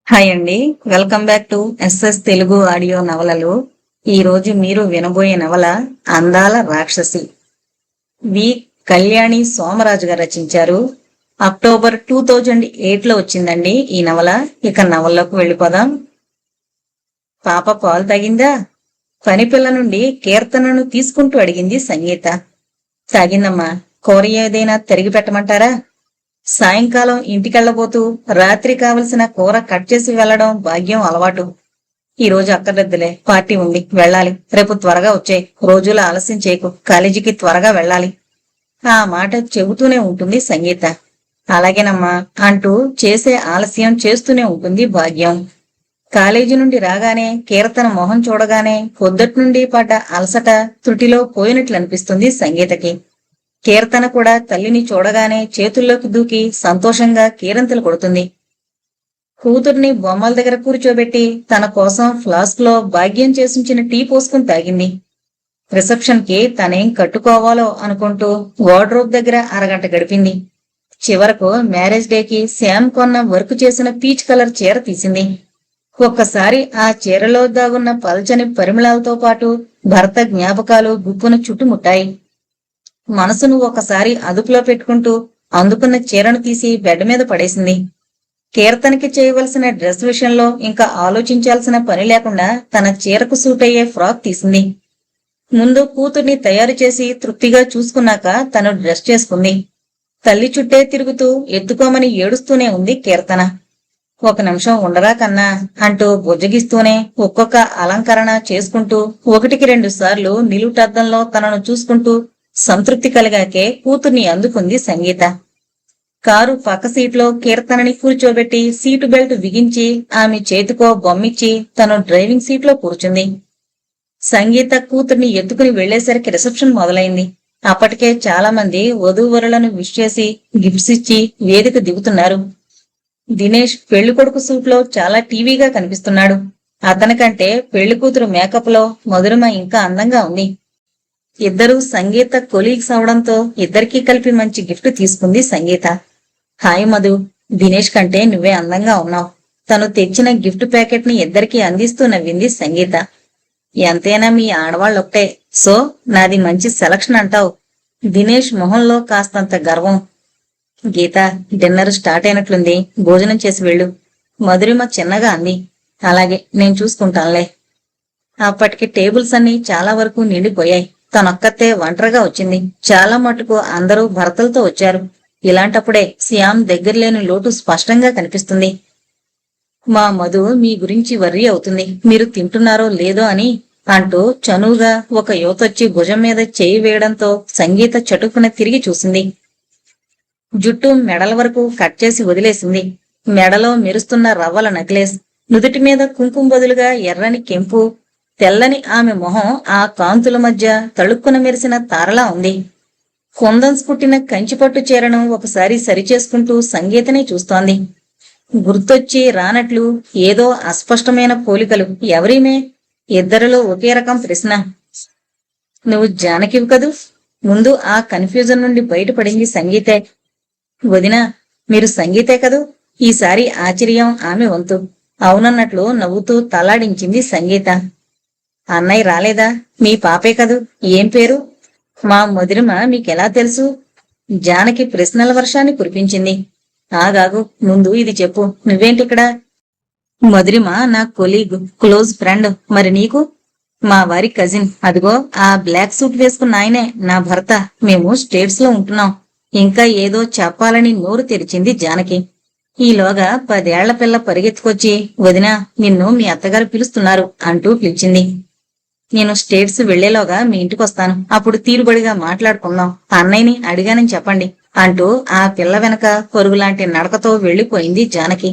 Hi అండి. Welcome back to SS Telugu audio నవలలు. ఈ రోజు మీరు వినబోయే నవల అందాల రాక్షసి. వి కళ్యాణి సోమరాజు గారు రచించారు. అక్టోబర్ 2008లో వచ్చిందండి ఈ నవల. ఇక నవల్లోకి వెళ్ళిపోదాం. పాప పాలు తాగిందా? పనిపిల్ల నుండి కీర్తనను తీసుకుంటూ అడిగింది సంగీత. తాగిందమ్మా. కూర ఏదైనా తరిగి పెట్టమంటారా? సాయంకాలం ఇంటికెళ్లబోతూ రాత్రి కావలసిన కూర కట్ చేసి వెళ్లడం భాగ్యం అలవాటు. ఈ రోజు అక్కర్లేదులే, పార్టీ ఉంది, వెళ్ళాలి. రేపు త్వరగా వచ్చేయ్. రోజులు ఆలస్యం చేయకు, కాలేజీకి త్వరగా వెళ్ళాలి. ఆ మాట చెబుతూనే ఉంటుంది సంగీత. అలాగేనమ్మా అంటూ చేసే ఆలస్యం చేస్తూనే ఉంటుంది భాగ్యం. కాలేజీ నుండి రాగానే కీర్తన మొహం చూడగానే పొద్దుటి నుండి పడ్డ అలసట త్రుటిలో పోయినట్లు అనిపిస్తుంది సంగీతకి. కీర్తన కూడా తల్లిని చూడగానే చేతుల్లోకి దూకి సంతోషంగా కీరంతలు కొడుతుంది. కూతుర్ని బొమ్మల దగ్గర కూర్చోబెట్టి తన కోసం ఫ్లాస్క్ లో భాగ్యం చేసుంచిన టీ పోసుకుని తాగింది. రిసెప్షన్ కి తనేం కట్టుకోవాలో అనుకుంటూ వార్డ్రోబ్ దగ్గర అరగంట గడిపింది. చివరకు మ్యారేజ్ డేకి శ్యామ్ కొన్న వర్క్ చేసిన పీచ్ కలర్ చీర తీసింది. ఒక్కసారి ఆ చీరలో దాగున్న పల్చని పరిమళాలతో పాటు భర్త జ్ఞాపకాలు గుప్పును చుట్టుముట్టాయి. మనసును ఒకసారి అదుపులో పెట్టుకుంటూ అందుకున్న చీరను తీసి బెడ్ మీద పడేసింది. కీర్తనకి చేయవలసిన డ్రెస్ విషయంలో ఇంకా ఆలోచించాల్సిన పని లేకుండా తన చీరకు సూట్ అయ్యే ఫ్రాక్ తీసింది. ముందు కూతుర్ని తయారు చేసి తృప్తిగా చూసుకున్నాక తను డ్రెస్ చేసుకుంది. తల్లి చుట్టే తిరుగుతూ ఎత్తుకోమని ఏడుస్తూనే ఉంది కీర్తన. ఒక నిమిషం ఉండరా కన్నా అంటూ బుజ్జగిస్తూనే ఒక్కొక్క అలంకరణ చేసుకుంటూ 1-2 సార్లు నిలువుటద్దంలో తనను చూసుకుంటూ సంతృప్తి కలిగాకే కూతుర్ని అందుకుంది సంగీత. కారు పక్క సీట్లో కీర్తనని కూర్చోబెట్టి సీటు బెల్ట్ బిగించి ఆమె చేతికో బొమ్మిచ్చి తను డ్రైవింగ్ సీట్లో కూర్చుంది. సంగీత కూతుర్ని ఎత్తుకుని వెళ్లేసరికి రిసెప్షన్ మొదలైంది. అప్పటికే చాలా మంది వధూవరులను విష్ చేసి గిఫ్ట్స్ ఇచ్చి వేదిక దిగుతున్నారు. దినేష్ పెళ్లికొడుకు సూట్లో చాలా టీవీగా కనిపిస్తున్నాడు. అతనికంటే పెళ్లికూతురు మేకప్ లో మధురిమ ఇంకా అందంగా ఉంది. ఇద్దరూ సంగీత కొలీగ్స్ అవడంతో ఇద్దరికీ కలిపి మంచి గిఫ్ట్ తీసుకుంది సంగీత. హాయ్ మధు, దినేష్ కంటే నువ్వే అందంగా ఉన్నావు. తను తెచ్చిన గిఫ్ట్ ప్యాకెట్ ని ఇద్దరికీ అందిస్తూ నవ్వింది సంగీత. ఎంతైనా మీ ఆడవాళ్ళొక్కటే, సో నాది మంచి సెలక్షన్ అంటావు. దినేష్ మొహంలో కాస్తంత గర్వం. గీత, డిన్నర్ స్టార్ట్ అయినట్లుంది, భోజనం చేసి వెళ్ళు. మధురిమ చిన్నగా అంది. అలాగే, నేను చూసుకుంటానులే. అప్పటికి టేబుల్స్ అన్ని చాలా వరకు నిండిపోయాయి. తనొక్కతే ఒంటరిగా వచ్చింది. చాలా మటుకు అందరూ భర్తలతో వచ్చారు. ఇలాంటప్పుడే శ్యామ్ దగ్గర లేని లోటు స్పష్టంగా కనిపిస్తుంది. మా మధు మీ గురించి వర్రీ అవుతుంది, మీరు తింటున్నారో లేదో అని అంటూ చనువుగా ఒక యువతొచ్చి భుజం మీద చేయి వేయడంతో సంగీత చటుకున తిరిగి చూసింది. జుట్టు మెడల వరకు కట్ చేసి వదిలేసింది. మెడలో మెరుస్తున్న రవ్వల నెక్లెస్, నుదుటి మీద కుంకుమ బదులుగా ఎర్రని కెంపు, తెల్లని ఆమె మొహం ఆ కాంతుల మధ్య తళుక్కున మెరిసిన తారలా ఉంది. కుందన్స్ కుట్టిన కంచిపట్టు చీరను ఒకసారి సరిచేసుకుంటూ సంగీతనే చూస్తోంది. గుర్తొచ్చి రానట్లు ఏదో అస్పష్టమైన పోలికలు. ఎవరీమే? ఇద్దరిలో ఒకే రకం ప్రశ్న. నువ్వు జానకివి కదూ? ముందు ఆ కన్ఫ్యూజన్ నుండి బయటపడింది సంగీతే. వదినా, మీరు సంగీతే కదూ? ఈసారి ఆశ్చర్యం ఆమె వంతు. అవునన్నట్లు నవ్వుతూ తలాడించింది సంగీత. అన్నయ్య రాలేదా? మీ పాపే కదూ, ఏం పేరు? మా మధురిమ మీకెలా తెలుసు? జానకి ప్రశ్నల వర్షాన్ని కురిపించింది. ఆగాగు, ముందు ఇది చెప్పు, నువ్వేంటిక్కడ? మధురిమ నా కొలీగ్, క్లోజ్ ఫ్రెండ్. మరి నీకు? మా వారి కజిన్. అదిగో ఆ బ్లాక్ సూట్ వేసుకున్న ఆయనే నా భర్త. మేము స్టేట్స్ లో ఉంటున్నాం. ఇంకా ఏదో చెప్పాలని నోరు తెరిచింది జానకి. ఈలోగా 10 ఏళ్ల పిల్ల పరిగెత్తుకొచ్చి, వదినా, నిన్ను మీ అత్తగారు పిలుస్తున్నారు అంటూ పిలిచింది. నేను స్టేట్స్ వెళ్లేలోగా మీ ఇంటికొస్తాను, అప్పుడు తీరుబడిగా మాట్లాడుకుందాం. అన్నయ్యని అడిగానని చెప్పండి అంటూ ఆ పిల్ల వెనక పరుగులాంటి నడకతో వెళ్లిపోయింది జానకి.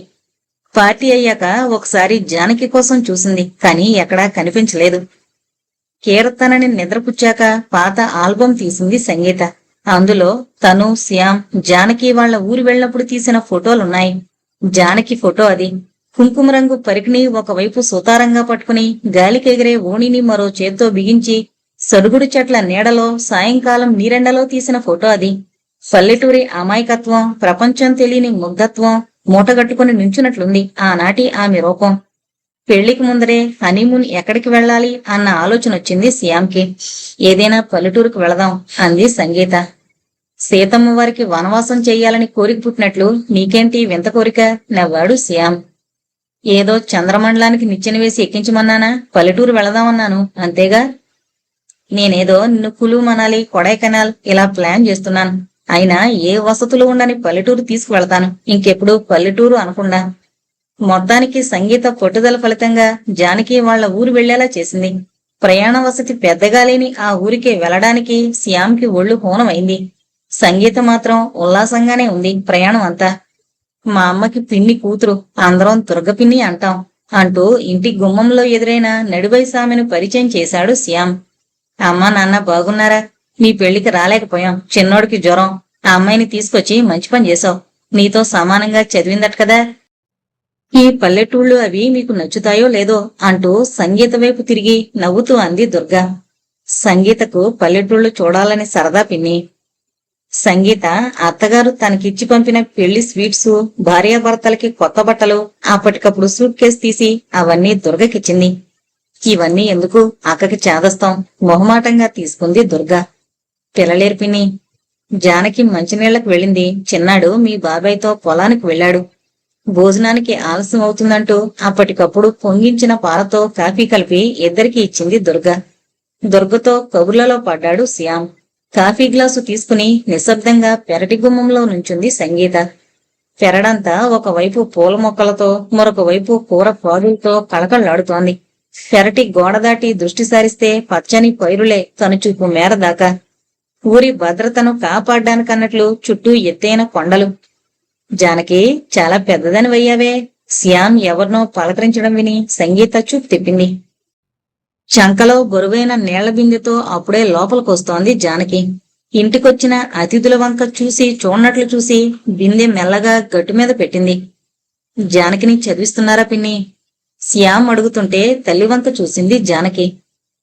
పార్టీ అయ్యాక ఒకసారి జానకి కోసం చూసింది, కాని ఎక్కడా కనిపించలేదు. కీర్తనని నిద్రపుచ్చాక పాత ఆల్బం తీసింది సంగీత. అందులో తను, శ్యామ్, జానకి వాళ్ల ఊరు వెళ్ళినప్పుడు తీసిన ఫోటోలున్నాయి. జానకి ఫోటో అది. కుంకుమ రంగు పరికిని ఒకవైపు సుతారంగా పట్టుకుని గాలికెగిరే ఓణిని మరో చేత్తో బిగించి సరుగుడు చెట్ల నీడలో సాయంకాలం నీరెండలో తీసిన ఫోటో అది. పల్లెటూరి అమాయకత్వం, ప్రపంచం తెలియని ముగ్ధత్వం, మూటగట్టుకుని నుంచున్నట్లుంది ఆనాటి ఆమె రూపం. పెళ్లికి ముందరే హనీమూన్ ఎక్కడికి వెళ్ళాలి అన్న ఆలోచన వచ్చింది శ్యామ్కి. ఏదైనా పల్లెటూరుకు వెళదాం అంది సంగీత. సీతమ్మ వారికి వనవాసం చెయ్యాలని కోరిక పుట్టినట్లు నీకేంటి వింత కోరిక నవ్వాడు శ్యామ్. ఏదో చంద్రమండలానికి నిచ్చెన వేసి ఎక్కించమన్నానా? పల్లెటూరు వెళదామన్నాను అంతేగా. నేనేదో నిన్ను కులు మనాలి, కొడైకెనాల్ ఇలా ప్లాన్ చేస్తున్నాను. అయినా ఏ వసతులు ఉండని పల్లెటూరు తీసుకువెళతాను. ఇంకెప్పుడు పల్లెటూరు అనకుండా. మొత్తానికి సంగీత పట్టుదల ఫలితంగా జానకి వాళ్ల ఊరు వెళ్లేలా చేసింది. ప్రయాణ వసతి పెద్దగా లేని ఆ ఊరికి వెళ్లడానికి శ్యామ్కి ఒళ్ళు హూనమైంది. సంగీత మాత్రం ఉల్లాసంగానే ఉంది ప్రయాణం అంతా. మా అమ్మకి పిన్ని కూతురు, అందరం దుర్గ పిన్ని అంటాం అంటూ ఇంటి గుమ్మంలో ఎదురైన నడివయసు ఆమెను పరిచయం చేశాడు శ్యామ్. అమ్మా నాన్న బాగున్నారా? నీ పెళ్లికి రాలేకపోయాం. చిన్నోడికి జ్వరం. ఆ అమ్మాయిని తీసుకొచ్చి మంచి పని చేశావు. నీతో సమానంగా చదివిందట కదా. ఈ పల్లెటూళ్ళు అవి మీకు నచ్చుతాయో లేదో అంటూ సంగీత వైపు తిరిగి నవ్వుతూ అంది దుర్గ. సంగీతకు పల్లెటూళ్ళు చూడాలని సరదా పిన్ని. సంగీత అత్తగారు తనకిచ్చి పంపిన పెళ్లి స్వీట్స్, భార్యాభర్తలకి కొత్త బట్టలు, అప్పటికప్పుడు సూట్ కేసు తీసి అవన్నీ దుర్గకిచ్చింది. ఇవన్నీ ఎందుకు, అక్కకి చేదస్తాం మొహమాటంగా తీసుకుంది దుర్గ. పిల్లలేరు పిన్ని. జానకి మంచినీళ్లకు వెళ్ళింది. చిన్నాడు మీ బాబాయ్తో పొలానికి వెళ్ళాడు. భోజనానికి ఆలస్యం అవుతుందంటూ అప్పటికప్పుడు పొంగించిన పాలతో కాఫీ కలిపి ఇద్దరికి ఇచ్చింది దుర్గ. దుర్గతో కబుర్లలో పడ్డాడు శ్యామ్. కాఫీ గ్లాసు తీసుకుని నిశ్శబ్దంగా పెరటి గుమ్మంలో నుంచుంది సంగీత. పెరడంతా ఒకవైపు పూల మొక్కలతో, మరొక వైపు కూర పాదులతో కళకళలాడుతోంది. పెరటి గోడ దాటి దృష్టి సారిస్తే పచ్చని పైరులే కనుచూపు మేర దాకా. ఊరి భద్రతను కాపాడ్డానికన్నట్లు చుట్టూ ఎత్తైన కొండలు. జానకి చాలా పెద్దదని వయ్యావే. శ్యామ్ ఎవరినో పలకరించడం విని సంగీత చూపు తిప్పింది. చంకలో బరువైన నీళ్ల బిందెతో అప్పుడే లోపలికొస్తోంది జానకి. ఇంటికొచ్చిన అతిథుల వంక చూసి చూడనట్లు చూసి బిందె మెల్లగా గట్టు మీద పెట్టింది. జానకిని చదివిస్తున్నారా పిన్ని? శ్యామ్ అడుగుతుంటే తల్లివంక చూసింది జానకి.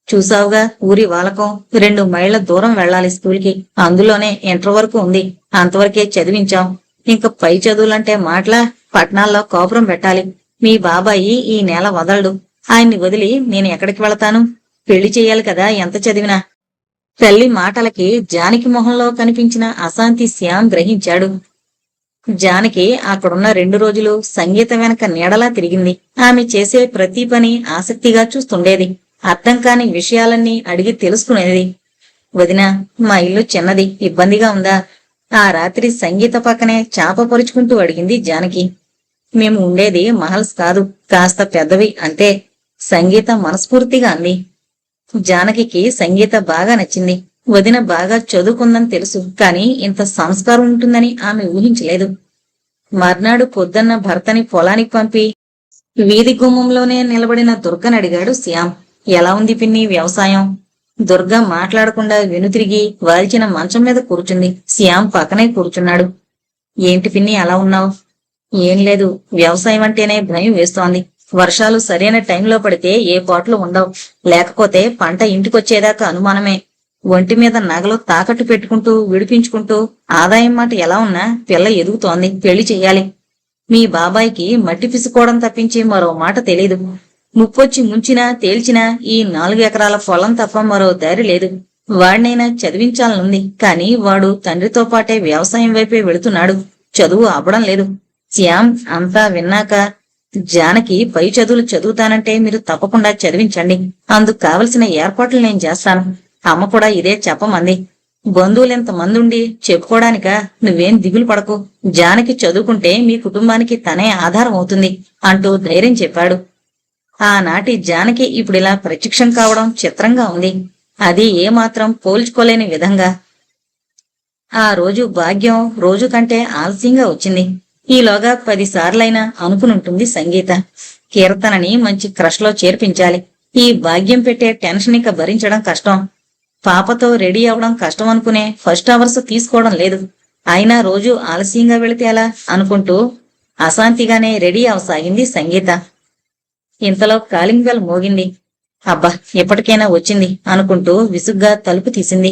చూసావుగా ఊరి వాలకం. 2 మైళ్ల దూరం వెళ్లాలి స్కూల్కి. అందులోనే ఇంటర్ వరకు ఉంది. అంతవరకే చదివించాం. ఇంక పై చదువులంటే మాటలా? పట్నాల్లో కాపురం పెట్టాలి. మీ బాబాయి ఈ నెల వదలడు. ఆయన్ని వదిలి నేను ఎక్కడికి వెళతాను? పెళ్లి చెయ్యాలి కదా ఎంత చదివినా. తల్లి మాటలకి జానకి మొహంలో కనిపించిన అశాంతి శ్యామ్ గ్రహించాడు. జానకి అక్కడున్న 2 రోజులు సంగీత వెనక నీడలా తిరిగింది. ఆమె చేసే ప్రతి పని ఆసక్తిగా చూస్తుండేది. అర్థం కాని విషయాలన్నీ అడిగి తెలుసుకునేది. వదినా, మా ఇల్లు చిన్నది, ఇబ్బందిగా ఉందా? ఆ రాత్రి సంగీత పక్కనే చాప పరుచుకుంటూ అడిగింది జానకి. మేము ఉండేది మహల్స్ కాదు, కాస్త పెద్దవి అంతే. సంగీత మనస్ఫూర్తిగా అంది. జానకి సంగీత బాగా నచ్చింది. వదిన బాగా చదువుకుందని తెలుసు, కాని ఇంత సంస్కారం ఉంటుందని ఆమె ఊహించలేదు. మర్నాడు పొద్దున్న భర్తని పొలానికి పంపి వీధి గుమ్మంలోనే నిలబడిన దుర్గనడిగాడు శ్యామ్. ఎలా ఉంది పిన్ని వ్యవసాయం? దుర్గ మాట్లాడకుండా వెనుతిరిగి వాల్చిన మంచం మీద కూర్చుంది. శ్యామ్ పక్కనే కూర్చున్నాడు. ఏంటి పిన్ని అలా ఉన్నావు? ఏం లేదు, వ్యవసాయం అంటేనే భయం వేస్తోంది. వర్షాలు సరైన టైంలో పడితే ఏ పాటలు ఉండవు. లేకపోతే పంట ఇంటికొచ్చేదాకా అనుమానమే. ఒంటి మీద నగలు తాకట్టు పెట్టుకుంటూ విడిపించుకుంటూ ఆదాయం మాట ఎలా ఉన్నా పిల్ల ఎదుగుతోంది. పెళ్లి చెయ్యాలి. మీ బాబాయికి మట్టి పిసుకోవడం తప్పించి మరో మాట తెలీదు. ముప్పొచ్చి ముంచినా తేల్చినా ఈ 4 ఎకరాల పొలం తప్ప మరో దారి లేదు. వాడినైనా చదివించాలనుంది, కాని వాడు తండ్రితో పాటే వ్యవసాయం వైపే వెళుతున్నాడు. చదువు అవ్వడం లేదు. శ్యామ్ అంతా విన్నాక, జానకి పై చదువులు చదువుతానంటే మీరు తప్పకుండా చదివించండి. అందుకు కావలసిన ఏర్పాట్లు నేను చేస్తాను. అమ్మ కూడా ఇదే చెప్పమంది. బంధువులెంతమందుండి చెప్పుకోవడానికా? నువ్వేం దిగులు పడకు. జానకి చదువుకుంటే మీ కుటుంబానికి తనే ఆధారం అవుతుంది అంటూ ధైర్యం చెప్పాడు. ఆనాటి జానకి ఇప్పుడిలా ప్రత్యక్షం కావడం చిత్రంగా ఉంది. అది ఏమాత్రం పోల్చుకోలేని విధంగా. ఆ రోజు భాగ్యం రోజు కంటే ఆలస్యంగా వచ్చింది. ఈలోగా 10 సార్లైనా అనుకునుంటుంది సంగీత. కీర్తనని మంచి క్రష్లో చేర్పించాలి. ఈ భాగ్యం పెట్టే టెన్షన్ ఇక భరించడం కష్టం. పాపతో రెడీ అవడం కష్టం అనుకునే ఫస్ట్ అవర్స్ తీసుకోవడం లేదు. అయినా రోజు ఆలస్యంగా వెళితే ఎలా అనుకుంటూ అశాంతిగానే రెడీ అవసాగింది సంగీత. ఇంతలో కాలింగ్ బెల్ మోగింది. అబ్బా, ఎప్పటికైనా వచ్చింది అనుకుంటూ విసుగ్గా తలుపు తీసింది.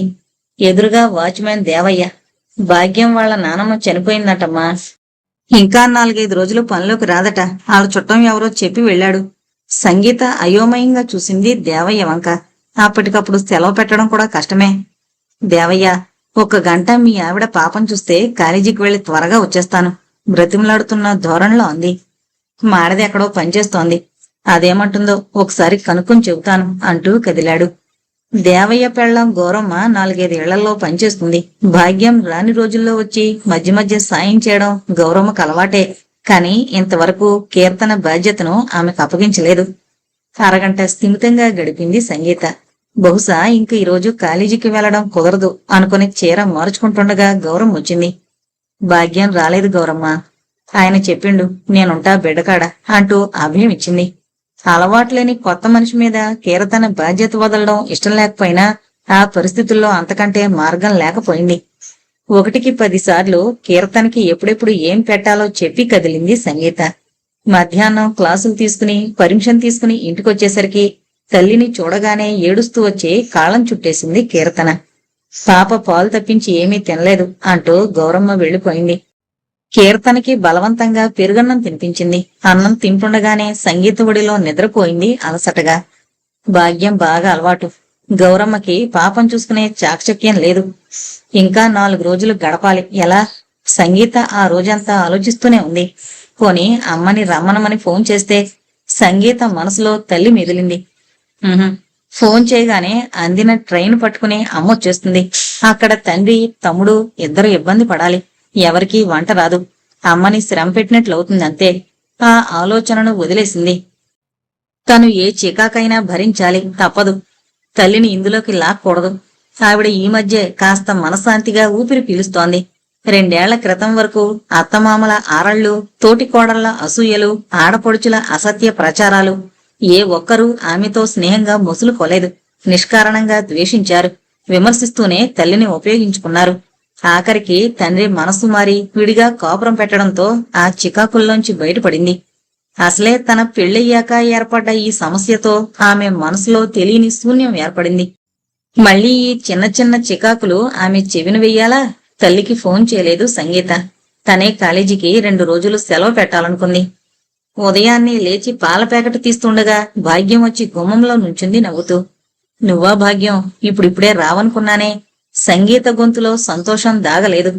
ఎదురుగా వాచ్మెన్ దేవయ్య. భాగ్యం వాళ్ళ నానమ్మ చనిపోయిందటమ్మా. ఇంకా 4-5 రోజులు పనిలోకి రాదట. వాళ్ళ చుట్టం ఎవరో చెప్పి వెళ్ళాడు. సంగీత అయోమయంగా చూసింది దేవయ్య వంక. అప్పటికప్పుడు సెలవు పెట్టడం కూడా కష్టమే. దేవయ్య, 1 గంట మీ ఆవిడ పాపం చూస్తే కాలేజీకి వెళ్లి త్వరగా వచ్చేస్తాను బ్రతిమలాడుతున్న ధోరణిలో అంది. మాడది ఎక్కడో పనిచేస్తోంది. అదేమంటుందో ఒకసారి కనుక్కొని చెబుతాను అంటూ కదిలాడు. దేవయ్య పెళ్ళాం గౌరమ్మ 4-5 ఏళ్లలో పనిచేస్తుంది. భాగ్యం రాని రోజుల్లో వచ్చి మధ్య మధ్య సాయం చేయడం గౌరమ్మకు అలవాటే. కాని ఇంతవరకు కీర్తన బాధ్యతను ఆమెకు అప్పగించలేదు. అరగంట స్థిమితంగా గడిపింది సంగీత. బహుశా ఇంక ఈరోజు కాలేజీకి వెళ్లడం కుదరదు అనుకుని చీర మార్చుకుంటుండగా గౌరమ్మ వచ్చింది. భాగ్యం రాలేదు గౌరమ్మ. ఆయన చెప్పిండు నేనుంటా బిడ్డకాడ అంటూ అభయం ఇచ్చింది. అలవాట్లేని కొత్త మనిషి మీద కీర్తన బాధ్యత వదలడం ఇష్టం లేకపోయినా ఆ పరిస్థితుల్లో అంతకంటే మార్గం లేకపోయింది. 1కి 10 సార్లు కీర్తనకి ఎప్పుడెప్పుడు ఏం పెట్టాలో చెప్పి కదిలింది సంగీత. మధ్యాహ్నం క్లాసులు తీసుకుని పర్మిషన్ తీసుకుని ఇంటికొచ్చేసరికి తల్లిని చూడగానే ఏడుస్తూ వచ్చి కాళ్ళం చుట్టేసింది కీర్తన. పాప పాలు తప్పించి ఏమీ తినలేదు అంటూ గౌరమ్మ వెళ్లిపోయింది. కీర్తనకి బలవంతంగా పెరుగన్నం తినిపించింది. అన్నం తింటుండగానే సంగీత ఒడిలో నిద్రపోయింది అలసటగా. భాగ్యం బాగా అలవాటు. గౌరమ్మకి పాపం చూసుకునే చాకచక్యం లేదు. ఇంకా 4 రోజులు గడపాలి. ఎలా? సంగీత ఆ రోజంతా ఆలోచిస్తూనే ఉంది. పోనీ అమ్మని రమ్మనమని ఫోన్ చేస్తే? సంగీత మనసులో తల్లి మెదిలింది. ఫోన్ చేయగానే అందిన ట్రైన్ పట్టుకుని అమ్మొచ్చేస్తుంది. అక్కడ తండ్రి తమ్ముడు ఇద్దరు ఇబ్బంది పడాలి. ఎవరికీ వంట రాదు. అమ్మని శ్రమ పెట్టినట్లవుతుందంతే. ఆ ఆలోచనను వదిలేసింది. తను ఏ చికాకైనా భరించాలి, తప్పదు. తల్లిని ఇందులోకి లాక్కూడదు. ఆవిడ ఈ మధ్య కాస్త మనశ్శాంతిగా ఊపిరి పీలుస్తోంది. 2 ఏళ్ల క్రితం వరకు అత్తమామల ఆరళ్లు, తోటికోడళ్ల అసూయలు, ఆడపడుచుల అసత్య ప్రచారాలు, ఏ ఒక్కరూ ఆమెతో స్నేహంగా మొసులుకోలేదు. నిష్కారణంగా ద్వేషించారు. విమర్శిస్తూనే తల్లిని ఉపయోగించుకున్నారు. ఆఖరికి తండ్రి మనసు మారి విడిగా కాపురం పెట్టడంతో ఆ చికాకుల్లోంచి బయటపడింది. అసలే తన పెళ్ళయ్యాక ఏర్పడ్డ ఈ సమస్యతో ఆమె మనసులో తెలియని శూన్యం ఏర్పడింది. మళ్లీ ఈ చిన్న చిన్న చికాకులు ఆమె చెవిన వెయ్యాలా? తల్లికి ఫోన్ చేయలేదు సంగీత. తనే కాలేజీకి 2 రోజులు సెలవు పెట్టాలనుకుంది. ఉదయాన్నే లేచి పాల ప్యాకెట్ తీస్తుండగా భాగ్యం వచ్చి గుమ్మంలో నుంచుంది నవ్వుతూ. నువ్వా భాగ్యం? ఇప్పుడిప్పుడే రావనుకున్నానే. సంగీత గొంతులో సంతోషం దాగలేదు.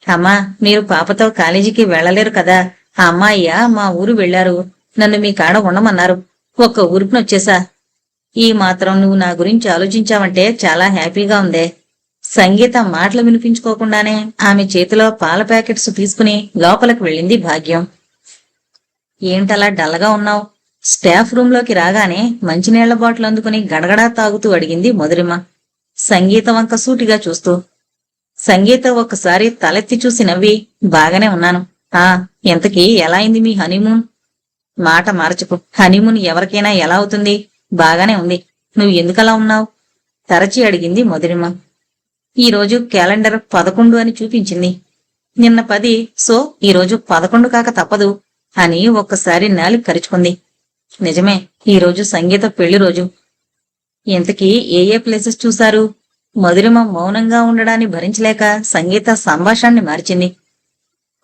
అమ్మా, మీరు పాపతో కాలేజీకి వెళ్లలేరు కదా. ఆ అమ్మాయ్య మా ఊరు వెళ్లారు. నన్ను మీ కాడ ఉండమన్నారు. 1 ఊరికినొచ్చేసా. ఈ మాత్రం నువ్వు నా గురించి ఆలోచించావంటే చాలా హ్యాపీగా ఉందే. సంగీత మాటలు వినిపించుకోకుండానే ఆమె చేతిలో పాల ప్యాకెట్స్ తీసుకుని లోపలికి వెళ్ళింది భాగ్యం. ఏంటలా డల్లగా ఉన్నావు? స్టాఫ్ రూంలోకి రాగానే మంచినీళ్ల బాటిల్ అందుకుని గడగడా తాగుతూ అడిగింది మధురిమ, సంగీత వంక సూటిగా చూస్తూ. సంగీత ఒక్కసారి తలెత్తి చూసి నవ్వి, బాగానే ఉన్నాను. ఎంతకీ ఎలా అయింది మీ హనీమూన్? మాట మార్చకు. హనీమూన్ ఎవరికైనా ఎలా అవుతుంది? బాగానే ఉంది. నువ్వు ఎందుకలా ఉన్నావు? తరచి అడిగింది మధురిమ. ఈరోజు క్యాలెండర్ 11 అని చూపించింది. నిన్న 10, సో ఈరోజు 11 కాక తప్పదు అని ఒక్కసారి నాలిక కరుచుకుంది. నిజమే, ఈరోజు సంగీత పెళ్లి రోజు. ఇంతకీ ఏ ప్లేసెస్ చూశారు? మధురిమ మౌనంగా ఉండడాన్ని భరించలేక సంగీత సంభాషణని మార్చింది.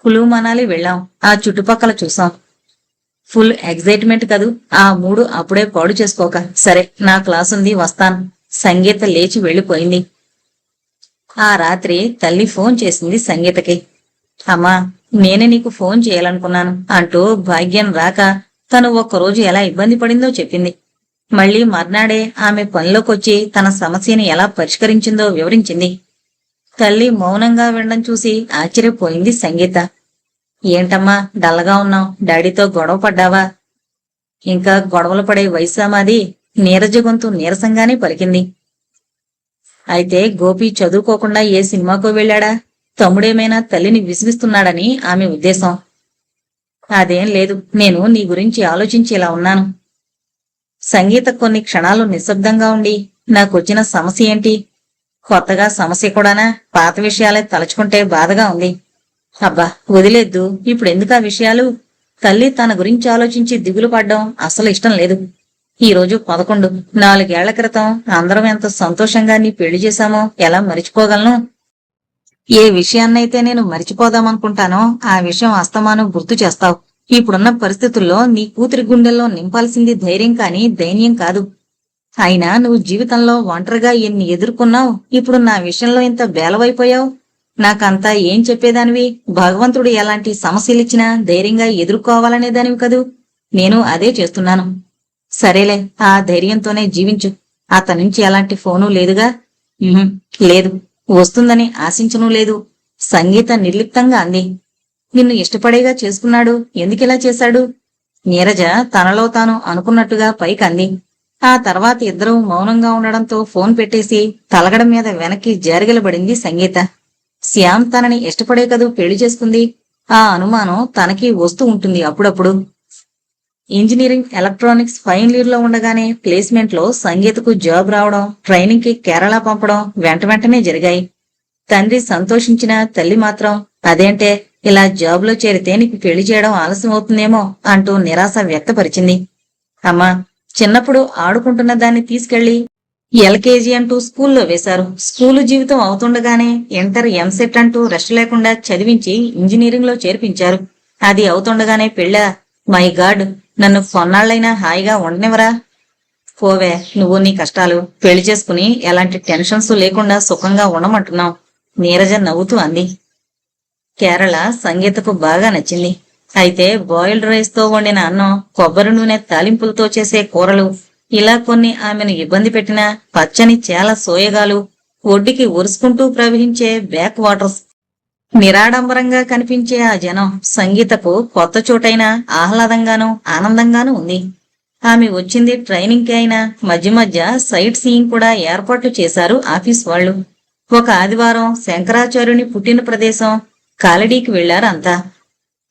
కులు మనాలి వెళ్ళాం. ఆ చుట్టుపక్కల చూసాం. ఫుల్ ఎగ్జైట్మెంట్ కదూ. ఆ మూడు అప్పుడే పాడు చేసుకోక. సరే, నా క్లాసుంది, వస్తాను. సంగీత లేచి వెళ్లిపోయింది. ఆ రాత్రి తల్లి ఫోన్ చేసింది సంగీతకి. అమ్మా, నేనే నీకు ఫోన్ చేయాలనుకున్నాను అంటూ భాగ్యం రాక తను ఒక్కరోజు ఎలా ఇబ్బంది పడిందో చెప్పింది. మళ్లీ మర్నాడే ఆమె పనిలోకొచ్చి తన సమస్యని ఎలా పరిష్కరించిందో వివరించింది. తల్లి మౌనంగా వినడం చూసి ఆశ్చర్యపోయింది సంగీత. ఏంటమ్మా డల్లగా ఉన్నావు? డాడీతో గొడవ పడ్డావా? ఇంకా గొడవలు పడే వయసా మాది? నీరజ గొంతు నీరసంగానే పలికింది. అయితే గోపి చదువుకోకుండా ఏ సినిమాకో వెళ్ళాడా? తమ్ముడేమైనా తల్లిని విసిగిస్తున్నాడని ఆమె ఉద్దేశం. అదేం లేదు, నేను నీ గురించి ఆలోచించి ఇలా ఉన్నాను. సంగీత కొన్ని క్షణాలు నిశ్శబ్దంగా ఉండి, నాకొచ్చిన సమస్య ఏంటి? కొత్తగా సమస్య కూడానా? పాత విషయాలే తలుచుకుంటే బాధగా ఉంది. అబ్బా వదిలేద్దు, ఇప్పుడెందుకా విషయాలు? తల్లి తన గురించి ఆలోచించి దిగులు పడ్డం అసలు ఇష్టం లేదు. ఈరోజు 11, 4 ఏళ్ల క్రితం అందరం ఎంత సంతోషంగా నీ పెళ్లి చేశామో ఎలా మరిచిపోగలను? ఏ విషయాన్నైతే నేను మరిచిపోదామనుకుంటానో ఆ విషయం అస్తమానం గుర్తు చేస్తావు. ఇప్పుడున్న పరిస్థితుల్లో నీ కూతురి గుండెల్లో నింపాల్సింది ధైర్యం కాని దైన్యం కాదు. అయినా నువ్వు జీవితంలో ఒంటరిగా ఎన్ని ఎదుర్కొన్నావు, ఇప్పుడు నా విషయంలో ఇంత బేలవైపోయావు. నాకంతా ఏం చెప్పేదానివి? భగవంతుడు ఎలాంటి సమస్యలిచ్చినా ధైర్యంగా ఎదుర్కోవాలనేదానివి కదూ. నేను అదే చేస్తున్నాను. సరేలే, ఆ ధైర్యంతోనే జీవించు. అతనుంచి ఎలాంటి ఫోను లేదుగా? ఉహుం, లేదు. వస్తుందని ఆశించనూ లేదు. సంగీత నిర్లిప్తంగా అంది. నిన్ను ఇష్టపడేగా చేసుకున్నాడు, ఎందుకిలా చేశాడు? నీరజ తనలో తాను అనుకున్నట్టుగా పైకంది. ఆ తర్వాత ఇద్దరూ మౌనంగా ఉండడంతో ఫోన్ పెట్టేసి తలగడం మీద వెనక్కి జారిగలబడింది సంగీత. శ్యామ్ తనని ఇష్టపడే కదూ పెళ్లి చేసుకుంది. ఆ అనుమానం తనకి వస్తూ ఉంటుంది అప్పుడప్పుడు. ఇంజనీరింగ్ ఎలక్ట్రానిక్స్ ఫైనల్ ఇయర్ లో ఉండగానే ప్లేస్మెంట్ లో సంగీతకు జాబ్ రావడం, ట్రైనింగ్ కి కేరళ పంపడం వెంట వెంటనే జరిగాయి. తండ్రి సంతోషించిన తల్లి మాత్రం, అదేంటే ఇలా జాబ్ లో చేరితే నీకు పెళ్లి చేయడం ఆలస్యం అవుతుందేమో అంటూ నిరాశ వ్యక్తపరిచింది. అమ్మా, చిన్నప్పుడు ఆడుకుంటున్న దాన్ని తీసుకెళ్లి ఎల్కేజీ అంటూ స్కూల్లో వేశారు. స్కూలు జీవితం అవుతుండగానే ఇంటర్ ఎంసెట్ అంటూ రెస్ట్ లేకుండా చదివించి ఇంజనీరింగ్ లో చేర్పించారు. అది అవుతుండగానే పెళ్ళా? మై గాడ్, నన్ను కొన్నాళ్లైనా హాయిగా ఉండనివరా? పోవే, నువ్వు నీ కష్టాలు. పెళ్లి చేసుకుని ఎలాంటి టెన్షన్స్ లేకుండా సుఖంగా ఉండమంటున్నావు. నీరజ నవ్వుతూ అంది. కేరళ సంగీతకు బాగా నచ్చింది. అయితే బాయిల్డ్ రైస్ తో వండిన అన్నం, కొబ్బరి నూనె తాలింపులతో చేసే కూరలు, ఇలా కొన్ని ఆమెను ఇబ్బంది పెట్టిన పచ్చని చేల సోయగాలు, ఒడ్డుకి ఉరుసుకుంటూ ప్రవహించే బ్యాక్ వాటర్స్, నిరాడంబరంగా కనిపించే ఆ జనం సంగీతకు కొత్త చోటైనా ఆహ్లాదంగానూ ఆనందంగానూ ఉంది. ఆమె వచ్చింది ట్రైనింగ్ కి అయినా మధ్య మధ్య సైట్ సీయింగ్ కూడా ఏర్పాట్లు చేశారు ఆఫీస్ వాళ్లు. ఒక ఆదివారం శంకరాచార్యుని పుట్టిన ప్రదేశం కాలడీకి వెళ్లారు అంతా.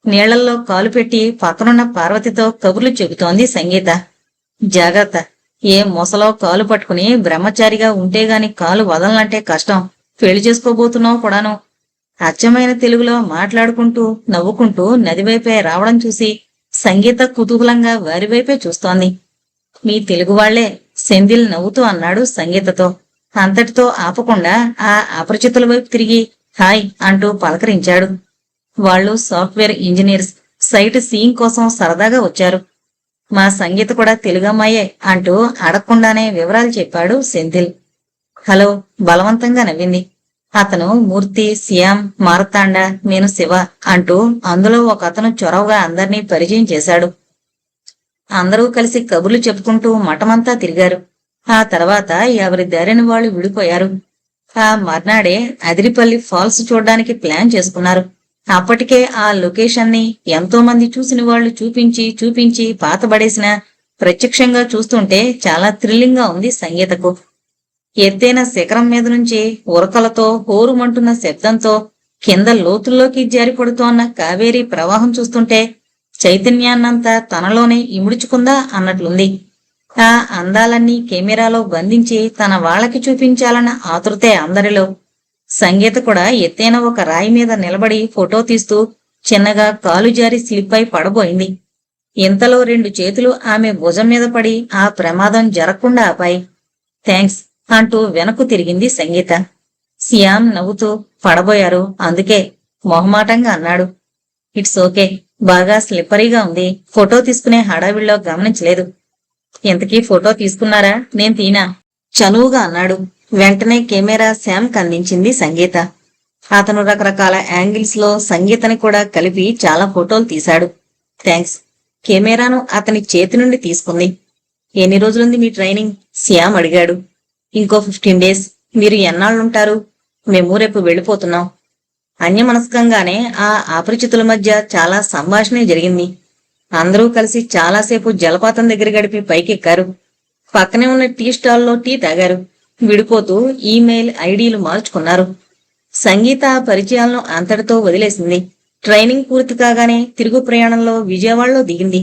నీళ్లల్లో కాలు పెట్టి పక్కనున్న పార్వతితో కబుర్లు చెబుతోంది సంగీత. జాగ్రత్త, ఏ మొసలో కాలు పట్టుకుని బ్రహ్మచారిగా ఉంటేగాని కాలు వదలనంటే కష్టం. పెళ్లి చేసుకోబోతున్నావు కూడాను. అచ్చమైన తెలుగులో మాట్లాడుకుంటూ నవ్వుకుంటూ నదివైపే రావడం చూసి సంగీత కుతూహలంగా వారివైపే చూస్తోంది. మీ తెలుగు వాళ్లే, సెంధిల్ నవ్వుతూ అన్నాడు సంగీతతో. అంతటితో ఆపకుండా ఆ అపరిచితుల వైపు తిరిగి హాయ్ అంటూ పలకరించాడు. వాళ్ళు సాఫ్ట్వేర్ ఇంజనీర్స్, సైట్ సీయింగ్ కోసం సరదాగా వచ్చారు. మా సంగీత కూడా తెలుగమ్మాయే అంటూ అడగకుండానే వివరాలు చెప్పాడు సెంధిల్. హలో, బలవంతంగా నవ్వింది. అతను మూర్తి, శ్యామ్, మార్తాండ, నేను శివ అంటూ అందులో ఒక అతను చొరవగా అందర్నీ పరిచయం చేశాడు. అందరూ కలిసి కబుర్లు చెప్పుకుంటూ మఠమంతా తిరిగారు. ఆ తర్వాత ఎవరి దారిని వాళ్ళు విడిపోయారు. ఆ మర్నాడే అదిరిపల్లి ఫాల్స్ చూడ్డానికి ప్లాన్ చేసుకున్నారు. అప్పటికే ఆ లొకేషన్ ని ఎంతో మంది చూసిన వాళ్ళు చూపించి చూపించి పాతబడేసిన ప్రత్యక్షంగా చూస్తుంటే చాలా థ్రిల్లింగ్ గా ఉంది సంగీతకు. ఎత్తైన శిఖరం మీద నుంచి ఉరకలతో హోరుమంటున్న శబ్దంతో కింద లోతుల్లోకి జారిపడుతోన్న కావేరీ ప్రవాహం చూస్తుంటే చైతన్యాన్నంతా తనలోనే ఇముడుచుకుందా అన్నట్లుంది. ఆ అందాలన్నీ కెమెరాలో బంధించి తన వాళ్ళకి చూపించాలన్న ఆతృతే అందరిలో. సంగీత కూడా ఎత్తైన ఒక రాయి మీద నిలబడి ఫోటో తీస్తూ చిన్నగా కాలు జారి స్లిప్ అయి పడబోయింది. ఇంతలో 2 చేతులు ఆమె భుజం మీద పడి ఆ ప్రమాదం జరగకుండా ఆపాయి. థ్యాంక్స్ అంటూ వెనక్కు తిరిగింది సంగీత. శ్యామ్ నవ్వుతూ పడబోయారు, అందుకే మొహమాటంగా అన్నాడు. ఇట్స్ ఓకే, బాగా స్లిప్పరీగా ఉంది. ఫోటో తీసుకునే హడావిడిలో గమనించలేదు. ఇంతకీ ఫోటో తీసుకున్నారా? నేను తీనా? చనువుగా అన్నాడు. వెంటనే కెమెరా శ్యామ్ కందించింది సంగీత. అతను రకరకాల యాంగిల్స్ లో సంగీతని కూడా కలిపి చాలా ఫోటోలు తీశాడు. థ్యాంక్స్. కెమెరాను అతని చేతి నుండి తీసుకుంది. ఎన్ని రోజులుంది మీ ట్రైనింగ్? శ్యామ్ అడిగాడు. ఇంకో 15 డేస్. మీరు ఎన్నాళ్ళుంటారు? మేము రేపు వెళ్ళిపోతున్నాం. అన్యమనస్కంగానే ఆ అపరిచితుల మధ్య చాలా సంభాషణ జరిగింది. అందరూ కలిసి చాలాసేపు జలపాతం దగ్గర గడిపి పైకెక్కారు. పక్కనే ఉన్న టీ స్టాల్లో టీ తాగారు. విడిపోతూ ఈమెయిల్ ఐడీలు మార్చుకున్నారు. సంగీత ఆ పరిచయాలను అంతటితో వదిలేసింది. ట్రైనింగ్ పూర్తి కాగానే తిరుగు ప్రయాణంలో విజయవాడలో దిగింది.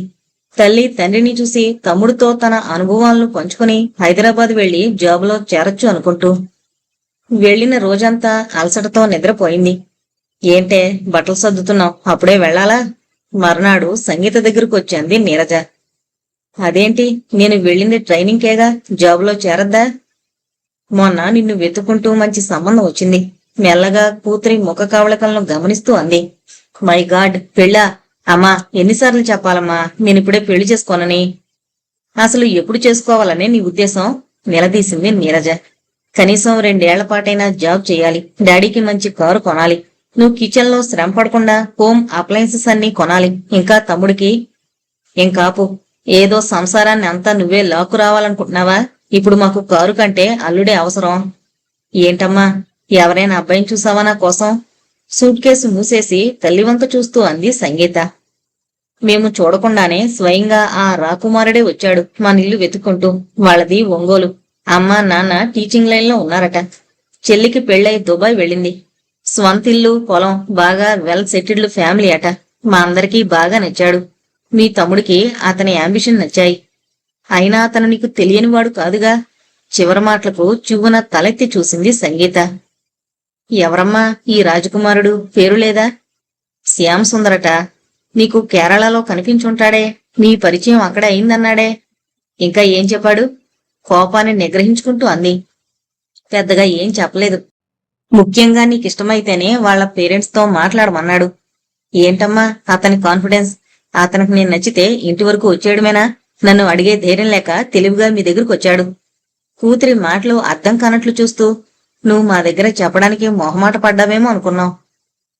తల్లి తండ్రిని చూసి తమ్ముడితో తన అనుభవాలను పంచుకుని హైదరాబాద్ వెళ్లి జాబులో చేరొచ్చు అనుకుంటూ. వెళ్లిన రోజంతా అలసటతో నిద్రపోయింది. ఏంటే బట్టలు సర్దుతున్నావు, అప్పుడే వెళ్లాలా? మర్నాడు సంగీత దగ్గరకు వచ్చింది నీరజ. అదేంటి, నేను వెళ్ళింది ట్రైనింగ్ కేగా, జాబులో చేరద్దా? మొన్న నిన్ను వెతుకుంటూ మంచి సంబంధం వచ్చింది. మెల్లగా కూతురి ముఖ కవళికలను గమనిస్తూ అంది. మై గాడ్, పెళ్ళా? అమ్మా, ఎన్నిసార్లు చెప్పాలమ్మా నేనిప్పుడే పెళ్లి చేసుకోనని? అసలు ఎప్పుడు చేసుకోవాలనే నీ ఉద్దేశం? నిలదీసింది నీరజ. కనీసం 2 ఏళ్ల పాటైనా జాబ్ చేయాలి, డాడీకి మంచి కారు కొనాలి, నువ్వు కిచెన్ లో శ్రమ పడకుండా హోమ్ అప్లయన్సెస్ అన్నీ కొనాలి. ఇంకా తమ్ముడికి? ఇంకాపు. ఏదో సంసారాన్ని అంతా నువ్వే లాక్కు రావాలనుకుంటున్నావా? ఇప్పుడు మాకు కారు కంటే అల్లుడే అవసరం. ఏంటమ్మా, ఎవరైనా అబ్బాయిని చూసావా నా కోసం? సూట్ కేసు మూసేసి తల్లివంక చూస్తూ అంది సంగీత. మేము చూడకుండానే స్వయంగా ఆ రాకుమారుడే వచ్చాడు మన ఇల్లు వెతుక్కుంటూ. వాళ్ళది ఒంగోలు. అమ్మా నాన్న టీచింగ్ లైన్ లో ఉన్నారట. చెల్లికి పెళ్ళై దుబాయ్ వెళ్ళింది. స్వంతిల్లు, పొలం, బాగా వెల్ సెటిల్డ్ ఫ్యామిలీ అట. మా అందరికీ బాగా నచ్చాడు. మీ తమ్ముడికి అతని యాంబిషన్ నచ్చాయి. అయినా అతను నీకు తెలియనివాడు కాదుగా. చివరి మాటలకు చువ్వున తలెత్తి చూసింది సంగీత. ఎవరమ్మా ఈ రాజకుమారుడు? పేరు లేదా? శ్యామ్ సుందరట. నీకు కేరళలో కనిపించుంటాడే. మీ పరిచయం అక్కడే అయిందన్నాడే. ఇంకా ఏం చెప్పాడు? కోపాన్ని నిగ్రహించుకుంటూ అంది. పెద్దగా ఏం చెప్పలేదు. ముఖ్యంగా నీకిష్టమైతేనే వాళ్ళ పేరెంట్స్ తో మాట్లాడమన్నాడు. ఏంటమ్మా అతని కాన్ఫిడెన్స్? అతనికి నేను నచ్చితే ఇంటి వరకు వచ్చేయడమేనా? నన్ను అడిగే ధైర్యం లేక తెలివిగా మీ దగ్గరకు వచ్చాడు. కూతురి మాటలు అర్థం కానట్లు చూస్తూ, నువ్వు మా దగ్గర చెప్పడానికి మొహమాట పడ్డావేమో అనుకున్నావు.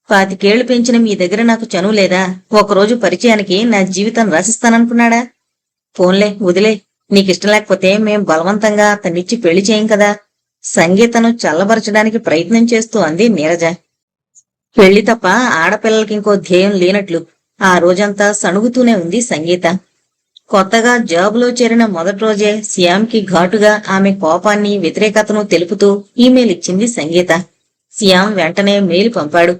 25 పెంచిన మీ దగ్గర నాకు చనువు లేదా? ఒకరోజు పరిచయానికి నా జీవితం రాసిస్తాననుకున్నాడా? ఫోన్లే, వదిలే. నీకిష్టం లేకపోతే మేం బలవంతంగా అతన్నిచ్చి పెళ్లి చేయం కదా. సంగీతను చల్లబరచడానికి ప్రయత్నం చేస్తూ అంది నీరజ. పెళ్లి తప్ప ఆడపిల్లలకింకో ధ్యేయం లేనట్లు ఆ రోజంతా సణుగుతూనే ఉంది సంగీత. కొత్తగా జాబులో చేరిన మొదటి రోజే శ్యామ్కి ఘాటుగా ఆమె కోపాన్ని, వ్యతిరేకతను తెలుపుతూ ఈమెయిల్ ఇచ్చింది సంగీత. శ్యామ్ వెంటనే మెయిల్ పంపాడు.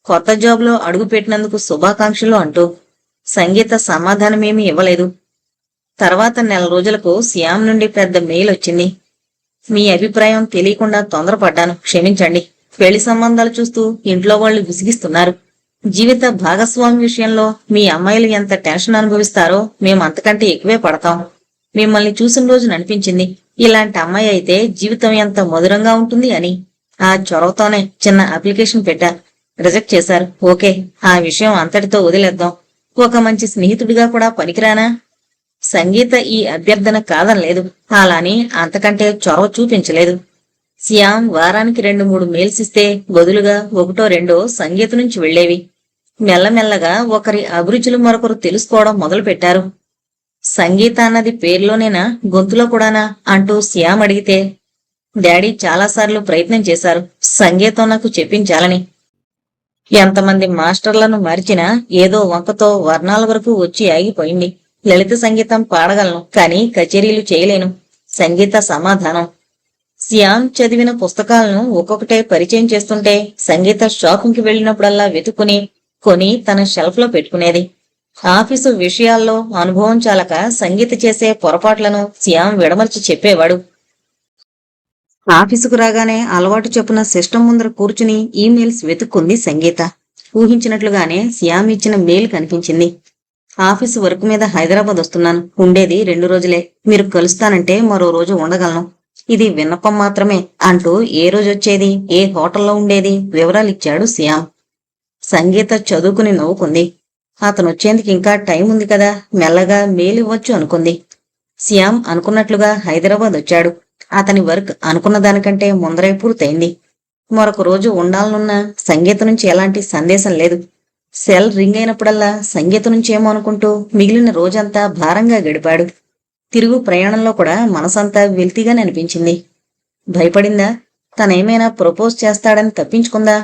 కొత్త జాబులో అడుగుపెట్టినందుకు శుభాకాంక్షలు అంటూ. సంగీత సమాధానమేమీ ఇవ్వలేదు. తర్వాత 1 నెల రోజులకు శ్యామ్ నుండి పెద్ద మెయిల్ వచ్చింది. మీ అభిప్రాయం తెలియకుండా తొందరపడ్డాను, క్షమించండి. పెళ్లి సంబంధాలు చూస్తూ ఇంట్లో వాళ్ళు విసిగిస్తున్నారు. జీవిత భాగస్వామి విషయంలో మీ అమ్మాయిలు ఎంత టెన్షన్ అనుభవిస్తారో మేము అంతకంటే ఎక్కువే పడతాం. మిమ్మల్ని చూసిన రోజున అనిపించింది, ఇలాంటి అమ్మాయి అయితే జీవితం ఎంత మధురంగా ఉంటుంది అని. ఆ చొరవతోనే చిన్న అప్లికేషన్ పెట్టా. రిజెక్ట్ చేశారు. ఓకే, ఆ విషయం అంతటితో వదిలేద్దాం. ఒక మంచి స్నేహితుడిగా కూడా పనికిరానా? సంగీత ఈ అభ్యర్థన కాదనలేదు. అలాని అంతకంటే చొరవ చూపించలేదు. శ్యామ్ వారానికి 2-3 మెయిల్స్ ఇస్తే బదులుగా 1-2 సంగీత నుంచి వెళ్లేవి. మెల్లమెల్లగా ఒకరి అభిరుచులు మరొకరు తెలుసుకోవడం మొదలుపెట్టారు. సంగీత అన్నది పేర్లోనేనా, గొంతులో కూడానా అంటూ శ్యామ్ అడిగితే, డాడీ చాలాసార్లు ప్రయత్నం చేశారు సంగీతం నాకు చెప్పించాలని. ఎంతమంది మాస్టర్లను మరిచినా ఏదో వంకతో వర్ణాల వరకు వచ్చి ఆగిపోయింది. లలిత సంగీతం పాడగలను, కానీ కచేరీలు చేయలేను. సంగీత సమాధానం. శ్యామ్ చదివిన పుస్తకాలను ఒక్కొక్కటే పరిచయం చేస్తుంటే సంగీత షాపింగ్ కి వెళ్లినప్పుడల్లా వెతుక్కుని కొని తన షెల్ఫ్ లో పెట్టుకునేది. ఆఫీసు విషయాల్లో అనుభవం చాలక సంగీత చేసే పొరపాట్లను శ్యామ్ విడమర్చి చెప్పేవాడు. ఆఫీసుకు రాగానే అలవాటు చొప్పున సిస్టమ్ ముందర కూర్చుని ఈమెయిల్స్ వెతుక్కుంది సంగీత. ఊహించినట్లుగానే శ్యామ్ ఇచ్చిన మెయిల్ కనిపించింది. ఆఫీసు వర్క్ మీద హైదరాబాద్ వస్తున్నాను. ఉండేది 2 రోజులే. మీరు కలుస్తానంటే మరో రోజు ఉండగలను. ఇది విన్నపం మాత్రమే అంటూ ఏ రోజొచ్చేది, ఏ హోటల్లో ఉండేది వివరాలిచ్చాడు శ్యామ్. సంగీత చదువుకుని నవ్వుకుంది. అతనొచ్చేందుకు ఇంకా టైం ఉంది కదా, మెల్లగా మెయిల్ ఇవ్వచ్చు అనుకుంది. శ్యామ్ అనుకున్నట్లుగా హైదరాబాద్ వచ్చాడు. అతని వర్క్ అనుకున్న దానికంటే ముందరే పూర్తయింది. మరొక రోజు ఉండాలనున్న సంగీత నుంచి ఎలాంటి సందేశం లేదు. సెల్ రింగ్ అయినప్పుడల్లా సంగీత నుంచేమో అనుకుంటూ మిగిలిన రోజంతా భారంగా గడిపాడు. తిరుగు ప్రయాణంలో కూడా మనసంతా వెల్తిగానే అనిపించింది. భయపడిందా? తనేమైనా ప్రపోజ్ చేస్తాడని తప్పించుకుందా?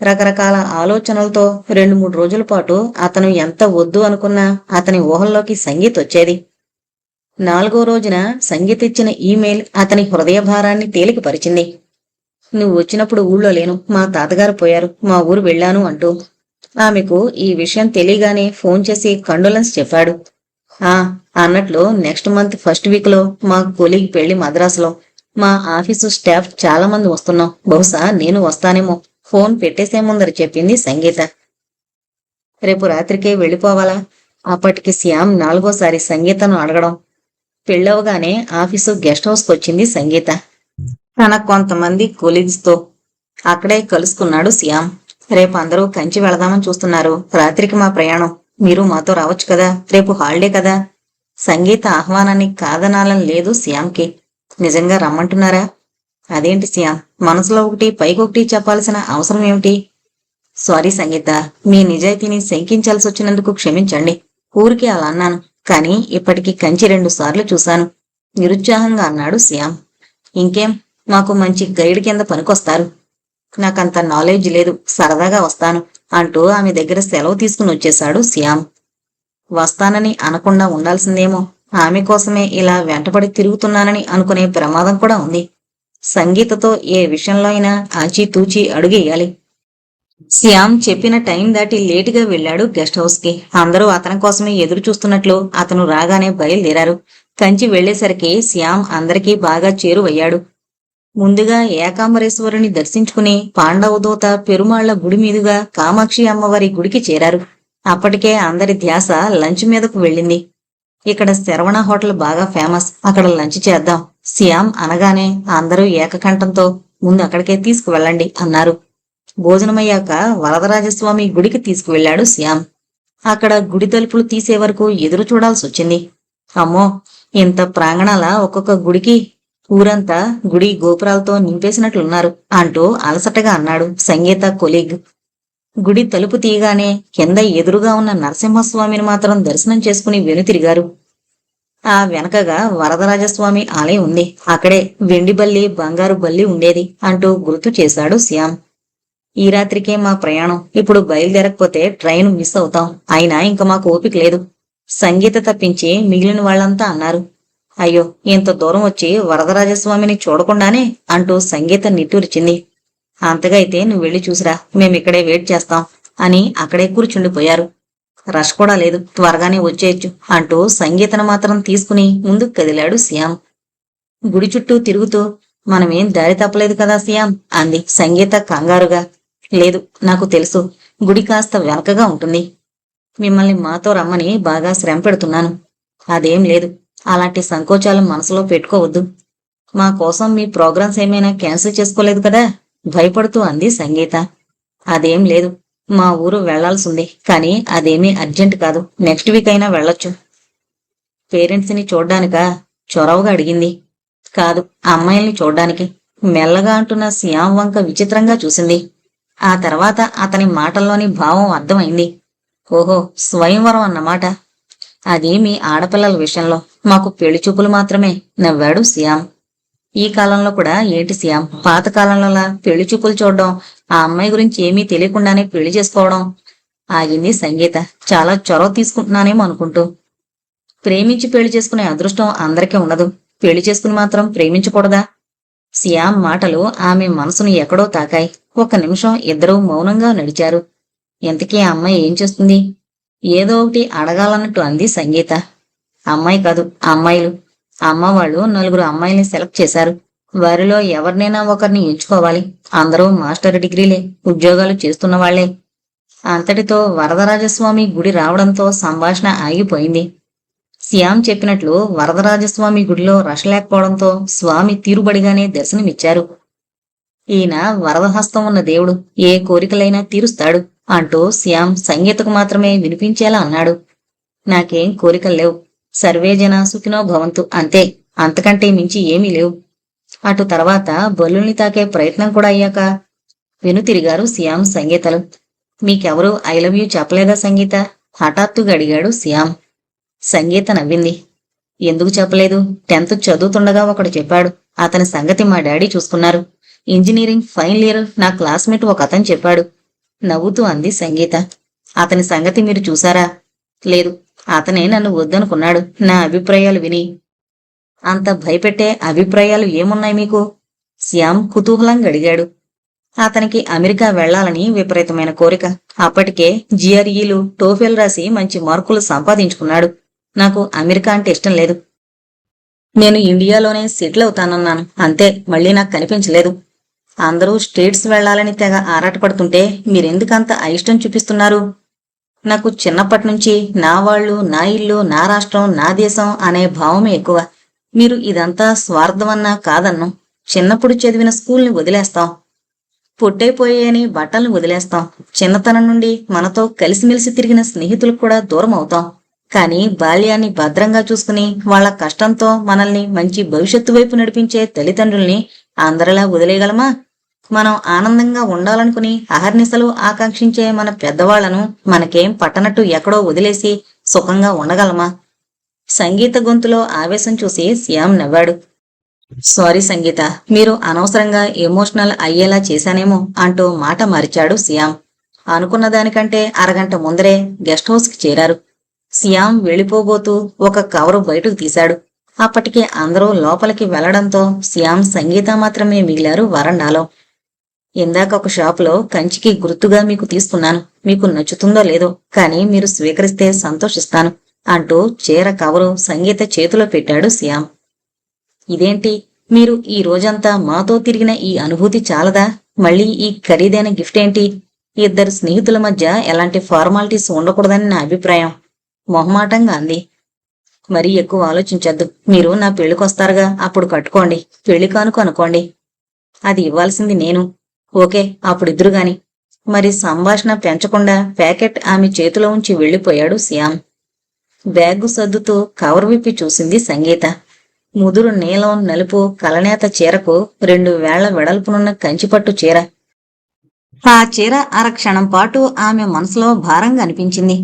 రకరకాల ఆలోచనలతో 2-3 రోజుల పాటు అతను ఎంత వద్దు అనుకున్నా అతని ఊహల్లోకి సంగీత్ వచ్చేది. 4వ రోజున సంగీత ఇచ్చిన ఈమెయిల్ అతని హృదయ భారాన్ని తేలికపరిచింది. నువ్వు వచ్చినప్పుడు ఊళ్ళో లేను, మా తాతగారు పోయారు, మా ఊరు వెళ్ళాను అంటూ. ఆమెకు ఈ విషయం తెలియగానే ఫోన్ చేసి కండోలెన్స్ చెప్పాడు. అన్నట్లు నెక్స్ట్ మంత్ ఫస్ట్ వీక్ లో మా కొలీగ్ పెళ్లి మద్రాసులో. మా ఆఫీసు స్టాఫ్ చాలా మంది వస్తున్నాం. బహుశా నేను వస్తానేమో. ఫోన్ పెట్టేసే ముందర చెప్పింది సంగీత. రేపు రాత్రికే వెళ్ళిపోవాలా? అప్పటికి శ్యామ్ 4వసారి సంగీతను అడగడం. పెళ్ళవగానే ఆఫీసు గెస్ట్ హౌస్ కొచ్చింది సంగీత. తన కొంతమంది కొలీగ్స్ తో. అక్కడే కలుసుకున్నాడు శ్యామ్. రేపు అందరూ కంచి వెళదామని చూస్తున్నారు. రాత్రికి మా ప్రయాణం. మీరు మాతో రావచ్చు కదా, రేపు హాలిడే కదా. సంగీత ఆహ్వానాన్ని కాదనాలని లేదు శ్యామ్కి. నిజంగా రమ్మంటున్నారా? అదేంటి శ్యామ్, మనసులో ఒకటి పైకొకటి చెప్పాల్సిన అవసరం ఏమిటి? సారీ సంగీత, మీ నిజాయితీని శంకించాల్సి వచ్చినందుకు క్షమించండి. ఊరికి అలా అన్నాను, కానీ ఇప్పటికి కంచి 2 సార్లు చూశాను నిరుత్సాహంగా అన్నాడు శ్యామ్. ఇంకేం, మాకు మంచి గైడ్ కింద పనికొస్తారు. నాకంత నాలెడ్జ్ లేదు, సరదాగా వస్తాను అంటూ ఆమె దగ్గర సెలవు తీసుకుని వచ్చేశాడు శ్యామ్. వస్తానని అనకుండా ఉండాల్సిందేమో. ఆమె కోసమే ఇలా వెంటపడి తిరుగుతున్నానని అనుకునే ప్రమాదం కూడా ఉంది. సంగీతతో ఏ విషయంలో అయినా ఆచితూచి అడుగేయాలి. శ్యామ్ చెప్పిన టైం దాటి లేటుగా వెళ్లాడు గెస్ట్ హౌస్ కి. అందరూ అతని కోసమే ఎదురు చూస్తున్నట్లు అతను రాగానే బయలుదేరారు. కంచి వెళ్లేసరికి శ్యామ్ అందరికీ బాగా చేరువయ్యాడు. ముందుగా ఏకాంబరేశ్వరుని దర్శించుకుని పాండవదూత పెరుమాళ్ల గుడి మీదుగా కామాక్షి అమ్మవారి గుడికి చేరారు. అప్పటికే అందరి ధ్యాస లంచ్ మీదకు వెళ్ళింది. ఇక్కడ శరవణ హోటల్ బాగా ఫేమస్, అక్కడ లంచ్ చేద్దాం. శ్యామ్ అనగానే అందరూ ఏకకంఠంతో ముందు అక్కడికే తీసుకువెళ్ళండి అన్నారు. భోజనమయ్యాక వరదరాజస్వామి గుడికి తీసుకువెళ్లాడు శ్యామ్. అక్కడ గుడి తలుపులు తీసే వరకు ఎదురు చూడాల్సొచ్చింది. అమ్మో, ఇంత ప్రాంగణాల ఒక్కొక్క గుడికి, ఊరంతా గుడి గోపురాలతో నింపేసినట్లున్నారు అంటూ అలసటగా అన్నాడు సంగీత కొలీగ్. గుడి తలుపు తీయగానే కింద ఎదురుగా ఉన్న నరసింహస్వామిని మాత్రం దర్శనం చేసుకుని వెనుతిరిగారు. ఆ వెనకగా వరదరాజస్వామి ఆలయం ఉంది. అక్కడే వెండి బల్లి, బంగారు బల్లి ఉండేది అంటూ గుర్తు చేశాడు శ్యామ్. ఈ రాత్రికే మా ప్రయాణం. ఇప్పుడు బయలుదేరకపోతే ట్రైన్ మిస్ అవుతాం. అయినా ఇంక మాకు ఓపిక లేదు. సంగీత తప్పించి మిగిలిన వాళ్లంతా అన్నారు. అయ్యో, ఇంత దూరం వచ్చి వరదరాజస్వామిని చూడకుండానే అంటూ సంగీత నిట్టూర్చింది. అంతగా అయితే నువ్వు వెళ్ళి చూసిరా, మేమిక్కడే వెయిట్ చేస్తాం అని అక్కడే కూర్చుండిపోయారు. రష్ కూడా లేదు, త్వరగానే వచ్చేయచ్చు అంటూ సంగీతను మాత్రం తీసుకుని ముందుకు కదిలాడు శ్యామ్. గుడి చుట్టూ తిరుగుతూ, మనమేం దారి తప్పలేదు కదా శ్యామ్ అంది సంగీత కంగారుగా. లేదు, నాకు తెలుసు, గుడి కాస్త వెనకగా ఉంటుంది. మిమ్మల్ని మాతో రమ్మని బాగా శ్రమ పెడుతున్నాను. అదేం లేదు, అలాంటి సంకోచాలు మనసులో పెట్టుకోవద్దు. మా కోసం మీ ప్రోగ్రామ్స్ ఏమైనా క్యాన్సిల్ చేసుకోలేదు కదా భయపడుతూ అంది సంగీత. అదేం లేదు, మా ఊరు వెళ్లాల్సింది, కానీ అదేమీ అర్జెంట్ కాదు. నెక్స్ట్ వీక్ అయినా వెళ్ళొచ్చు. పేరెంట్స్ ని చూడ్డానికా? చొరవగా అడిగింది. కాదు, అమ్మాయిల్ని చూడ్డానికి. మెల్లగా అంటున్న శ్యామ్ వంక విచిత్రంగా చూసింది. ఆ తర్వాత అతని మాటల్లోని భావం అర్థమైంది. ఓహో, స్వయంవరం అన్నమాట. అది మీ ఆడపిల్లల విషయంలో, మాకు పెళ్లి చూపులు మాత్రమే నవ్వాడు శ్యామ్. ఈ కాలంలో కూడా ఏంటి శ్యామ్, పాత కాలంలోలా పెళ్లి చూపులు చూడడం, ఆ అమ్మాయి గురించి ఏమీ తెలియకుండానే పెళ్లి చేసుకోవడం? ఆగింది సంగీత, చాలా చొరవ తీసుకుంటున్నానేమో అనుకుంటూ. ప్రేమించి పెళ్లి చేసుకునే అదృష్టం అందరికీ ఉండదు. పెళ్లి చేసుకుని మాత్రం ప్రేమించకూడదా? శ్యామ్ మాటలు ఆమె మనసును ఎక్కడో తాకాయి. 1 నిమిషం ఇద్దరూ మౌనంగా నడిచారు. ఇంతకీ ఆ అమ్మాయి ఏం చేస్తుంది? ఏదో ఒకటి అడగాలన్నట్టు అంది సంగీత. అమ్మాయి కాదు, అమ్మాయిలు. అమ్మ వాళ్ళు 4 అమ్మాయిల్ని సెలెక్ట్ చేశారు. వారిలో ఎవరినైనా ఒకరిని ఎంచుకోవాలి. అందరూ మాస్టర్ డిగ్రీలే, ఉద్యోగాలు చేస్తున్న వాళ్లే. అంతటితో వరదరాజస్వామి గుడి రావడంతో సంభాషణ ఆగిపోయింది. శ్యామ్ చెప్పినట్లు వరదరాజస్వామి గుడిలో రష్ లేకపోవడంతో స్వామి తీరుబడిగానే దర్శనమిచ్చారు. ఈయన వరదహస్తం ఉన్న దేవుడు, ఏ కోరికలైనా తీరుస్తాడు అంటూ శ్యామ్ సంగీతకు మాత్రమే వినిపించేలా అన్నాడు. నాకేం కోరికలు లేవు. సర్వేజన సుఖినో భవంతు అంతే, అంతకంటే మించి ఏమీ లేవు. అటు తర్వాత బల్లుల్ని తాకే ప్రయత్నం కూడా అయ్యాక వెనుతిరిగారు శ్యామ్ సంగీతలు. మీకెవరూ ఐ లవ్ యూ చెప్పలేదా సంగీత? హఠాత్తుగా అడిగాడు శ్యామ్. సంగీత నవ్వింది. ఎందుకు చెప్పలేదు? 10th చదువుతుండగా ఒకడు చెప్పాడు. అతని సంగతి మా డాడీ చూసుకున్నారు. ఇంజనీరింగ్ ఫైనల్ ఇయర్ నా క్లాస్మేట్ ఒక అతను చెప్పాడు నవ్వుతూ అంది సంగీత. అతని సంగతి మీరు చూసారా? లేదు, అతనే నన్ను వద్దనుకున్నాడు నా అభిప్రాయాలు విని. అంత భయపెట్టే అభిప్రాయాలు ఏమున్నాయి మీకు? శ్యామ్ కుతూహలంగా అడిగాడు. అతనికి అమెరికా వెళ్లాలని విపరీతమైన కోరిక. అప్పటికే జిఆర్ఈలు, టోఫెల్ రాసి మంచి మార్కులు సంపాదించుకున్నాడు. నాకు అమెరికా అంటే ఇష్టం లేదు. నేను ఇండియాలోనే సెటిల్ అవుతానన్నాను, అంతే. మళ్ళీ నాకు కనిపించలేదు. అందరూ స్టేట్స్ వెళ్లాలని తెగ ఆరాటపడుతుంటే మీరెందుకంత అయిష్టం చూపిస్తున్నారు? నాకు చిన్నప్పటి నుంచి నా వాళ్ళు, నా ఇల్లు, నా రాష్ట్రం, నా దేశం అనే భావమే ఎక్కువ. మీరు ఇదంతా స్వార్థమన్నా కాదన్నం. చిన్నప్పుడు చదివిన స్కూల్ని వదిలేస్తాం. పొట్టైపోయాయని బట్టలను వదిలేస్తాం. చిన్నతనం నుండి మనతో కలిసిమెలిసి తిరిగిన స్నేహితులకు కూడా దూరం అవుతాం. కానీ బాల్యాన్ని భద్రంగా చూసుకుని వాళ్ళ కష్టంతో మనల్ని మంచి భవిష్యత్తు వైపు నడిపించే తల్లిదండ్రుల్ని అందరిలా వదిలేయగలమా? మనం ఆనందంగా ఉండాలనుకుని అహర్నిశలు ఆకాంక్షించే మన పెద్దవాళ్లను మనకేం పట్టనట్టు ఎక్కడో వదిలేసి సుఖంగా ఉండగలమా? సంగీత గొంతులో ఆవేశం చూసి శ్యామ్ నవ్వాడు. సారీ సంగీత, మీరు అనవసరంగా ఎమోషనల్ అయ్యేలా చేశానేమో అంటూ మాట మార్చాడు శ్యామ్. అనుకున్న దానికంటే అరగంట ముందరే గెస్ట్ హౌస్ కి చేరారు. శ్యామ్ వెళ్ళిపోబోతూ ఒక కవరు బయటకు తీశాడు. అప్పటికే అందరూ లోపలికి వెళ్లడంతో శ్యామ్ సంగీత మాత్రమే మిగిలారు వరండాలో. ఇందాక ఒక షాపులో కంచికి గుర్తుగా మీకు తీసుకున్నాను. మీకు నచ్చుతుందో లేదో, కానీ మీరు స్వీకరిస్తే సంతోషిస్తాను అంటూ చీర కవరు సంగీత చేతిలో పెట్టాడు శ్యామ్. ఇదేంటి, మీరు ఈ రోజంతా మాతో తిరిగిన ఈ అనుభూతి చాలదా? మళ్ళీ ఈ ఖరీదైన గిఫ్ట్ ఏంటి? ఇద్దరు స్నేహితుల మధ్య ఎలాంటి ఫార్మాలిటీస్ ఉండకూడదని నా అభిప్రాయం మొహమాటంగా అంది. మరీ ఎక్కువ ఆలోచించద్దు. మీరు నా పెళ్లికొస్తారుగా, అప్పుడు కట్టుకోండి. పెళ్లి కానుక అనుకోండి. అది ఇవ్వాల్సింది నేను. ఓకే, అప్పుడిద్దరు గాని. మరి సంభాషణ పెంచకుండా ప్యాకెట్ ఆమె చేతిలో ఉంచి వెళ్లిపోయాడు శ్యామ్. బ్యాగు సర్దుతూ కవర్ విప్పి చూసింది సంగీత. ముదురు నీలం నలుపు కలనేత చీరకు 2 వేళ్ల వెడల్పునున్న కంచిపట్టు చీర. ఆ చీర అరక్షణం పాటు ఆమె మనసులో భారంగా అనిపించింది.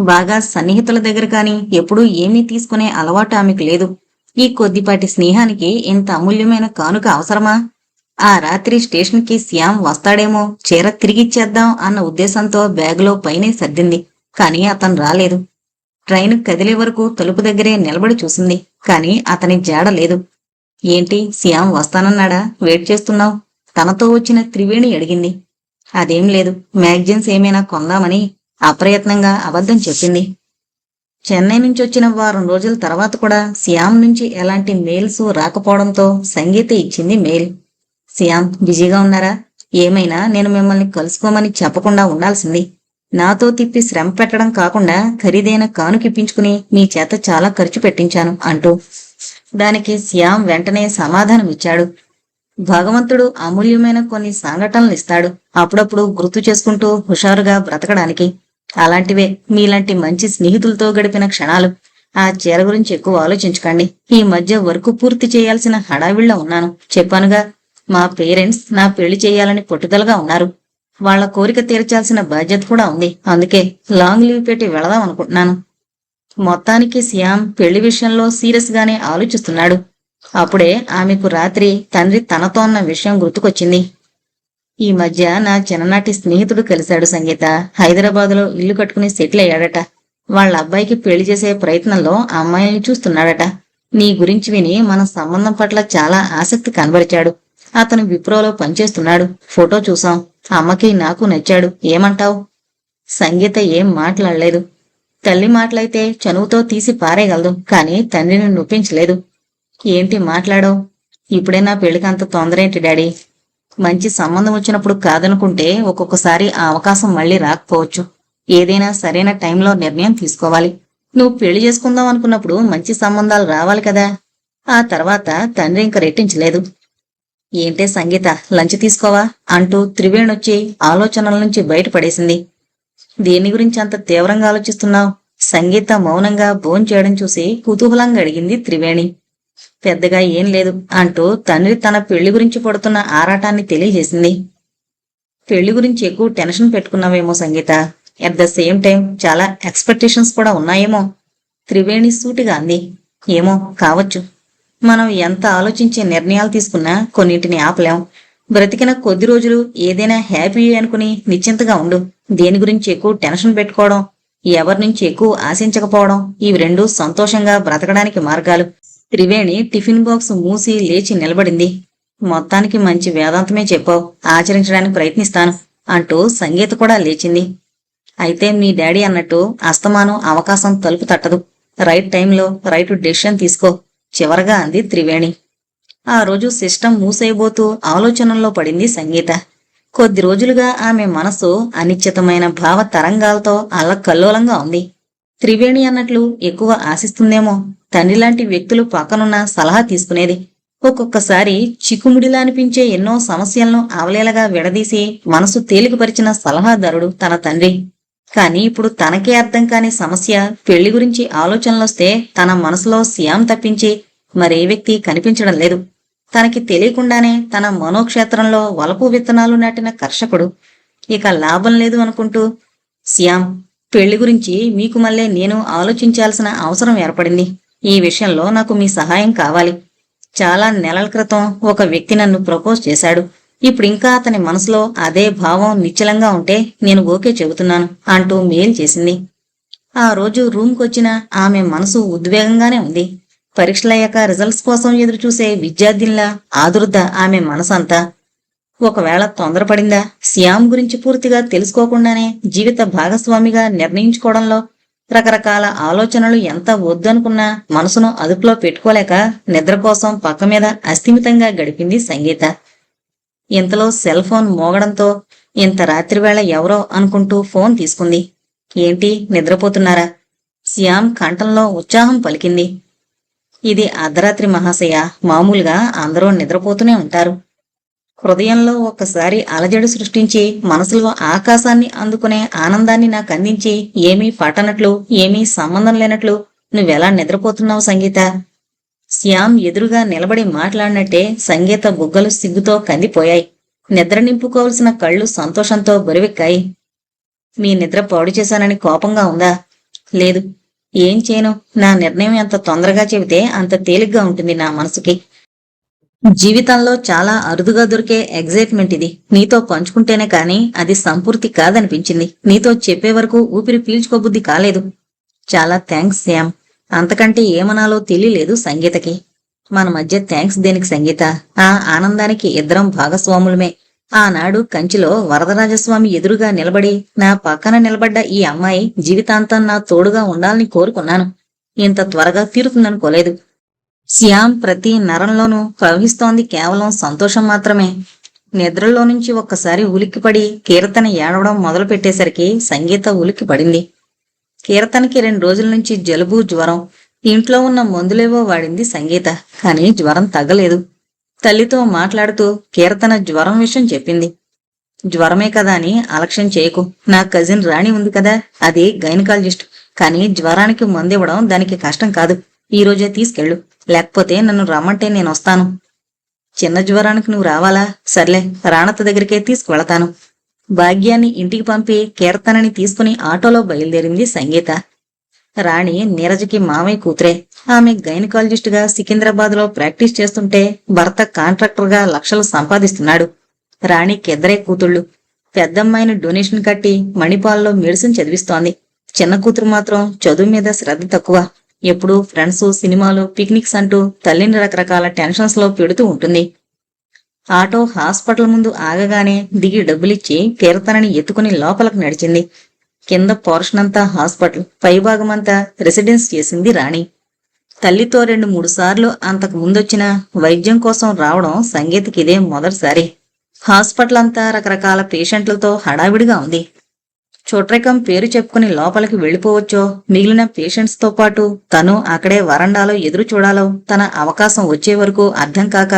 బాగా సన్నిహితుల దగ్గర కాని ఎప్పుడూ ఏమీ తీసుకునే అలవాటు ఆమెకు లేదు. ఈ కొద్దిపాటి స్నేహానికి ఇంత అమూల్యమైన కానుక అవసరమా? ఆ రాత్రి స్టేషన్కి శ్యామ్ వస్తాడేమో, చీర తిరిగిచ్చేద్దాం అన్న ఉద్దేశంతో బ్యాగులో పైనే సర్దింది. కాని అతను రాలేదు. ట్రైన్ కదిలే వరకు తలుపు దగ్గరే నిలబడి చూసింది. కాని అతని జాడ లేదు. ఏంటి, శ్యామ్ వస్తానన్నాడా? వెయిట్ చేస్తున్నావు? తనతో వచ్చిన త్రివేణి అడిగింది. అదేం లేదు, మ్యాగజైన్స్ ఏమైనా కొందామని అప్రయత్నంగా అబద్ధం చెప్పింది. చెన్నై నుంచి వచ్చిన వారం రోజుల తర్వాత కూడా శ్యామ్ నుంచి ఎలాంటి మెయిల్స్ రాకపోవడంతో సంగీత ఇచ్చింది మెయిల్. శ్యామ్, బిజీగా ఉన్నారా? ఏమైనా నేను మిమ్మల్ని కలుసుకోమని చెప్పకుండా ఉండాల్సింది. నాతో తిప్పి శ్రమ పెట్టడం కాకుండా ఖరీదైన కానుకిప్పించుకుని మీ చేత చాలా ఖర్చు పెట్టించాను అంటూ. దానికి శ్యామ్ వెంటనే సమాధానమిచ్చాడు. భగవంతుడు అమూల్యమైన కొన్ని సంఘటనలు ఇస్తాడు, అప్పుడప్పుడు గుర్తు చేసుకుంటూ హుషారుగా బ్రతకడానికి. అలాంటివే మీలాంటి మంచి స్నేహితులతో గడిపిన క్షణాలు. ఆ చీర గురించి ఎక్కువ ఆలోచించకండి. ఈ మధ్య వర్క్ పూర్తి చేయాల్సిన హడావిడిలో ఉన్నాను. చెప్పానుగా, మా పేరెంట్స్ నా పెళ్లి చేయాలని పట్టుదలగా ఉన్నారు. వాళ్ల కోరిక తీర్చాల్సిన బాధ్యత కూడా ఉంది. అందుకే లాంగ్ లీవ్ పెట్టి వెళదాం అనుకుంటున్నాను. మొత్తానికి శ్యామ్ పెళ్లి విషయంలో సీరియస్ గానే ఆలోచిస్తున్నాడు. అప్పుడే ఆమెకు రాత్రి తండ్రి తనతో అన్న విషయం గుర్తుకొచ్చింది. ఈ మధ్య నా చిన్ననాటి స్నేహితుడు కలిశాడు సంగీత. హైదరాబాదులో ఇల్లు కట్టుకుని సెటిల్ అయ్యాడట. వాళ్ళ అబ్బాయికి పెళ్లి చేసే ప్రయత్నంలో అమ్మాయిల్ని చూస్తున్నాడట. నీ గురించి విని మన సంబంధం పట్ల చాలా ఆసక్తి కనబరిచాడు. అతను విప్రోలో పనిచేస్తున్నాడు. ఫోటో చూసాం. అమ్మకి నాకు నచ్చాడు. ఏమంటావ్? సంగీత ఏం మాట్లాడలేదు. తల్లి మాటలైతే చనువుతో తీసి పారేయగలదు, కానీ తండ్రిని నొప్పించలేదు. ఏంటి మాట్లాడవు? ఇప్పుడే నా పెళ్లికంత తొందరేంటి డాడీ? మంచి సంబంధం వచ్చినప్పుడు కాదనుకుంటే ఒక్కొక్కసారి ఆ అవకాశం మళ్ళీ రాకపోవచ్చు. ఏదైనా సరైన టైంలో నిర్ణయం తీసుకోవాలి. నువ్వు పెళ్లి చేసుకుందాం అనుకున్నప్పుడు మంచి సంబంధాలు రావాలి కదా. ఆ తర్వాత తండ్రి ఇంక రెట్టించలేదు. ఏంటే సంగీత, లంచ్ తీసుకోవా అంటూ త్రివేణొచ్చి ఆలోచనల నుంచి బయటపడేసింది. దేని గురించి అంత తీవ్రంగా ఆలోచిస్తున్నావు? సంగీత మౌనంగా భోంచేయడం చూసి కుతూహలంగా అడిగింది త్రివేణి. పెద్దగా ఏం లేదు అంటూ తండ్రి తన పెళ్లి గురించి పడుతున్న ఆరాటాన్ని తెలియజేసింది. పెళ్లి గురించి ఎక్కువ టెన్షన్ పెట్టుకున్నావేమో Sangeetha. At the same time చాలా ఎక్స్పెక్టేషన్స్ కూడా ఉన్నాయేమో. త్రివేణి సూటిగా అంది. ఏమో, కావచ్చు. మనం ఎంత ఆలోచించే నిర్ణయాలు తీసుకున్నా కొన్నింటిని ఆపలేం. బ్రతికిన కొద్ది రోజులు ఏదైనా హ్యాపీ అనుకుని నిశ్చింతగా ఉండు. దేని గురించి ఎక్కువ టెన్షన్ పెట్టుకోవడం, ఎవరి నుంచి ఎక్కువ ఆశించకపోవడం, ఇవి రెండూ సంతోషంగా బ్రతకడానికి మార్గాలు. త్రివేణి టిఫిన్ బాక్స్ మూసి లేచి నిలబడింది. మొత్తానికి మంచి వేదాంతమే చెప్పావు. ఆచరించడానికి ప్రయత్నిస్తాను అంటూ సంగీత కూడా లేచింది. అయితే మీ డాడీ అన్నట్టు అస్తమానం అవకాశం తలుపు తట్టదు. రైట్ టైంలో రైట్ డెసిషన్ తీసుకో చివరగా అంది త్రివేణి. ఆ రోజు సిస్టమ్ మూసేయబోతూ ఆలోచనల్లో పడింది సంగీత. కొద్ది రోజులుగా ఆమె మనసు అనిశ్చితమైన భావ తరంగాలతో అల్లకల్లోలంగా ఉంది. త్రివేణి అన్నట్లు ఎక్కువ ఆశిస్తుందేమో. తండ్రిలాంటి వ్యక్తులు పక్కనున్న సలహా తీసుకునేది. ఒక్కొక్కసారి చిక్కుముడిలా అనిపించే ఎన్నో సమస్యలను అవలేలగా విడదీసి మనసు తేలికపరిచిన సలహాదారుడు తన తండ్రి. కాని ఇప్పుడు తనకే అర్థం కాని సమస్య పెళ్లి గురించి ఆలోచనలొస్తే తన మనసులో శ్యామ్ తప్పించి మరే వ్యక్తి కనిపించడం లేదు. తనకి తెలియకుండానే తన మనోక్షేత్రంలో వలపు విత్తనాలు నాటిన కర్షకుడు ఇక లాభం లేదు అనుకుంటూ, శ్యామ్, పెళ్లి గురించి మీకు మళ్ళీ నేను ఆలోచించాల్సిన అవసరం ఏర్పడింది. ఈ విషయంలో నాకు మీ సహాయం కావాలి. చాలా నెలల క్రితం ఒక వ్యక్తి నన్ను ప్రపోజ్ చేశాడు. ఇప్పుడింకా అతని మనసులో అదే భావం నిశ్చలంగా ఉంటే నేను ఓకే చెబుతున్నాను అంటూ మెయిల్ చేసింది. ఆ రోజు రూమ్కొచ్చిన ఆమె మనసు ఉద్వేగంగానే ఉంది. పరీక్షలయ్యాక రిజల్ట్స్ కోసం ఎదురుచూసే విద్యార్థినిలా ఆదుర్ద ఆమె మనసంతా. ఒకవేళ తొందరపడిందా? శ్యామ్ గురించి పూర్తిగా తెలుసుకోకుండానే జీవిత భాగస్వామిగా నిర్ణయించుకోవడంలో రకరకాల ఆలోచనలు ఎంత వద్దనుకున్నా మనసును అదుపులో పెట్టుకోలేక నిద్ర కోసం పక్క మీద అస్థిమితంగా గడిపింది సంగీత. ఇంతలో సెల్ ఫోన్ మోగడంతో ఇంత రాత్రివేళ ఎవరో అనుకుంటూ ఫోన్ తీసుకుంది. ఏంటి, నిద్రపోతున్నారా? శ్యామ్ కంఠంలో ఉత్సాహం పలికింది. ఇది అర్ధరాత్రి మహాశయ, మామూలుగా అందరూ నిద్రపోతూనే ఉంటారు. హృదయంలో ఒక్కసారి అలజడి సృష్టించి మనసులో ఆకాశాన్ని అందుకునే ఆనందాన్ని నాకు అందించి ఏమీ పట్టనట్లు, ఏమీ సంబంధం లేనట్లు నువ్వెలా నిద్రపోతున్నావు సంగీత? శ్యామ్ ఎదురుగా నిలబడి మాట్లాడినట్టే సంగీత బుగ్గలు సిగ్గుతో కందిపోయాయి. నిద్ర నింపుకోవలసిన కళ్ళు సంతోషంతో బరువెక్కాయి. మీ నిద్ర పాడు చేశానని కోపంగా ఉందా? లేదు. ఏం చేయను, నా నిర్ణయం ఎంత తొందరగా చెబితే అంత తేలిగ్గా ఉంటుంది నా మనసుకి. జీవితంలో చాలా అరుదుగా దొరికే ఎగ్జైట్మెంట్ ఇది. నీతో పంచుకుంటేనే కాని అది సంపూర్తి కాదనిపించింది. నీతో చెప్పే వరకు ఊపిరి పీల్చుకోబుద్ధి కాలేదు. చాలా థ్యాంక్స్ శ్యామ్. అంతకంటే ఏమనాలో తెలియలేదు సంగీతకి. మన మధ్య థ్యాంక్స్ దేనికి సంగీత? ఆ ఆనందానికి ఇద్దరం భాగస్వాములమే. ఆనాడు కంచిలో వరదరాజస్వామి ఎదురుగా నిలబడి నా పక్కన నిలబడ్డ ఈ అమ్మాయి జీవితాంతం నా తోడుగా ఉండాలని కోరుకున్నాను. ఇంత త్వరగా తీరుతుందనుకోలేదు. శ్యామ్ ప్రతి నరంలోనూ ప్రవహిస్తోంది కేవలం సంతోషం మాత్రమే. నిద్రలో నుంచి ఒక్కసారి ఉలిక్కిపడి కీర్తన ఏడవడం మొదలు పెట్టేసరికి సంగీత ఉలిక్కిపడింది. కీర్తనకి 2 రోజుల నుంచి జలుబు, జ్వరం. ఇంట్లో ఉన్న మందులేవో వాడింది సంగీత. కాని జ్వరం తగ్గలేదు. తల్లితో మాట్లాడుతూ కీర్తన జ్వరం విషయం చెప్పింది. జ్వరమే కదా అని అలక్ష్యం చేయకు. నా కజిన్ రాణి ఉంది కదా, అది గైనకాలజిస్ట్. కానీ జ్వరానికి మందివ్వడం దానికి కష్టం కాదు. ఈ రోజే తీసుకెళ్ళు, లేకపోతే నన్ను రమ్మంటే నేనొస్తాను. చిన్న జ్వరానికి నువ్వు రావాలా? సర్లే, రాణత దగ్గరికే తీసుకువెళతాను. భాగ్యాన్ని ఇంటికి పంపి కీర్తనని తీసుకుని ఆటోలో బయలుదేరింది సంగీత. రాణి నీరజకి మామయ్య కూతురే. ఆమె గైనకాలజిస్ట్ గా సికింద్రాబాద్ లో ప్రాక్టీస్ చేస్తుంటే భర్త కాంట్రాక్టర్ గా లక్షలు సంపాదిస్తున్నాడు. రాణికి ఇద్దరే కూతుళ్ళు. పెద్దమ్మాయిని డొనేషన్ కట్టి మణిపాల్లో మెడిసిన్ చదివిస్తోంది. చిన్న కూతురు మాత్రం చదువు మీద శ్రద్ధ తక్కువ. ఎప్పుడూ ఫ్రెండ్స్, సినిమాలు, పిక్నిక్స్ అంటూ తల్లిని రకరకాల టెన్షన్స్ లో పెడుతూ ఉంటుంది. ఆటో హాస్పిటల్ ముందు ఆగగానే దిగి డబ్బులిచ్చి కీర్తనని ఎత్తుకుని లోపలకు నడిచింది. కింద పోర్షన్ అంతా హాస్పిటల్, పైభాగమంతా రెసిడెన్స్ చేసింది రాణి. తల్లితో 2-3 సార్లు అంతకు ముందొచ్చిన వైద్యం కోసం రావడం సంగీతకి ఇదే మొదటిసారి. హాస్పిటల్ అంతా రకరకాల పేషెంట్లతో హడావిడిగా ఉంది. చోట్రికం పేరు చెప్పుకుని లోపలికి వెళ్లిపోవచ్చో, మిగిలిన పేషెంట్స్ తో పాటు తను అక్కడే వరండాలో ఎదురు చూడాలో తన అవకాశం వచ్చే వరకు అర్థం కాక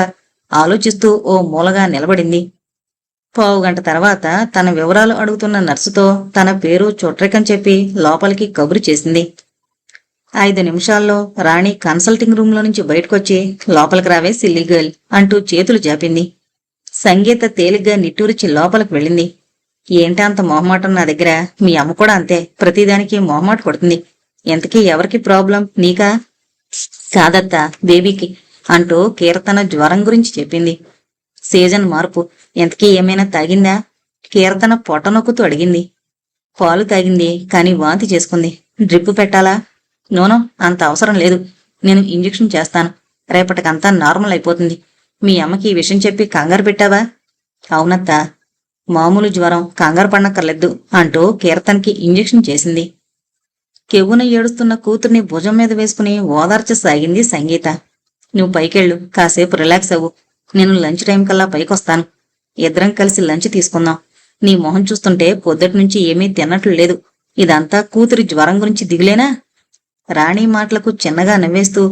ఆలోచిస్తూ ఓ మూలగా నిలబడింది. 15 గంట తర్వాత తన వివరాలు అడుగుతున్న నర్సుతో తన పేరు చోట్రికం చెప్పి లోపలికి కబురు చేసింది. 5 నిమిషాల్లో రాణి కన్సల్టింగ్ రూమ్ లో నుంచి బయటకొచ్చి లోపలికి రావే సిల్లీ గర్ల్ అంటూ చేతులు జాపింది. సంగీత తేలిగ్గా నిట్టూరిచి లోపలికి వెళ్ళింది. ఏంటి అంత మొహమాటం నా దగ్గర? మీ అమ్మ కూడా అంతే, ప్రతిదానికి మొహమాట కొడుతుంది. ఎంతకీ ఎవరికి ప్రాబ్లం, నీకా? కాదత్తా, బేబీకి అంటూ కీర్తన జ్వరం గురించి చెప్పింది. సీజన్ మార్పు. ఎంతకీ ఏమైనా తాగిందా? కీర్తన పొట్ట నొక్కుతూ అడిగింది. పాలు తాగింది, కాని వాంతి చేసుకుంది. డ్రిప్పు పెట్టాలా? నోనో, అంత అవసరం లేదు. నేను ఇంజెక్షన్ చేస్తాను. రేపటికంతా నార్మల్ అయిపోతుంది. మీ అమ్మకి ఈ విషయం చెప్పి కంగారు పెట్టావా? అవునత్తా, మామూలు జ్వరం, కంగారు పడనక్కర్లేదు అంటూ కీర్తన్కి ఇంజెక్షన్ చేసింది. కెవ్వున ఏడుస్తున్న కూతుర్ని భుజం మీద వేసుకుని ఓదార్చసాగింది సంగీత. నువ్వు పైకెళ్ళు, కాసేపు రిలాక్స్ అవ్వు. నేను లంచ్ టైం కల్లా పైకొస్తాను. ఇద్దరం కలిసి లంచ్ తీసుకుందాం. నీ మొహం చూస్తుంటే పొద్దుటి నుంచి ఏమీ తిన్నట్లు లేదు. ఇదంతా కూతురి జ్వరం గురించి దిగులేనా? రాణి మాటలకు చిన్నగా నవ్వేస్తూ,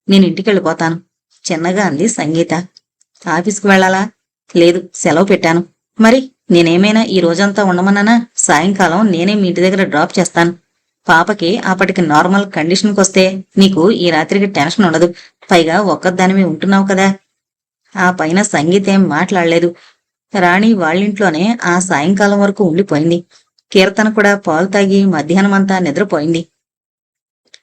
నేను ఇంటికెళ్ళిపోతాను. చిన్నగా అంది సంగీత. ఆఫీస్కి వెళ్ళాలా? లేదు, సెలవు పెట్టాను. మరి నేనేమైనా ఈ రోజంతా ఉండమన్నానా? సాయంకాలం నేనే మీ ఇంటి దగ్గర డ్రాప్ చేస్తాను. పాపకి అప్పటికి నార్మల్ కండిషన్కి వస్తే నీకు ఈ రాత్రికి టెన్షన్ ఉండదు. పైగా ఒక్కదానివి ఉంటున్నావు కదా. ఆ పైన సంగీత ఏం మాట్లాడలేదు. రాణి వాళ్ళింట్లోనే ఆ సాయంకాలం వరకు ఉండిపోయింది. కీర్తన కూడా పాలు తాగి మధ్యాహ్నమంతా నిద్రపోయింది.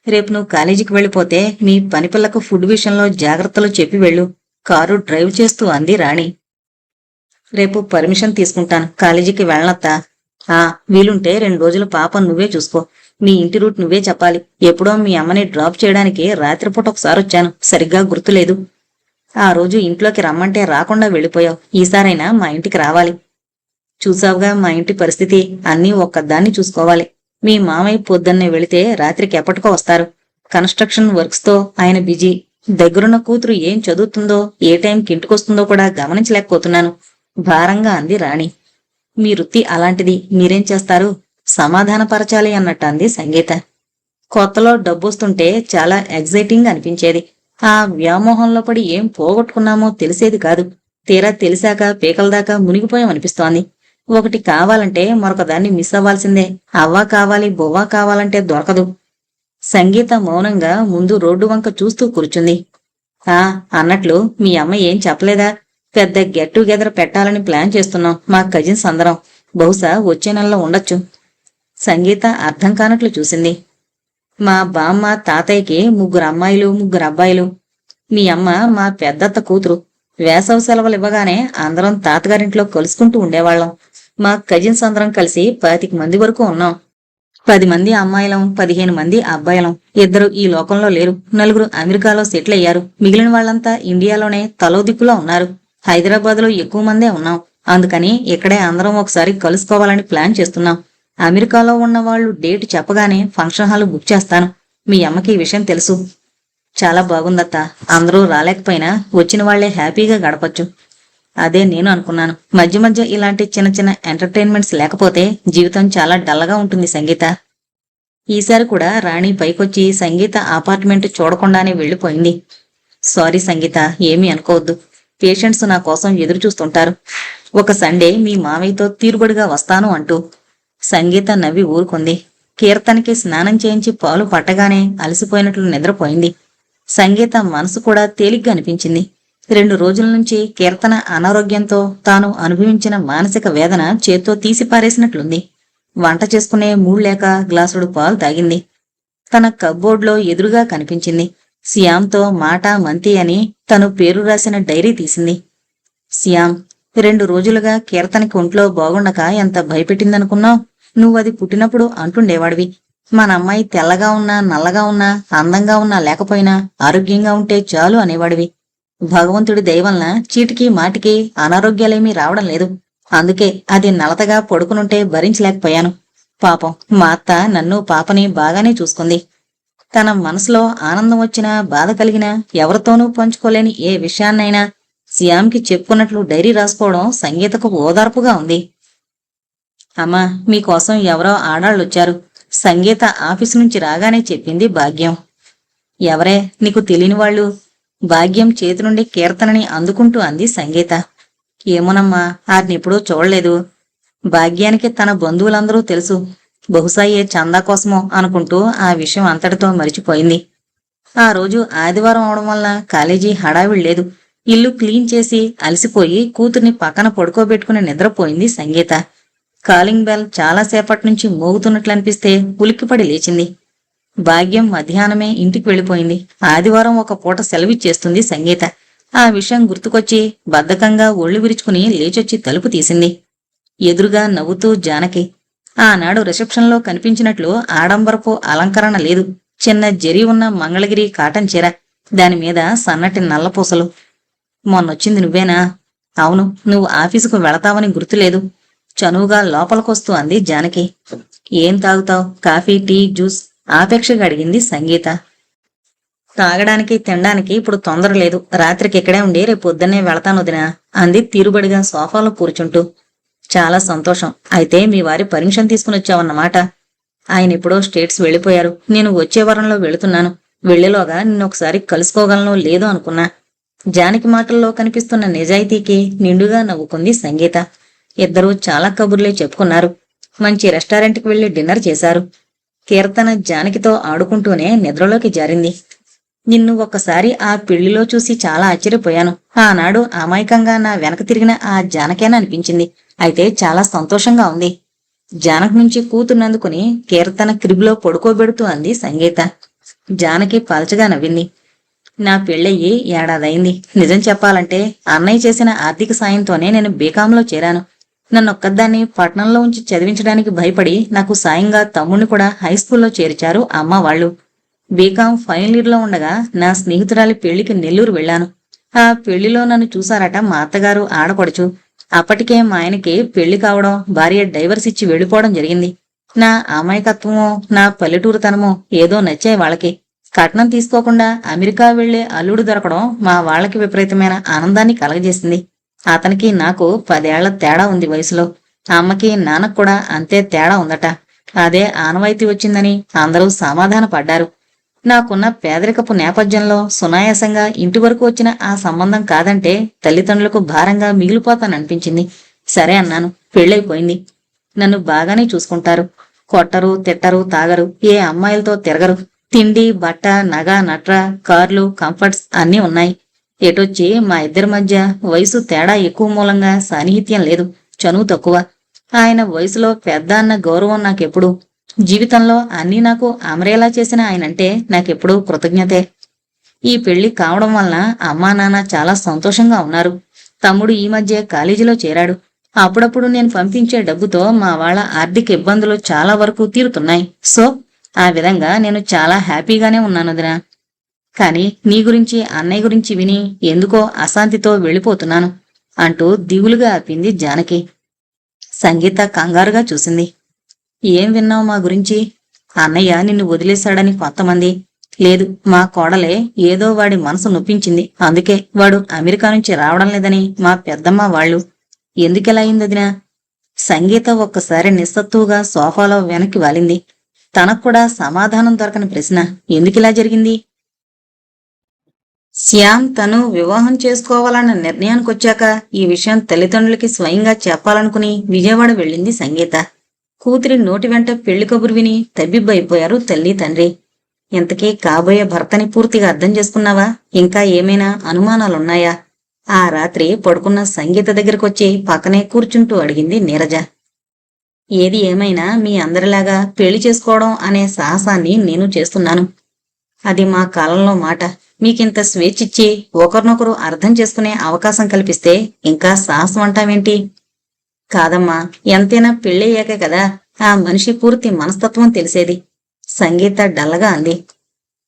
రేపు నువ్వు కాలేజీకి వెళ్ళిపోతే మీ పనిపిల్లకు ఫుడ్ విషయంలో జాగ్రత్తలు చెప్పి వెళ్ళు. కారు డ్రైవ్ చేస్తూ అంది రాణి. రేపు పర్మిషన్ తీసుకుంటాను, కాలేజీకి వెళ్ళనత్తా. వీలుంటే 2 రోజులు పాప నువ్వే చూసుకో. మీ ఇంటి రూట్ నువ్వే చెప్పాలి. ఎప్పుడో మీ అమ్మని డ్రాప్ చేయడానికి రాత్రిపూట ఒకసారి వచ్చాను, సరిగ్గా గుర్తులేదు. ఆ రోజు ఇంట్లోకి రమ్మంటే రాకుండా వెళ్ళిపోయావు. ఈసారైనా మా ఇంటికి రావాలి. చూసావుగా మా ఇంటి పరిస్థితి, అన్నీ ఒక్కదాన్ని చూసుకోవాలి. మీ మామయ్య పొద్దున్నే వెళితే రాత్రికి ఎప్పటికో వస్తారు. కన్స్ట్రక్షన్ వర్క్స్ తో ఆయన బిజీ. దగ్గరున్న కూతురు ఏం చదువుతుందో, ఏ టైంకి ఇంటికొస్తుందో కూడా గమనించలేకపోతున్నాను, భారంగా అంది రాణి. మీ వృత్తి అలాంటిది, మీరేం చేస్తారు? సమాధానపరచాలి అన్నట్టు అంది సంగీత. కొత్తలో డబ్బొస్తుంటే చాలా ఎగ్జైటింగ్ అనిపించేది. ఆ వ్యామోహంలో పడి ఏం పోగొట్టుకున్నామో తెలిసేది కాదు. తీరా తెలిసాక పీకలదాకా మునిగిపోయామనిపిస్తోంది. ఒకటి కావాలంటే మరొకదాన్ని మిస్ అవ్వాల్సిందే. అవ్వా కావాలి, బొవ్వా కావాలంటే దొరకదు. సంగీత మౌనంగా ముందు రోడ్డు వంక చూస్తూ కూర్చుంది. అన్నట్లు మీ అమ్మ ఏం చెప్పలేదా? పెద్ద గెట్ టుగెదర్ పెట్టాలని ప్లాన్ చేస్తున్నాం, మా కజిన్స్ అందరం. బహుశా వచ్చే నెలలో ఉండొచ్చు. సంగీత అర్థం కానట్లు చూసింది. మా బామ్మ తాతయ్యకి 3 అమ్మాయిలు 3 అబ్బాయిలు. మీ అమ్మ మా పెద్దత్త కూతురు. వేసవి సెలవులు ఇవ్వగానే అందరం తాతగారింట్లో కలుసుకుంటూ ఉండేవాళ్ళం. మా కజిన్స్ అందరం కలిసి 25 మంది వరకు ఉన్నాం. 10 మంది అమ్మాయిలం, 15 మంది అబ్బాయిలం. 2 ఈ లోకంలో లేరు. 4 అమెరికాలో సెటిల్ అయ్యారు. మిగిలిన వాళ్ళంతా ఇండియాలోనే తలో దిక్కులో ఉన్నారు. హైదరాబాద్లో ఎక్కువ మందే ఉన్నాం. అందుకని ఇక్కడే అందరం ఒకసారి కలుసుకోవాలని ప్లాన్ చేస్తున్నాం. అమెరికాలో ఉన్న వాళ్ళు డేట్ చెప్పగానే ఫంక్షన్ హాల్ బుక్ చేస్తాను. మీ అమ్మకి ఈ విషయం తెలుసు. చాలా బాగుందత్తా. అందరూ రాలేకపోయినా వచ్చిన వాళ్లే హ్యాపీగా గడపచ్చు. అదే నేను అనుకున్నాను. మధ్య మధ్య ఇలాంటి చిన్న చిన్న ఎంటర్టైన్మెంట్స్ లేకపోతే జీవితం చాలా డల్గా ఉంటుంది సంగీత. ఈసారి కూడా రాణి పైకొచ్చి సంగీత అపార్ట్మెంట్ చూడకుండానే వెళ్లిపోయింది. సారీ సంగీత, ఏమీ అనుకోవద్దు. పేషెంట్స్ నా కోసం ఎదురు చూస్తుంటారు. ఒక సండే మీ మామయ్యతో తీరుబడిగా వస్తాను అంటూ. సంగీత నవ్వి ఊరుకుంది. కీర్తనకి స్నానం చేయించి పాలు పట్టగానే అలసిపోయినట్లు నిద్రపోయింది. సంగీత మనసు కూడా తేలిగ్గా అనిపించింది. 2 రోజుల నుంచి కీర్తన అనారోగ్యంతో తాను అనుభవించిన మానసిక వేదన చేత్తో తీసిపారేసినట్లుంది. వంట చేసుకునే మూడ్లేక గ్లాసుడు పాలు తాగింది. తన కబ్బోర్డ్లో ఎదురుగా కనిపించింది. శ్యామ్తో మాట మంతి అని తను పేరు రాసిన డైరీ తీసింది. శ్యామ్, 2 రోజులుగా కీర్తనకి ఒంట్లో బాగుండక ఎంత భయపెట్టిందనుకున్నావు? నువ్వది పుట్టినప్పుడు అంటుండేవాడివి. మన అమ్మాయి తెల్లగా ఉన్నా, నల్లగా ఉన్నా, అందంగా ఉన్నా లేకపోయినా ఆరోగ్యంగా ఉంటే చాలు అనేవాడివి. భగవంతుడి దయవలన చీటికి మాటికి అనారోగ్యాలేమీ రావడం లేదు. అందుకే అది నలతగా పడుకునుంటే భరించలేకపోయాను. పాపం మా అత్త నన్ను పాపని బాగానే చూసుకుంది. తన మనసులో ఆనందం వచ్చినా బాధ కలిగినా ఎవరితోనూ పంచుకోలేని ఏ విషయాన్నైనా శ్యామ్కి చెప్పుకున్నట్లు డైరీ రాసుకోవడం సంగీతకు ఓదార్పుగా ఉంది. అమ్మా, మీకోసం ఎవరో ఆడాళ్ళొచ్చారు. సంగీత ఆఫీసు నుంచి రాగానే చెప్పింది భాగ్యం. ఎవరే? నీకు తెలియని వాళ్ళు? భాగ్యం చేతి నుండి కీర్తనని అందుకుంటూ అంది సంగీత. ఏమోనమ్మా, ఆరినెప్పుడూ చూడలేదు. భాగ్యానికి తన బంధువులందరూ తెలుసు. బహుశా ఏ చందా కోసమో అనుకుంటూ ఆ విషయం అంతటితో మరిచిపోయింది. ఆ రోజు ఆదివారం అవడం వల్ల కాలేజీ హడావిడి లేదు. ఇల్లు క్లీన్ చేసి అలసిపోయి కూతుర్ని పక్కన పడుకోబెట్టుకుని నిద్రపోయింది సంగీత. కాలింగ్ బెల్ చాలాసేపటి నుంచి మోగుతున్నట్లు అనిపిస్తే ఉలిక్కిపడి లేచింది. భాగ్యం మధ్యాహ్నమే ఇంటికి వెళ్ళిపోయింది. ఆదివారం ఒక పూట సెలవిచ్చేస్తుంది సంగీత. ఆ విషయం గుర్తుకొచ్చి బద్ధకంగా ఒళ్ళు విరుచుకుని లేచొచ్చి తలుపు తీసింది. ఎదురుగా నవ్వుతూ జానకి. ఆనాడు రిసెప్షన్లో కనిపించినట్లు ఆడంబరపు అలంకరణ లేదు. చిన్న జరి ఉన్న మంగళగిరి కాటన్ చీర, దానిమీద సన్నటి నల్లపూసలు. మొన్నొచ్చింది నువ్వేనా? అవును, నువ్వు ఆఫీసుకు వెళతావని గుర్తులేదు. చనువుగా లోపలికొస్తూ అంది జానకి. ఏం తాగుతావు? Coffee, tea, juice? ఆపేక్షగా అడిగింది సంగీత. తాగడానికి తినడానికి ఇప్పుడు తొందర లేదు. రాత్రికి ఇక్కడే ఉండి రేపు పొద్దున్నే వెళతాను వదినా అంది తీరుబడిగా సోఫాలో కూర్చుంటూ. చాలా సంతోషం. అయితే మీ వారి పర్మిషన్ తీసుకుని వచ్చావన్నమాట. ఆయన ఎప్పుడో స్టేట్స్ వెళ్ళిపోయారు. నేను వచ్చే వారంలో వెళుతున్నాను. వెళ్లేలోగా నిన్నొకసారి కలుసుకోగలను లేదో అనుకున్నా. జానకి మాటల్లో కనిపిస్తున్న నిజాయితీకి నిండుగా నవ్వుకుంది సంగీత. ఇద్దరూ చాలా కబుర్లే చెప్పుకున్నారు. మంచి రెస్టారెంట్కి వెళ్లి డిన్నర్ చేశారు. కీర్తన జానకితో ఆడుకుంటూనే నిద్రలోకి జారింది. నిన్ను ఒక్కసారి ఆ పెళ్లిలో చూసి చాలా ఆశ్చర్యపోయాను. ఆనాడు అమాయకంగా నా వెనక తిరిగిన ఆ జానకేననిపించింది. అయితే చాలా సంతోషంగా ఉంది. జానకి నుంచి కూతుర్నందుకుని కీర్తన క్రిబ్లో పడుకోబెడుతూ అంది సంగీత. జానకి పలచగా నవ్వింది. నా పెళ్ళయ్యి ఏడాదైంది. నిజం చెప్పాలంటే అన్నయ్య చేసిన ఆర్థిక సాయంతోనే నేను బీకాంలో చేరాను. నన్నొక్కదాన్ని పట్నంలో ఉంచి చదివించడానికి భయపడి నాకు సాయంగా తమ్ముణ్ణి కూడా హైస్కూల్లో చేర్చారు అమ్మ వాళ్ళు. బీకాం ఫైనల్ ఇయర్ లో ఉండగా నా స్నేహితురాలి పెళ్లికి నెల్లూరు వెళ్లాను. ఆ పెళ్లిలో నన్ను చూశారట మా అత్తగారు, ఆడపడుచు. అప్పటికే మా ఆయనకి పెళ్లి కావడం, భార్య డైవర్స్ ఇచ్చి వెళ్లిపోవడం జరిగింది. నా అమాయకత్వమో నా పల్లెటూరుతనమో ఏదో నచ్చాయి వాళ్ళకి. కట్నం తీసుకోకుండా అమెరికా వెళ్లే అల్లుడు దొరకడం మా వాళ్ళకి విపరీతమైన ఆనందాన్ని కలగజేసింది. అతనికి నాకు 10 ఏళ్ల తేడా ఉంది వయసులో. అమ్మకి నాన్నకు కూడా అంతే తేడా ఉందట. అదే ఆనవాయితీ వచ్చిందని అందరూ సమాధాన పడ్డారు. నాకున్న పేదరికపు నేపథ్యంలో సునాయాసంగా ఇంటి వరకు వచ్చిన ఆ సంబంధం కాదంటే తల్లిదండ్రులకు భారంగా మిగిలిపోతాననిపించింది. సరే అన్నాను. పెళ్ళైపోయింది. నన్ను బాగానే చూసుకుంటారు. కొట్టరు, తిట్టరు, తాగరు, ఏ అమ్మాయిలతో తిరగరు. తిండి, బట్ట, నగ, నట్ర, కార్లు, కంఫర్ట్స్ అన్నీ ఉన్నాయి. ఎటొచ్చి మా ఇద్దరి మధ్య వయసు తేడా ఎక్కువ మూలంగా సాన్నిహిత్యం లేదు, చనువు తక్కువ. ఆయన వయసులో పెద్ద అన్న గౌరవం నాకెప్పుడు. జీవితంలో అన్నీ నాకు అమరేలా చేసిన ఆయనంటే నాకెప్పుడూ కృతజ్ఞతే. ఈ పెళ్లి కావడం వలన అమ్మా నాన్న చాలా సంతోషంగా ఉన్నారు. తమ్ముడు ఈ మధ్య కాలేజీలో చేరాడు. అప్పుడప్పుడు నేను పంపించే డబ్బుతో మా వాళ్ళ ఆర్థిక ఇబ్బందులు చాలా వరకు తీరుతున్నాయి. సో ఆ విధంగా నేను చాలా హ్యాపీగానే ఉన్నాను వదినా. కాని నీ గురించి, అన్నయ్య గురించి విని ఎందుకో అశాంతితో వెళ్ళిపోతున్నాను అంటూ దిగులుగా ఆపింది జానకి. సంగీత కంగారుగా చూసింది. ఏం విన్నావు మా గురించి? అన్నయ్య నిన్ను వదిలేశాడని కొంతమంది. లేదు, మా కోడలే ఏదో వాడి మనసు నొప్పించింది, అందుకే వాడు అమెరికా నుంచి రావడం లేదని మా పెద్దమ్మ వాళ్ళు. ఎందుకెలా అయిందదినా? సంగీత ఒక్కసారి నిస్సత్తువుగా సోఫాలో వెనక్కి వాలింది. తనకు కూడా సమాధానం దొరకని ప్రశ్న. ఎందుకిలా జరిగింది? శ్యామ్ తను వివాహం చేసుకోవాలన్న నిర్ణయానికొచ్చాక ఈ విషయం తల్లిదండ్రులకి స్వయంగా చెప్పాలనుకుని విజయవాడ వెళ్ళింది సంగీత. కూతురి నోటి వెంట పెళ్లి కబురు విని తబ్బిబ్బైపోయారు తల్లి తండ్రి. ఇంతకీ కాబోయే భర్తని పూర్తిగా అర్థం చేసుకున్నావా? ఇంకా ఏమైనా అనుమానాలున్నాయా? ఆ రాత్రి పడుకున్న సంగీత దగ్గరకొచ్చి పక్కనే కూర్చుంటూ అడిగింది నీరజ. ఏది ఏమైనా మీ అందరిలాగా పెళ్లి చేసుకోవడం అనే సాహసాన్ని నేను చేస్తున్నాను. అది మా కాలంలో మాట. మీకింత స్వేచ్ఛిచ్చి ఒకరినొకరు అర్థం చేసుకునే అవకాశం కల్పిస్తే ఇంకా సాహసం అంటావేంటి? కాదమ్మా, ఎంతైనా పెళ్ళయ్యాకే కదా ఆ మనిషి పూర్తి మనస్తత్వం తెలిసేది. సంగీత డల్లగా అంది.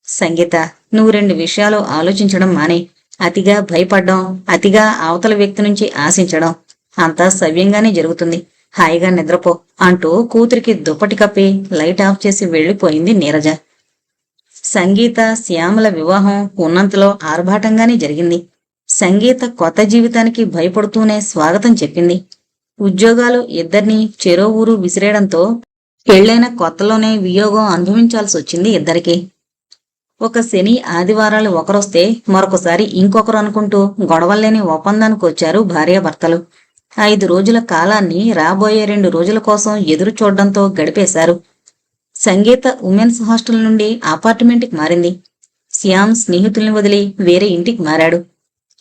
సంగీత, నువ్వు 2 విషయాలు ఆలోచించడం మానే. అతిగా భయపడ్డం, అతిగా అవతల వ్యక్తి నుంచి ఆశించడం. అంతా సవ్యంగానే జరుగుతుంది. హాయిగా నిద్రపో అంటూ కూతురికి దుప్పటి కప్పి లైట్ ఆఫ్ చేసి వెళ్లిపోయింది నీరజ. సంగీత శ్యామల వివాహం ఉన్నంతలో ఆర్భాటంగానే జరిగింది. సంగీత కొత్త జీవితానికి భయపడుతూనే స్వాగతం చెప్పింది. ఉద్యోగాలు ఇద్దరినీ చెరో ఊరు విసిరేయడంతో పెళ్లైన కొత్తలోనే వియోగం అనుభవించాల్సి వచ్చింది ఇద్దరికి. ఒక శని ఆదివారాలు ఒకరొస్తే మరొకసారి ఇంకొకరు అనుకుంటూ గొడవల్లేని ఒప్పందానికి వచ్చారు భార్యాభర్తలు. 5 రోజుల కాలాన్ని రాబోయే 2 రోజుల కోసం ఎదురు చూడడంతో గడిపేశారు. సంగీత ఉమెన్స్ హాస్టల్ నుండి అపార్ట్మెంట్కి మారింది. శ్యామ్ స్నేహితుల్ని వదిలి వేరే ఇంటికి మారాడు.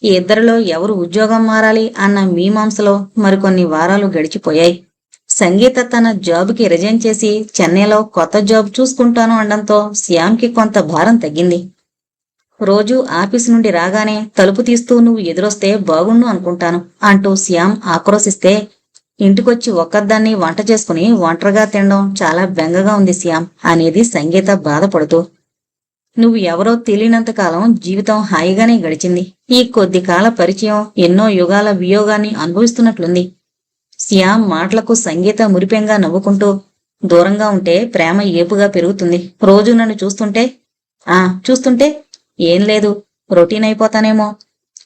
ఈ ఇద్దరిలో ఎవరు ఉద్యోగం మారాలి అన్న మీమాంసలో మరికొన్ని వారాలు గడిచిపోయాయి. సంగీత తన జాబ్కి రిజైన్ చేసి చెన్నైలో కొత్త జాబ్ చూసుకుంటాను అనడంతో శ్యామ్కి కొంత భారం తగ్గింది. రోజూ ఆఫీసు నుండి రాగానే తలుపు తీస్తూ నువ్వు ఎదురొస్తే బాగుండు అనుకుంటాను అంటూ శ్యామ్ ఆక్రోశిస్తే, ఇంటికొచ్చి ఒక్కదాన్ని వంట చేసుకుని ఒంటరిగా తినడం చాలా బెంగగా ఉంది శ్యామ్ అనేది సంగీత బాధపడుతూ. నువ్వు ఎవరో తెలియనంతకాలం జీవితం హాయిగానే గడిచింది. ఈ కొద్ది కాల పరిచయం ఎన్నో యుగాల వియోగాన్ని అనుభవిస్తున్నట్లుంది. శ్యామ్ మాటలకు సంగీత మురిపెంగా నవ్వుకుంటూ, దూరంగా ఉంటే ప్రేమ ఏపుగా పెరుగుతుంది. రోజు నన్ను చూస్తుంటే ఏం లేదు, రొటీన్ అయిపోతానేమో.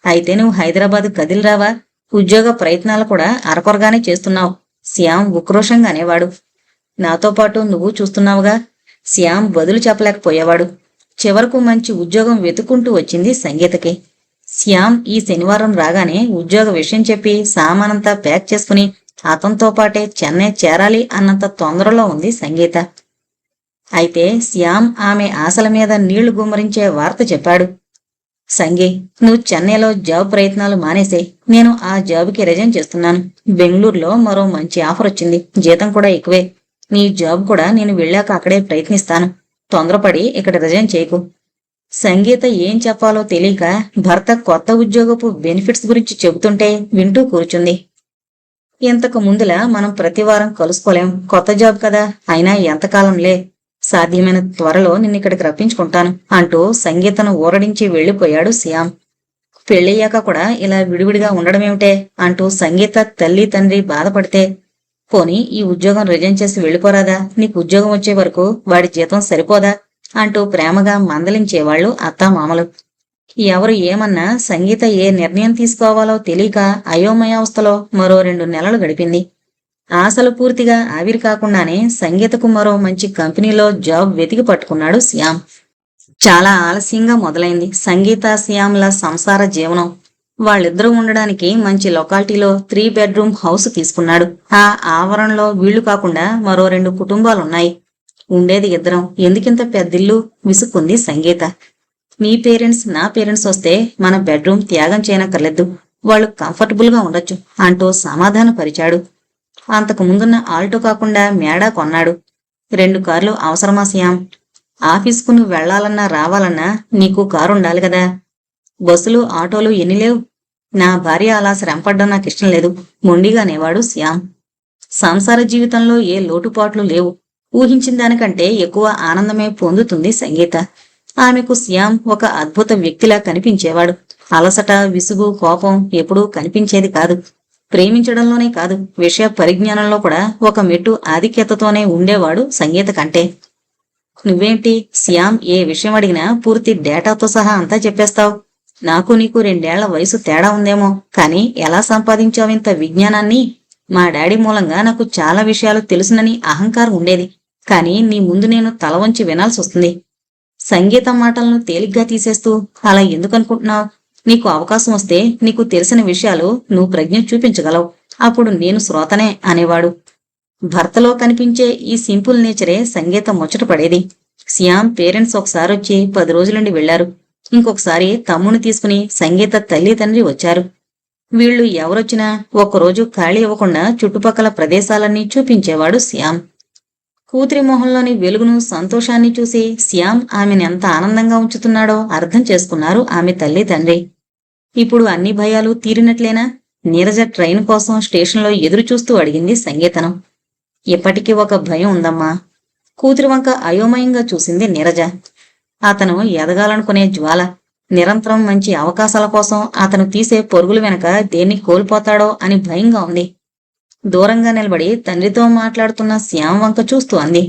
అయితే నువ్వు హైదరాబాద్ కదిలిరావా? ఉద్యోగ ప్రయత్నాలు కూడా అరకొరగానే చేస్తున్నావు శ్యామ్ ఉక్రోషంగా అనేవాడు. నాతో పాటు నువ్వు చూస్తున్నావుగా. శ్యామ్ బదులు చెప్పలేకపోయేవాడు. చివరకు మంచి ఉద్యోగం వెతుక్కుంటూ వచ్చింది సంగీతకి. శ్యామ్ ఈ శనివారం రాగానే ఉద్యోగ విషయం చెప్పి సామానంతా ప్యాక్ చేసుకుని అతనితో పాటే చెన్నై చేరాలి అన్నంత తొందరలో ఉంది సంగీత. అయితే శ్యామ్ ఆమె ఆశల మీద నీళ్లు గుమ్మరించే వార్త చెప్పాడు. సంగీ, నువ్వు చెన్నైలో జాబ్ ప్రయత్నాలు మానేసే. నేను ఆ జాబ్కి రిజైన్ చేస్తున్నాను. బెంగళూరులో మరో మంచి ఆఫర్ వచ్చింది. జీతం కూడా ఎక్కువే. నీ జాబ్ కూడా నేను వెళ్ళాక అక్కడే ప్రయత్నిస్తాను. తొందరపడి ఇక్కడ రిజైన్ చేయకు. సంగీత ఏం చెప్పాలో తెలియక భర్త కొత్త ఉద్యోగపు బెనిఫిట్స్ గురించి చెబుతుంటే వింటూ కూర్చుంది. ఇంతకు ముందులా మనం ప్రతివారం కలుసుకోలేం. కొత్త జాబ్ కదా, అయినా ఎంతకాలంలే. సాధ్యమైన త్వరలో నిన్నిక్కడికి రప్పించుకుంటాను అంటూ సంగీతను ఊరడించి వెళ్లిపోయాడు శ్యామ్. పెళ్ళయ్యాక కూడా ఇలా విడివిడిగా ఉండడమేమిటే అంటూ సంగీత తల్లి తండ్రి బాధపడితే, పోనీ ఈ ఉద్యోగం రిజైన్ చేసి వెళ్ళిపోరాదా? నీకు ఉద్యోగం వచ్చే వరకు వాడి జీతం సరిపోదా అంటూ ప్రేమగా మందలించేవాళ్లు అత్తామామలు. ఎవరు ఏమన్నా సంగీత ఏ నిర్ణయం తీసుకోవాలో తెలియక అయోమయావస్థలో మరో 2 నెలలు గడిపింది. ఆశలు పూర్తిగా ఆవిరి కాకుండానే సంగీతకు మరో మంచి కంపెనీలో జాబ్ వెతికి పట్టుకున్నాడు శ్యామ్. చాలా ఆలస్యంగా మొదలైంది సంగీత శ్యామ్ల సంసార జీవనం. వాళ్ళిద్దరూ ఉండడానికి మంచి లొకాలిటీలో 3 బెడ్రూమ్ హౌస్ తీసుకున్నాడు. ఆ ఆవరణలో వీళ్లు కాకుండా మరో 2 కుటుంబాలున్నాయి. ఉండేది ఇద్దరం, ఎందుకింత పెద్దిల్లు విసుక్కుంది సంగీత. మీ పేరెంట్స్ నా పేరెంట్స్ వస్తే మన బెడ్రూమ్ త్యాగం చేయనక్కర్లేదు. వాళ్ళు కంఫర్టబుల్ గా ఉండొచ్చు అంటూ సమాధానపరిచాడు. అంతకు ముందున్న ఆల్టో కాకుండా మేడా కొన్నాడు. 2 కార్లు అవసరమా శ్యామ్? ఆఫీస్కు నువ్వు వెళ్లాలన్నా రావాలన్నా నీకు కారుండాలి కదా. బస్సులు ఆటోలు ఎన్ని లేవు. నా భార్య అలా శ్రమపడ్డం నాకిష్టం లేదు మొండిగానేవాడు శ్యామ్. సంసార జీవితంలో ఏ లోటుపాట్లు లేవు. ఊహించిన దానికంటే ఎక్కువ ఆనందమే పొందుతుంది సంగీత. ఆమెకు శ్యామ్ ఒక అద్భుత వ్యక్తిలా కనిపించేవాడు. అలసట, విసుగు, కోపం ఎప్పుడూ కనిపించేది కాదు. ప్రేమించడంలోనే కాదు, విషయ పరిజ్ఞానంలో కూడా ఒక మెట్టు ఆధిక్యతతోనే ఉండేవాడు సంగీత కంటే. నువ్వేంటి శ్యామ్ ఏ విషయం అడిగినా పూర్తి డేటాతో సహా అంతా చెప్పేస్తావు. నాకు నీకు 2 ఏళ్ల వయసు తేడా ఉందేమో, కానీ ఎలా సంపాదించావింత విజ్ఞానాన్ని? మా డాడీ మూలంగా నాకు చాలా విషయాలు తెలుసునని అహంకారం ఉండేది, కానీ నీ ముందు నేను తల వంచి వినాల్సి వస్తుంది. సంగీతం మాటలను తేలిగ్గా తీసేస్తూ అలా ఎందుకనుకుంటున్నావు? నీకు అవకాశం వస్తే నీకు తెలిసిన విషయాలు నువ్వు ప్రజ్ఞ చూపించగలవు. అప్పుడు నేను శ్రోతనే అనేవాడు. భర్తలో కనిపించే ఈ సింపుల్ నేచరే సంగీత ముచ్చట పడేది. శ్యామ్ పేరెంట్స్ ఒకసారొచ్చి 10 రోజులుండి వెళ్లారు. ఇంకొకసారి తమ్ముని తీసుకుని సంగీత తల్లి తండ్రి వచ్చారు. వీళ్లు ఎవరొచ్చినా ఒక్కరోజు ఖాళీ ఇవ్వకుండా చుట్టుపక్కల ప్రదేశాలన్నీ చూపించేవాడు శ్యామ్. కూతురి మొహంలోని వెలుగును, సంతోషాన్ని చూసి శ్యామ్ ఆమెనెంత ఆనందంగా ఉంచుతున్నాడో అర్థం చేసుకున్నారు ఆమె తల్లి తండ్రి. ఇప్పుడు అన్ని భయాలు తీరినట్లేనా? నీరజ ట్రైన్ కోసం స్టేషన్లో ఎదురు చూస్తూ అడిగింది సంగీతనం. ఇప్పటికీ ఒక భయం ఉందమ్మా. కూతురి వంక అయోమయంగా చూసింది నీరజ. అతను ఎదగాలనుకునే జ్వాల. నిరంతరం మంచి అవకాశాల కోసం అతను తీసే పరుగుల వెనక దేన్ని కోల్పోతాడో అని భయంగా ఉంది. దూరంగా నిలబడి తండ్రితో మాట్లాడుతున్న శ్యామ్ వంక చూస్తూ అంది.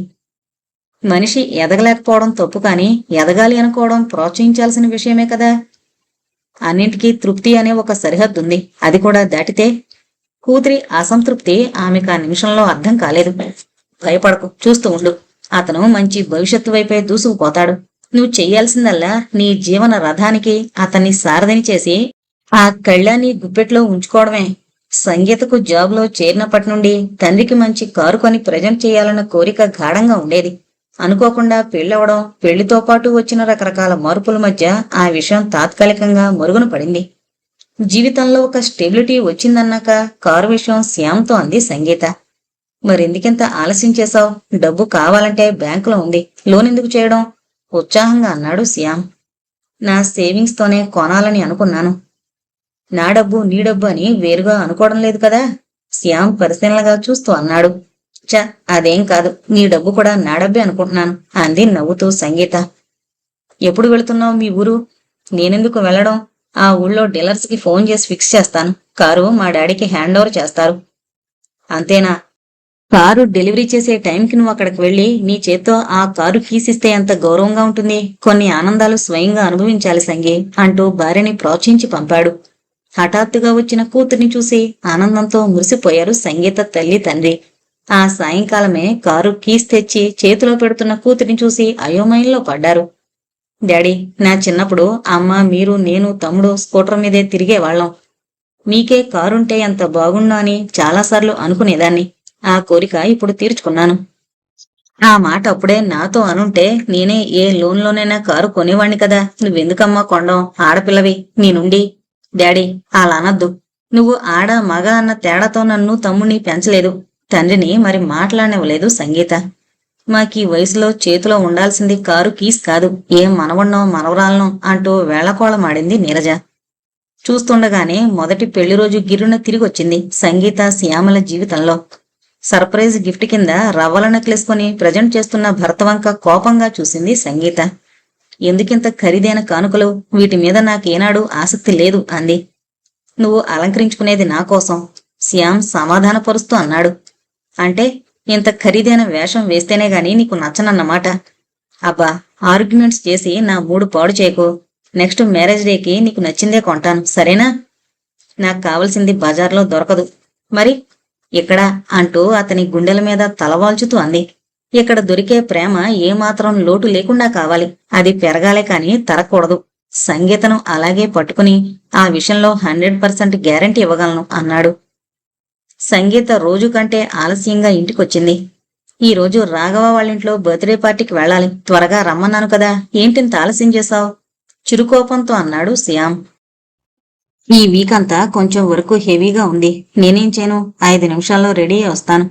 మనిషి ఎదగలేకపోవడం తప్పు, కాని ఎదగాలి అనుకోవడం ప్రోత్సహించాల్సిన విషయమే కదా. అన్నింటికీ తృప్తి అనే ఒక సరిహద్దుంది, అది కూడా దాటితే? కూతురి అసంతృప్తి ఆమెకు ఆ నిమిషంలో అర్థం కాలేదు. భయపడకు, చూస్తూ ఉండు. అతను మంచి భవిష్యత్తు వైపే దూసుకుపోతాడు. నువ్వు చెయ్యాల్సిందల్లా నీ జీవన రథానికి అతన్ని సారథిని చేసి ఆ కళ్యాణి గుప్పెట్లో ఉంచుకోవడమే. సంగీతకు జాబ్లో చేరినప్పటి నుండి తండ్రికి మంచి కారు కొని ప్రజెంట్ చేయాలన్న కోరిక గాఢంగా ఉండేది. అనుకోకుండా పెళ్ళవడం, పెళ్లితో పాటు వచ్చిన రకరకాల మార్పుల మధ్య ఆ విషయం తాత్కాలికంగా మరుగున పడింది. జీవితంలో ఒక స్టెబిలిటీ వచ్చిందన్నాక కారు విషయం శ్యామ్తో అంది సంగీత. మరెందుకింత ఆలస్యం చేశావు? డబ్బు కావాలంటే బ్యాంకులో ఉంది, లోన్ ఎందుకు చేయడం? ఉత్సాహంగా అన్నాడు శ్యామ్. నా సేవింగ్స్ తోనే కొనాలని అనుకున్నాను. నా డబ్బు నీ డబ్బు అని వేరుగా అనుకోవడం లేదు కదా? శ్యామ్ పరిశీలనగా చూస్తూ అన్నాడు. చ, అదేం కాదు, నీ డబ్బు కూడా నా డబ్బే అనుకుంటున్నాను అంది నవ్వుతూ సంగీత. ఎప్పుడు వెళుతున్నావు మీ ఊరు? నేనెందుకు వెళ్ళడం? ఆ ఊళ్ళో డీలర్స్ కి ఫోన్ చేసి ఫిక్స్ చేస్తాను. కారు మా డాడీకి హ్యాండ్ ఓవర్ చేస్తారు. అంతేనా? కారు డెలివరీ చేసే టైంకి నువ్వు అక్కడికి వెళ్లి నీ చేత్తో ఆ కారు కీసిస్తే ఎంత గౌరవంగా ఉంటుంది. కొన్ని ఆనందాలు స్వయంగా అనుభవించాలి సంగి అంటూ భార్యని ప్రోత్సహించి పంపాడు. హఠాత్తుగా వచ్చిన కూతుర్ని చూసి ఆనందంతో మురిసిపోయారు సంగీత తల్లి తండ్రి. ఆ సాయంకాలమే కారు కీస్ తెచ్చి చేతిలో పెడుతున్న కూతురిని చూసి అయోమయంలో పడ్డారు. డాడీ, నా చిన్నప్పుడు అమ్మ, మీరు, నేను, తమ్ముడు స్కూటర్ మీదే తిరిగేవాళ్ళం. మీకే కారుంటే ఎంత బాగుండు అని చాలాసార్లు అనుకునేదాన్ని. ఆ కోరిక ఇప్పుడు తీర్చుకున్నాను. ఆ మాట అప్పుడే నాతో అనుంటే నేనే ఏ లోన్లోనైనా కారు కొనేవాణ్ణి కదా. నువ్వెందుకమ్మా కొండం, ఆడపిల్లవి నీ నుండి. డాడీ, అలా అనద్దు. నువ్వు ఆడ మగ అన్న తేడాతో నన్ను తమ్ముణ్ణి పెంచలేదు. తండ్రిని మరి మాట్లాడనివ్వలేదు సంగీత. మాకీ వయసులో చేతిలో ఉండాల్సింది కారు కీస్ కాదు, ఏం మనవణ్ణో మనవరాలనో అంటూ వేళకోళమాడింది నీరజ. చూస్తుండగానే మొదటి పెళ్లి రోజు గిర్రున తిరిగొచ్చింది సంగీత శ్యామల జీవితంలో. సర్ప్రైజ్ గిఫ్ట్ కింద రవ్వల నెక్లెస్కొని ప్రజెంట్ చేస్తున్న భర్త వంక కోపంగా చూసింది సంగీత. ఎందుకింత ఖరీదైన కానుకలు, వీటి మీద నాకేనాడు ఆసక్తి లేదు అంది. నువ్వు అలంకరించుకునేది నా కోసం, శ్యామ్ సమాధానపరుస్తూ అన్నాడు. అంటే ఇంత ఖరీదైన వేషం వేస్తేనే గాని నీకు నచ్చనన్నమాట. అబ్బా, ఆర్గ్యుమెంట్స్ చేసి నా మూడు పాడు చేయకు. నెక్స్ట్ మ్యారేజ్ డేకి నీకు నచ్చిందే కొంటాను, సరేనా? నాకు కావలసింది బజార్లో దొరకదు. మరి ఇక్కడ అంటూ అతని గుండెల మీద తలవాల్చుతూ అంది. ఇక్కడ దొరికే ప్రేమ ఏమాత్రం లోటు లేకుండా కావాలి. అది పెరగాలే కాని తరగకూడదు. సంగీతను అలాగే పట్టుకుని ఆ విషయంలో 100% గ్యారంటీ ఇవ్వగలను అన్నాడు. సంగీత రోజు కంటే ఆలస్యంగా ఇంటికొచ్చింది. ఈ రోజు రాఘవ వాళ్ళింట్లో బర్త్డే పార్టీకి వెళ్ళాలి, త్వరగా రమ్మన్నాను కదా, ఏంటింత ఆలస్యం చేశావు? చిరుకోపంతో అన్నాడు శ్యామ్. ఈ వీక్ అంతా కొంచెం వరకు హెవీగా ఉంది. నేనేం చేయను, 5 నిమిషాల్లో రెడీ అయి వస్తాను.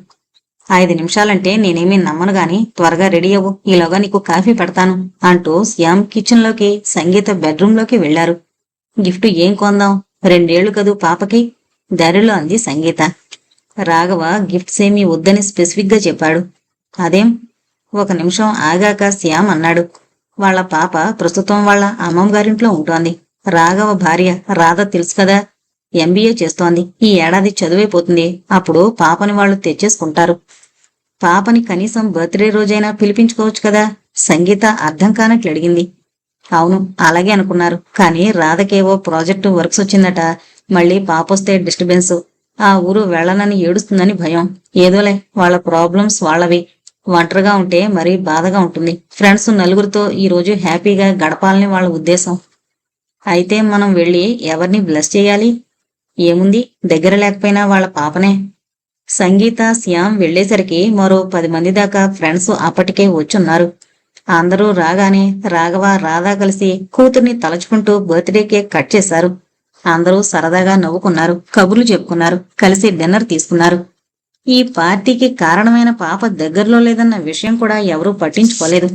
5 నిమిషాలంటే నేనేమీ నమ్మను గాని త్వరగా రెడీ అవ్వు, ఈలోగా నీకు కాఫీ పెడతాను అంటూ శ్యామ్ కిచెన్లోకి, సంగీత బెడ్రూంలోకి వెళ్లారు. గిఫ్ట్ ఏం కొందాం, 2 ఏళ్లు కదూ పాపకి, దారిలో అంది సంగీత. రాఘవ గిఫ్ట్స్ ఏమీ వద్దని స్పెసిఫిక్ గా చెప్పాడు. అదేం? 1 నిమిషం ఆగాక శ్యామ్ అన్నాడు. వాళ్ల పాప ప్రస్తుతం వాళ్ల అమ్మమ్మ గారింట్లో ఉంటోంది. రాఘవ భార్య రాధ తెలుసు కదా, MBA చేస్తోంది. ఈ ఏడాది చదువైపోతుంది. అప్పుడు పాపని వాళ్ళు తెచ్చేసుకుంటారు. పాపని కనీసం బర్త్డే రోజైనా పిలిపించుకోవచ్చు కదా, సంగీత అర్థం కానట్లు అడిగింది. అవును, అలాగే అనుకున్నారు. కానీ రాధకేవో ప్రాజెక్టు వర్క్స్ వచ్చిందట. మళ్ళీ పాపొస్తే డిస్టర్బెన్స్. ఆ ఊరు వెళ్లనని ఏడుస్తుందని భయం. ఏదోలే, వాళ్ల ప్రాబ్లమ్స్ వాళ్లవి. ఒంటరిగా ఉంటే మరీ బాధగా ఉంటుంది. ఫ్రెండ్స్ నలుగురితో ఈ రోజు హ్యాపీగా గడపాలని వాళ్ళ ఉద్దేశం. అయితే మనం వెళ్ళి ఎవరిని బ్లెస్ చేయాలి? ఏముంది, దగ్గర లేకపోయినా వాళ్ళ పాపనే. సంగీత శ్యామ్ వెళ్లేసరికి మరో 10 మంది దాకా ఫ్రెండ్స్ అప్పటికే వచ్చున్నారు. అందరూ రాగానే రాఘవ, రాధ కలిసి కూతుర్ని తలచుకుంటూ బర్త్డే కేక్ కట్ చేశారు. అందరూ సరదాగా నవ్వుకున్నారు, కబుర్లు చెప్పుకున్నారు, కలిసి డిన్నర్ తీసుకున్నారు. ఈ పార్టీకి కారణమైన పాప దగ్గరలో లేదన్న విషయం కూడా ఎవరూ పట్టించుకోలేదు.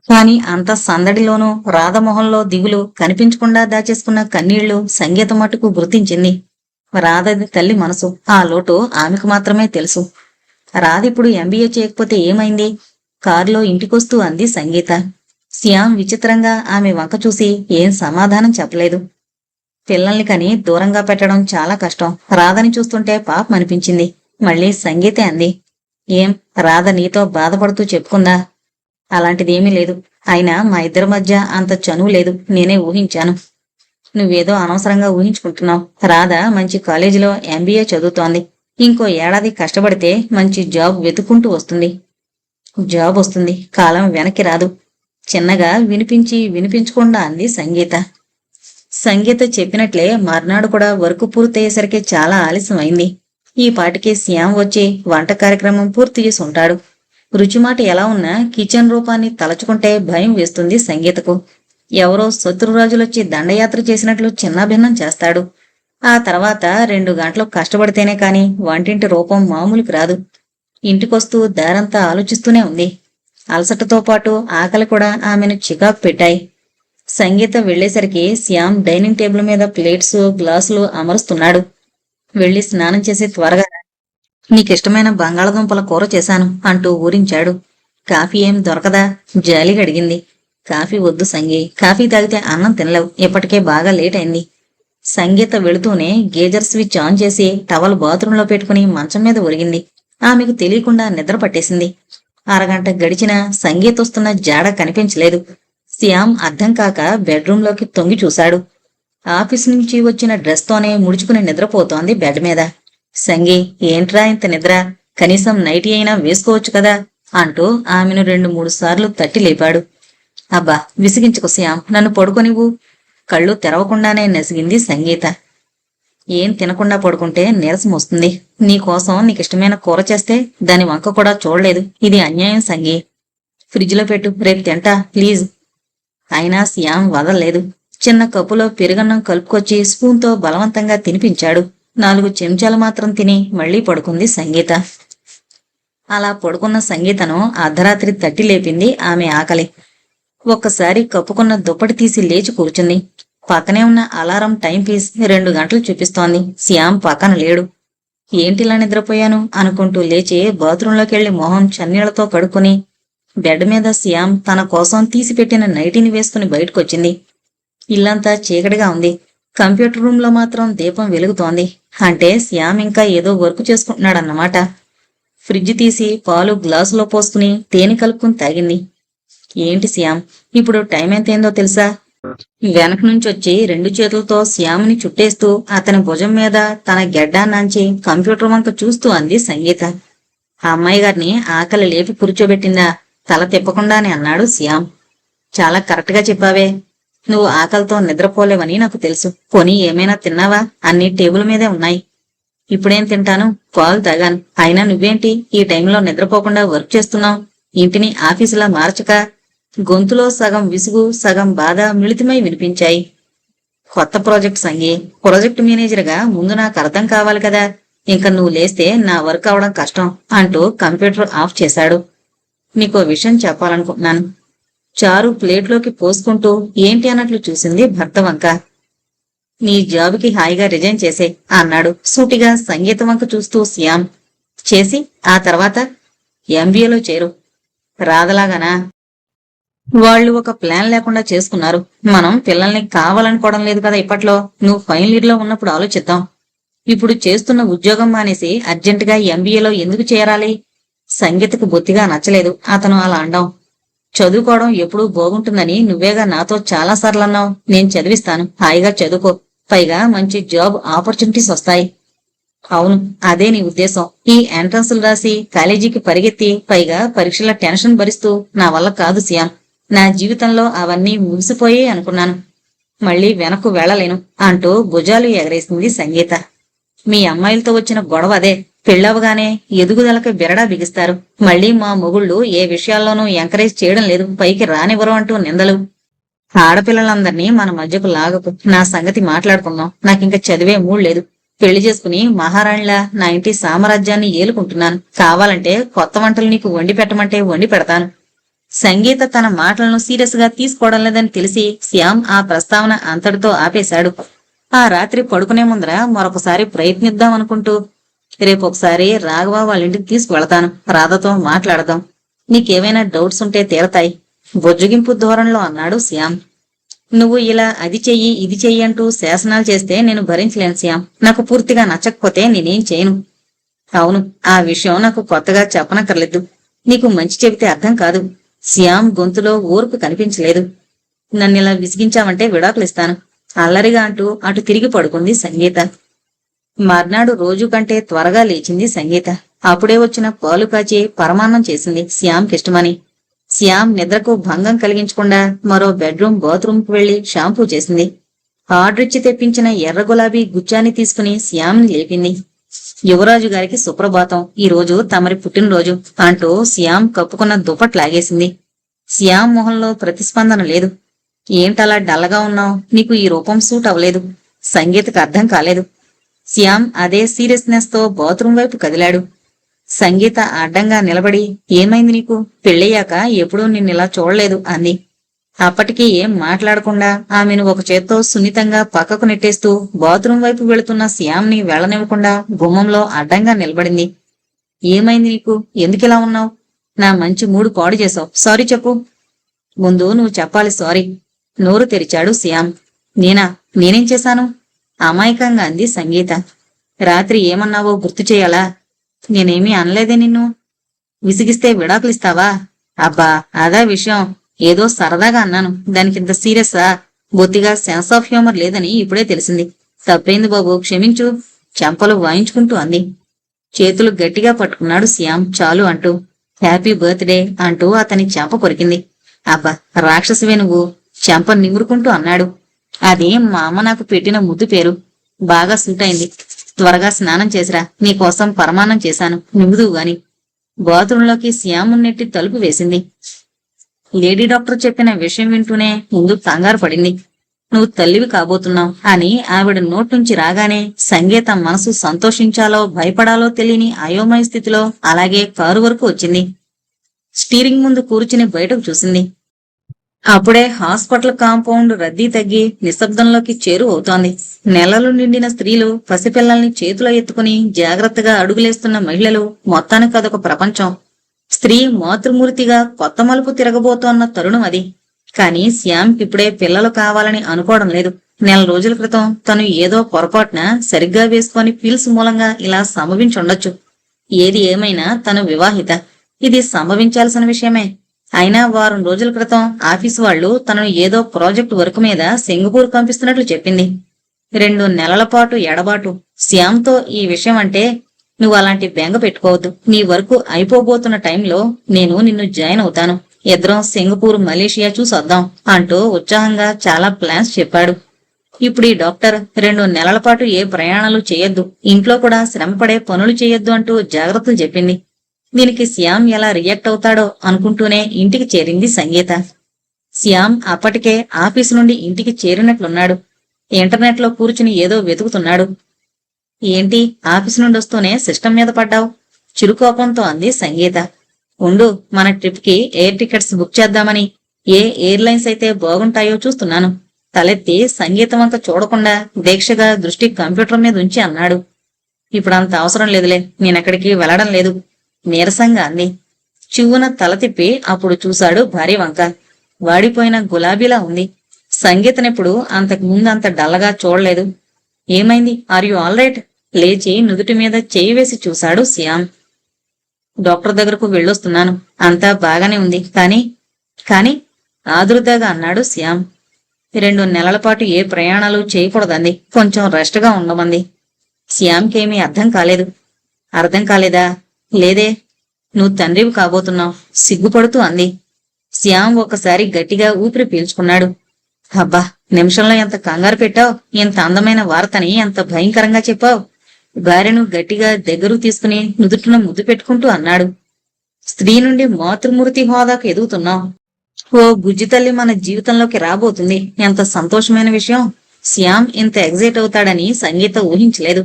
కాని అంత సందడిలోనూ రాధమొహంలో దిగులు, కనిపించకుండా దాచేసుకున్న కన్నీళ్లు సంగీత మట్టుకు గుర్తించింది. రాధది తల్లి మనసు, ఆ లోటు ఆమెకు మాత్రమే తెలుసు. రాధిప్పుడు MBA చేయకపోతే ఏమైంది? కారులో ఇంటికొస్తూ అంది సంగీత. శ్యామ్ విచిత్రంగా ఆమె వంక చూసి ఏం సమాధానం చెప్పలేదు. పిల్లల్ని కని దూరంగా పెట్టడం చాలా కష్టం. రాధని చూస్తుంటే పాపం అనిపించింది. మళ్ళీ సంగీతే అంది. ఏం, రాధ నీతో బాధపడుతూ చెప్పుకుందా? అలాంటిదేమీ లేదు. అయినా మా ఇద్దరి మధ్య అంత చనువు లేదు, నేనే ఊహించాను. నువ్వేదో అనవసరంగా ఊహించుకుంటున్నావు. రాధ మంచి కాలేజీలో MBA చదువుతోంది. ఇంకో ఏడాది కష్టపడితే మంచి జాబ్ వెతుక్కుంటూ వస్తుంది. జాబ్ వస్తుంది, కాలం వెనక్కి రాదు. చిన్నగా వినిపించి వినిపించకుండా అంది సంగీత. సంగీత చెప్పినట్లే మర్నాడు కూడా వర్క్ పూర్తయ్యేసరికి చాలా ఆలస్యం అయింది. ఈ పాటికి శ్యామ్ వచ్చి వంట కార్యక్రమం పూర్తి చేసి ఉంటాడు. రుచిమాట ఎలా ఉన్నా కిచెన్ రూపాన్ని తలచుకుంటే భయం వేస్తుంది సంగీతకు. ఎవరో శత్రురాజులొచ్చి దండయాత్ర చేసినట్లు చిన్నాభిన్నం చేస్తాడు. ఆ తర్వాత 2 గంటలు కష్టపడితేనే కాని వంటింటి రూపం మామూలుకి రాదు. ఇంటికొస్తూ దారంతా ఆలోచిస్తూనే ఉంది. అలసటతో పాటు ఆకలి కూడా ఆమెను చికాకు పెట్టాయి. సంగీత వెళ్లేసరికి శ్యామ్ డైనింగ్ టేబుల్ మీద ప్లేట్స్, గ్లాసులు అమరుస్తున్నాడు. వెళ్లి స్నానం చేసి త్వరగా నీకిష్టమైన బంగాళదుంపల కూర చేశాను అంటూ ఊరించాడు. కాఫీ ఏం దొరకదా? జాలిగా అడిగింది. కాఫీ వద్దు సంగీ, కాఫీ తాగితే అన్నం తినలేవు, ఇప్పటికే బాగా లేట్ అయింది. సంగీత వెళుతూనే గేజర్ స్విచ్ ఆన్ చేసి టవల్ బాత్రూంలో పెట్టుకుని మంచం మీద ఒరిగింది. ఆమెకు తెలియకుండా నిద్ర పట్టేసింది. అరగంట గడిచినా సంగీత వస్తున్న జాడ కనిపించలేదు. శ్యామ్ అర్థం కాక బెడ్రూంలోకి తొంగి చూశాడు. ఆఫీసు నుంచి వచ్చిన డ్రెస్తోనే ముడుచుకుని నిద్రపోతోంది బెడ్ మీద. సంగీ, ఏంట్రా ఇంత నిద్ర? కనీసం నైటీ అయినా వేసుకోవచ్చు కదా అంటూ ఆమెను 2-3 సార్లు తట్టి లేపాడు. అబ్బా విసిగించుకో శ్యామ్, నన్ను పడుకోనివ్వు. కళ్ళు తెరవకుండానే నసిగింది సంగీత. ఏం తినకుండా పడుకుంటే నీరసం వస్తుంది. నీకోసం నీకిష్టమైన కూర చేస్తే దాని వంక కూడా చూడలేదు. ఇది అన్యాయం సంగీ. ఫ్రిడ్జ్లో పెట్టు, రేపు తింటా ప్లీజ్. అయినా శ్యామ్ వదల్లేదు. చిన్న కప్పులో పెరుగన్నం కలుపుకొచ్చి స్పూన్తో బలవంతంగా తినిపించాడు. 4 చెంచాలు మాత్రం తిని మళ్లీ పడుకుంది సంగీత. అలా పడుకున్న సంగీతను అర్ధరాత్రి తట్టి లేపింది ఆమె ఆకలి. ఒక్కసారి కప్పుకున్న దుప్పటి తీసి లేచి కూర్చుంది. పక్కనే ఉన్న అలారం టైం పీస్ 2 గంటలు చూపిస్తోంది. శ్యామ్ పక్కన లేడు. ఏంటిలా నిద్రపోయాను అనుకుంటూ లేచి బాత్రూంలోకెళ్లి మొహం చన్నీళ్లతో కడుక్కుని బెడ్ మీద శ్యామ్ తన కోసం తీసిపెట్టిన నైటీని వేసుకుని బయటకొచ్చింది. ఇల్లంతా చీకటిగా ఉంది. కంప్యూటర్ రూంలో మాత్రం దీపం వెలుగుతోంది. అంటే శ్యామ్ ఇంకా ఏదో వర్క్ చేసుకుంటున్నాడన్నమాట. ఫ్రిడ్జ్ తీసి పాలు గ్లాసులో పోసుకుని తేనె కలుపుకుని తాగింది. ఏంటి శ్యామ్, ఇప్పుడు టైం ఎంతైందో తెలుసా? వెనక నుంచొచ్చి 2 చేతులతో శ్యామ్ని చుట్టేస్తూ అతని భుజం మీద తన గెడ్డాన్నంచి కంప్యూటర్ వంక చూస్తూ అంది సంగీత. ఆ అమ్మాయి గారిని ఆకలి లేపి కూర్చోబెట్టిందా? తల తిప్పకుండానే అన్నాడు శ్యామ్. చాలా కరెక్ట్గా చెప్పావే. నువ్వు ఆకలితో నిద్రపోలేవని నాకు తెలుసు. పోనీ ఏమైనా తిన్నావా? అన్ని టేబుల్ మీదే ఉన్నాయి. ఇప్పుడేం తింటాను? పాలు తాగాను. అయినా నువ్వేంటి ఈ టైంలో నిద్రపోకుండా వర్క్ చేస్తున్నావు? ఇంటిని ఆఫీసులా మార్చక. గొంతులో సగం విసుగు సగం బాధ మిళితమై వినిపించాయి. కొత్త ప్రాజెక్ట్ సంగి. ప్రాజెక్ట్ మేనేజర్గా ముందు నాకు అర్థం కావాలి కదా. ఇంకా నువ్వు లేస్తే నా వర్క్ అవడం కష్టం అంటూ కంప్యూటర్ ఆఫ్ చేశాడు. నీకో విషయం చెప్పాలనుకుంటున్నాను. చారు ప్లేట్లోకి పోసుకుంటూ ఏంటి అన్నట్లు చూసింది భర్త వంక. నీ జాబుకి హాయిగా రిజైన్ చేసే అన్నాడు సూటిగా సంగీత వంక చూస్తూ శ్యామ్. చేసి ఆ తర్వాత ఎంబీఏలో చేరు. రాదలాగానా? వాళ్ళు ఒక ప్లాన్ లేకుండా చేసుకున్నారు. మనం పిల్లల్ని కావాలనుకోవడం లేదు కదా ఇప్పట్లో. నువ్వు ఫైనల్ ఇయర్ లో ఉన్నప్పుడు ఆలోచిద్దాం. ఇప్పుడు చేస్తున్న ఉద్యోగం మానేసి అర్జెంటుగా ఎంబీఏలో ఎందుకు చేరాలి? సంగీతకు బొత్తిగా నచ్చలేదు అతను అలా అండం. చదువుకోవడం ఎప్పుడూ బాగుంటుందని నువ్వేగా నాతో చాలాసార్లు అన్నావు. నేను చదివిస్తాను, హాయిగా చదువుకో. పైగా మంచి జాబ్ ఆపర్చునిటీస్ వస్తాయి. అవును, అదే నీ ఉద్దేశం. ఈ ఎంట్రన్స్లు రాసి కాలేజీకి పరిగెత్తి పైగా పరీక్షల టెన్షన్ భరిస్తూ నా వల్ల కాదు శ్యామ్. నా జీవితంలో అవన్నీ ముగిసిపోయే అనుకున్నాను. మళ్లీ వెనక్కు వెళ్లలేను అంటూ భుజాలు ఎగరేసింది సంగీత. మీ అమ్మాయిలతో వచ్చిన గొడవ అదే. పెళ్ళవగానే ఎదుగుదలకి బిరడా బిగిస్తారు. మళ్లీ మా మొగుళ్ళు ఏ విషయాల్లోనూ ఎంకరేజ్ చేయడం లేదు, పైకి రానివ్వరు అంటూ నిందలు. ఆడపిల్లలందరినీ మన మధ్యకు లాగకు. నా సంగతి మాట్లాడుకుందాం. నాకింక చదివే మూడ్ లేదు. పెళ్లి చేసుకుని మహారాణిలా నా ఇంటి సామ్రాజ్యాన్ని ఏలుకుంటున్నాను. కావాలంటే కొత్త వంటలు నీకు వండి పెట్టమంటే వండి పెడతాను. సంగీత తన మాటలను సీరియస్ గా తీసుకోవడం లేదని తెలిసి శ్యామ్ ఆ ప్రస్తావన అంతటితో ఆపేశాడు. ఆ రాత్రి పడుకునే ముందర మరొకసారి ప్రయత్నిద్దాం అనుకుంటూ, రేపొకసారి రాఘవ వాళ్ళింటికి తీసుకువెళతాను. రాధతో మాట్లాడదాం. నీకేమైనా డౌట్స్ ఉంటే తీరతాయి. బొజ్జగింపు ధోరణిలో అన్నాడు శ్యామ్. నువ్వు ఇలా అది చెయ్యి ఇది చెయ్యి అంటూ శాసనాలు చేస్తే నేను భరించలేను శ్యామ్. నాకు పూర్తిగా నచ్చకపోతే నేనేం చేయను. అవును, ఆ విషయం నాకు కొత్తగా చెప్పనక్కర్లేదు. నీకు మంచి చెబితే అర్థం కాదు. శ్యామ్ గొంతులో ఓర్పు కనిపించలేదు. నన్నిలా విసిగించావంటే విడాకులిస్తాను అల్లరిగా అంటూ అటు తిరిగి పడుకుంది సంగీత. మర్నాడు రోజు కంటే త్వరగా లేచింది సంగీత. అప్పుడే వచ్చిన పాలు కాచి పరమాన్నం చేసింది శ్యామ్కిష్టమని. శ్యామ్ నిద్రకు భంగం కలిగించకుండా మరో బెడ్రూమ్ బాత్రూంకు వెళ్లి షాంపూ చేసింది. ఆర్డర్ ఇచ్చి తెప్పించిన ఎర్ర గులాబీ గుచ్చాన్ని తీసుకుని శ్యామ్ని లేపింది. యువరాజు గారికి సుప్రభాతం. ఈ రోజు తమరి పుట్టినరోజు అంటూ శ్యామ్ కప్పుకున్న దుప్పట్లాగేసింది. శ్యామ్ మొహంలో ప్రతిస్పందన లేదు. ఏంటలా డల్లగా ఉన్నావు? నీకు ఈ రూపం సూట్ అవ్వలేదు. సంగీతకు అర్థం కాలేదు. శ్యామ్ అదే సీరియస్నెస్ తో బాత్రూం వైపు కదిలాడు. సంగీత అడ్డంగా నిలబడి, ఏమైంది నీకు? పెళ్ళయ్యాక ఎప్పుడూ నిన్నిలా చూడలేదు అంది. అప్పటికీ ఏం మాట్లాడకుండా ఆమెను ఒక చేత్తో సున్నితంగా పక్కకు నెట్టేస్తూ బాత్రూం వైపు వెళుతున్న శ్యామ్ని వెళ్లనివ్వకుండా గుమ్మంలో అడ్డంగా నిలబడింది. ఏమైంది నీకు? ఎందుకిలా ఉన్నావు? నా మంచి మూడు పాడు చేశావు. సారీ చెప్పు. ముందు నువ్వు చెప్పాలి సారీ. నోరు తెరిచాడు శ్యామ్. నేనేం చేశాను? అమాయకంగా అంది సంగీత. రాత్రి ఏమన్నావో గుర్తు చేయాలా? నేనేమీ అనలేదే నిన్ను. విసిగిస్తే విడాకులిస్తావా? అబ్బా అదా విషయం. ఏదో సరదాగా అన్నాను. దానికింత సీరియస్సా? బొత్తిగా సెన్స్ ఆఫ్ హ్యూమర్ లేదని ఇప్పుడే తెలిసింది. తప్పైంది బాబు, క్షమించు. చెంపలు వాయించుకుంటూ అంది. చేతులు గట్టిగా పట్టుకున్నాడు శ్యామ్ చాలు అంటూ. హ్యాపీ బర్త్డే అంటూ అతని చెంప కొరికింది. అబ్బా, రాక్షసివే నువ్వు, చెంప నిమురుకుంటూ అన్నాడు. అది మా అమ్మ నాకు పెట్టిన ముద్దు పేరు. బాగా సూట్ అయింది. త్వరగా స్నానం చేసిరా, నీకోసం పరమాన్నం చేశాను, నిముదువు గాని. బాత్రూంలోకి శ్యామున్నెట్టి తలుపు వేసింది. లేడీ డాక్టర్ చెప్పిన విషయం వింటూనే ముందు కంగారు పడింది. నువ్వు తల్లివి కాబోతున్నావు అని ఆవిడ నోట్నుంచి రాగానే సంగీత మనసు సంతోషించాలో భయపడాలో తెలియని అయోమయ స్థితిలో అలాగే కారు వరకు వచ్చింది. స్టీరింగ్ ముందు కూర్చుని బయటకు చూసింది. అప్పుడే హాస్పిటల్ కాంపౌండ్ రద్దీ తగ్గి నిశ్శబ్దంలోకి చేరువవుతోంది. నెలలు నిండిన స్త్రీలు, పసిపిల్లల్ని చేతిలో ఎత్తుకుని జాగ్రత్తగా అడుగులేస్తున్న మహిళలు, మొత్తానికి అదొక ప్రపంచం. స్త్రీ మాతృమూర్తిగా కొత్త మలుపు తిరగబోతోన్న తరుణం అది. కాని శ్యామ్కిప్పుడే పిల్లలు కావాలని అనుకోవడం లేదు. నెల రోజుల క్రితం తను ఏదో పొరపాటున సరిగ్గా వేసుకొని పిల్స్ మూలంగా ఇలా సంభవించుండొచ్చు. ఏది ఏమైనా తను వివాహిత. ఇది సంభవించాల్సిన విషయమే. అయినా వారం రోజుల క్రితం ఆఫీసు వాళ్లు తనను ఏదో ప్రాజెక్టు వర్క్ మీద సింగపూర్ పంపిస్తున్నట్లు చెప్పింది. 2 నెలల పాటు ఎడబాటు. శ్యామ్తో ఈ విషయం అంటే, నువ్వు అలాంటి బెంగ పెట్టుకోవద్దు, నీ వర్క్ అయిపోబోతున్న టైంలో నేను నిన్ను జాయిన్ అవుతాను, ఇద్దరం సింగపూర్, మలేషియా చూసొద్దాం అంటూ ఉత్సాహంగా చాలా ప్లాన్స్ చెప్పాడు. ఇప్పుడు ఈ డాక్టర్ 2 నెలల పాటు ఏ ప్రయాణాలు చేయొద్దు, ఇంట్లో కూడా శ్రమపడే పనులు చేయొద్దు అంటూ జాగ్రత్తలు చెప్పింది. దీనికి శ్యామ్ ఎలా రియాక్ట్ అవుతాడో అనుకుంటూనే ఇంటికి చేరింది సంగీత. శ్యామ్ అప్పటికే ఆఫీసు నుండి ఇంటికి చేరినట్లున్నాడు. ఇంటర్నెట్ లో కూర్చుని ఏదో వెతుకుతున్నాడు. ఏంటి, ఆఫీసు నుండి వస్తూనే సిస్టమ్ మీద పడ్డావు? చిరుకోపంతో అంది సంగీత. ఉండు, మన ట్రిప్ కి ఎయిర్ టికెట్స్ బుక్ చేద్దామని. ఏ ఎయిర్లైన్స్ అయితే బాగుంటాయో చూస్తున్నాను. తలెత్తి సంగీతం అంతా చూడకుండా దీక్షగా దృష్టి కంప్యూటర్ మీద ఉంచి అన్నాడు. ఇప్పుడంత అవసరం లేదులే, నేనెక్కడికి వెళ్లడం లేదు, నీరసంగా అంది. చివ్వున తల తిప్పి అప్పుడు చూశాడు భార్య వంక. వాడిపోయిన గులాబీలా ఉంది. సంగీతనెప్పుడు అంతకు ముందు అంత డల్లగా చూడలేదు. ఏమైంది, ఆర్ యు ఆల్ రైట్? లేచి నుదుటి మీద చేయి వేసి చూశాడు శ్యామ్. డాక్టర్ దగ్గరకు వెళ్ళొస్తున్నాను, అంతా బాగానే ఉంది, కానీ ఆదురుదాగా అన్నాడు శ్యామ్. 2 నెలల పాటు ఏ ప్రయాణాలు చేయకూడదంది, కొంచెం రెస్ట్ గా ఉండమంది. శ్యామ్కేమీ అర్థం కాలేదు. అర్థం కాలేదా? లేదే, నువ్వు తండ్రివి కాబోతున్నావు, సిగ్గుపడుతూ అంది. శ్యామ్ ఒకసారి గట్టిగా ఊపిరి పీల్చుకున్నాడు. అబ్బా, నిమిషంలో ఎంత కంగారు పెట్టావు, ఎంత అందమైన వార్తని ఎంత భయంకరంగా చెప్పావు. భార్యను గట్టిగా దగ్గరకు తీసుకుని నుదుటిన ముద్దు పెట్టుకుంటూ అన్నాడు. స్త్రీ నుండి మాతృమూర్తి హోదాకు ఎదుగుతున్నావు. ఓ బుజ్జి తల్లి మన జీవితంలోకి రాబోతుంది, ఎంత సంతోషమైన విషయం. శ్యామ్ ఇంత ఎగ్జైట్ అవుతాడని సంగీత ఊహించలేదు.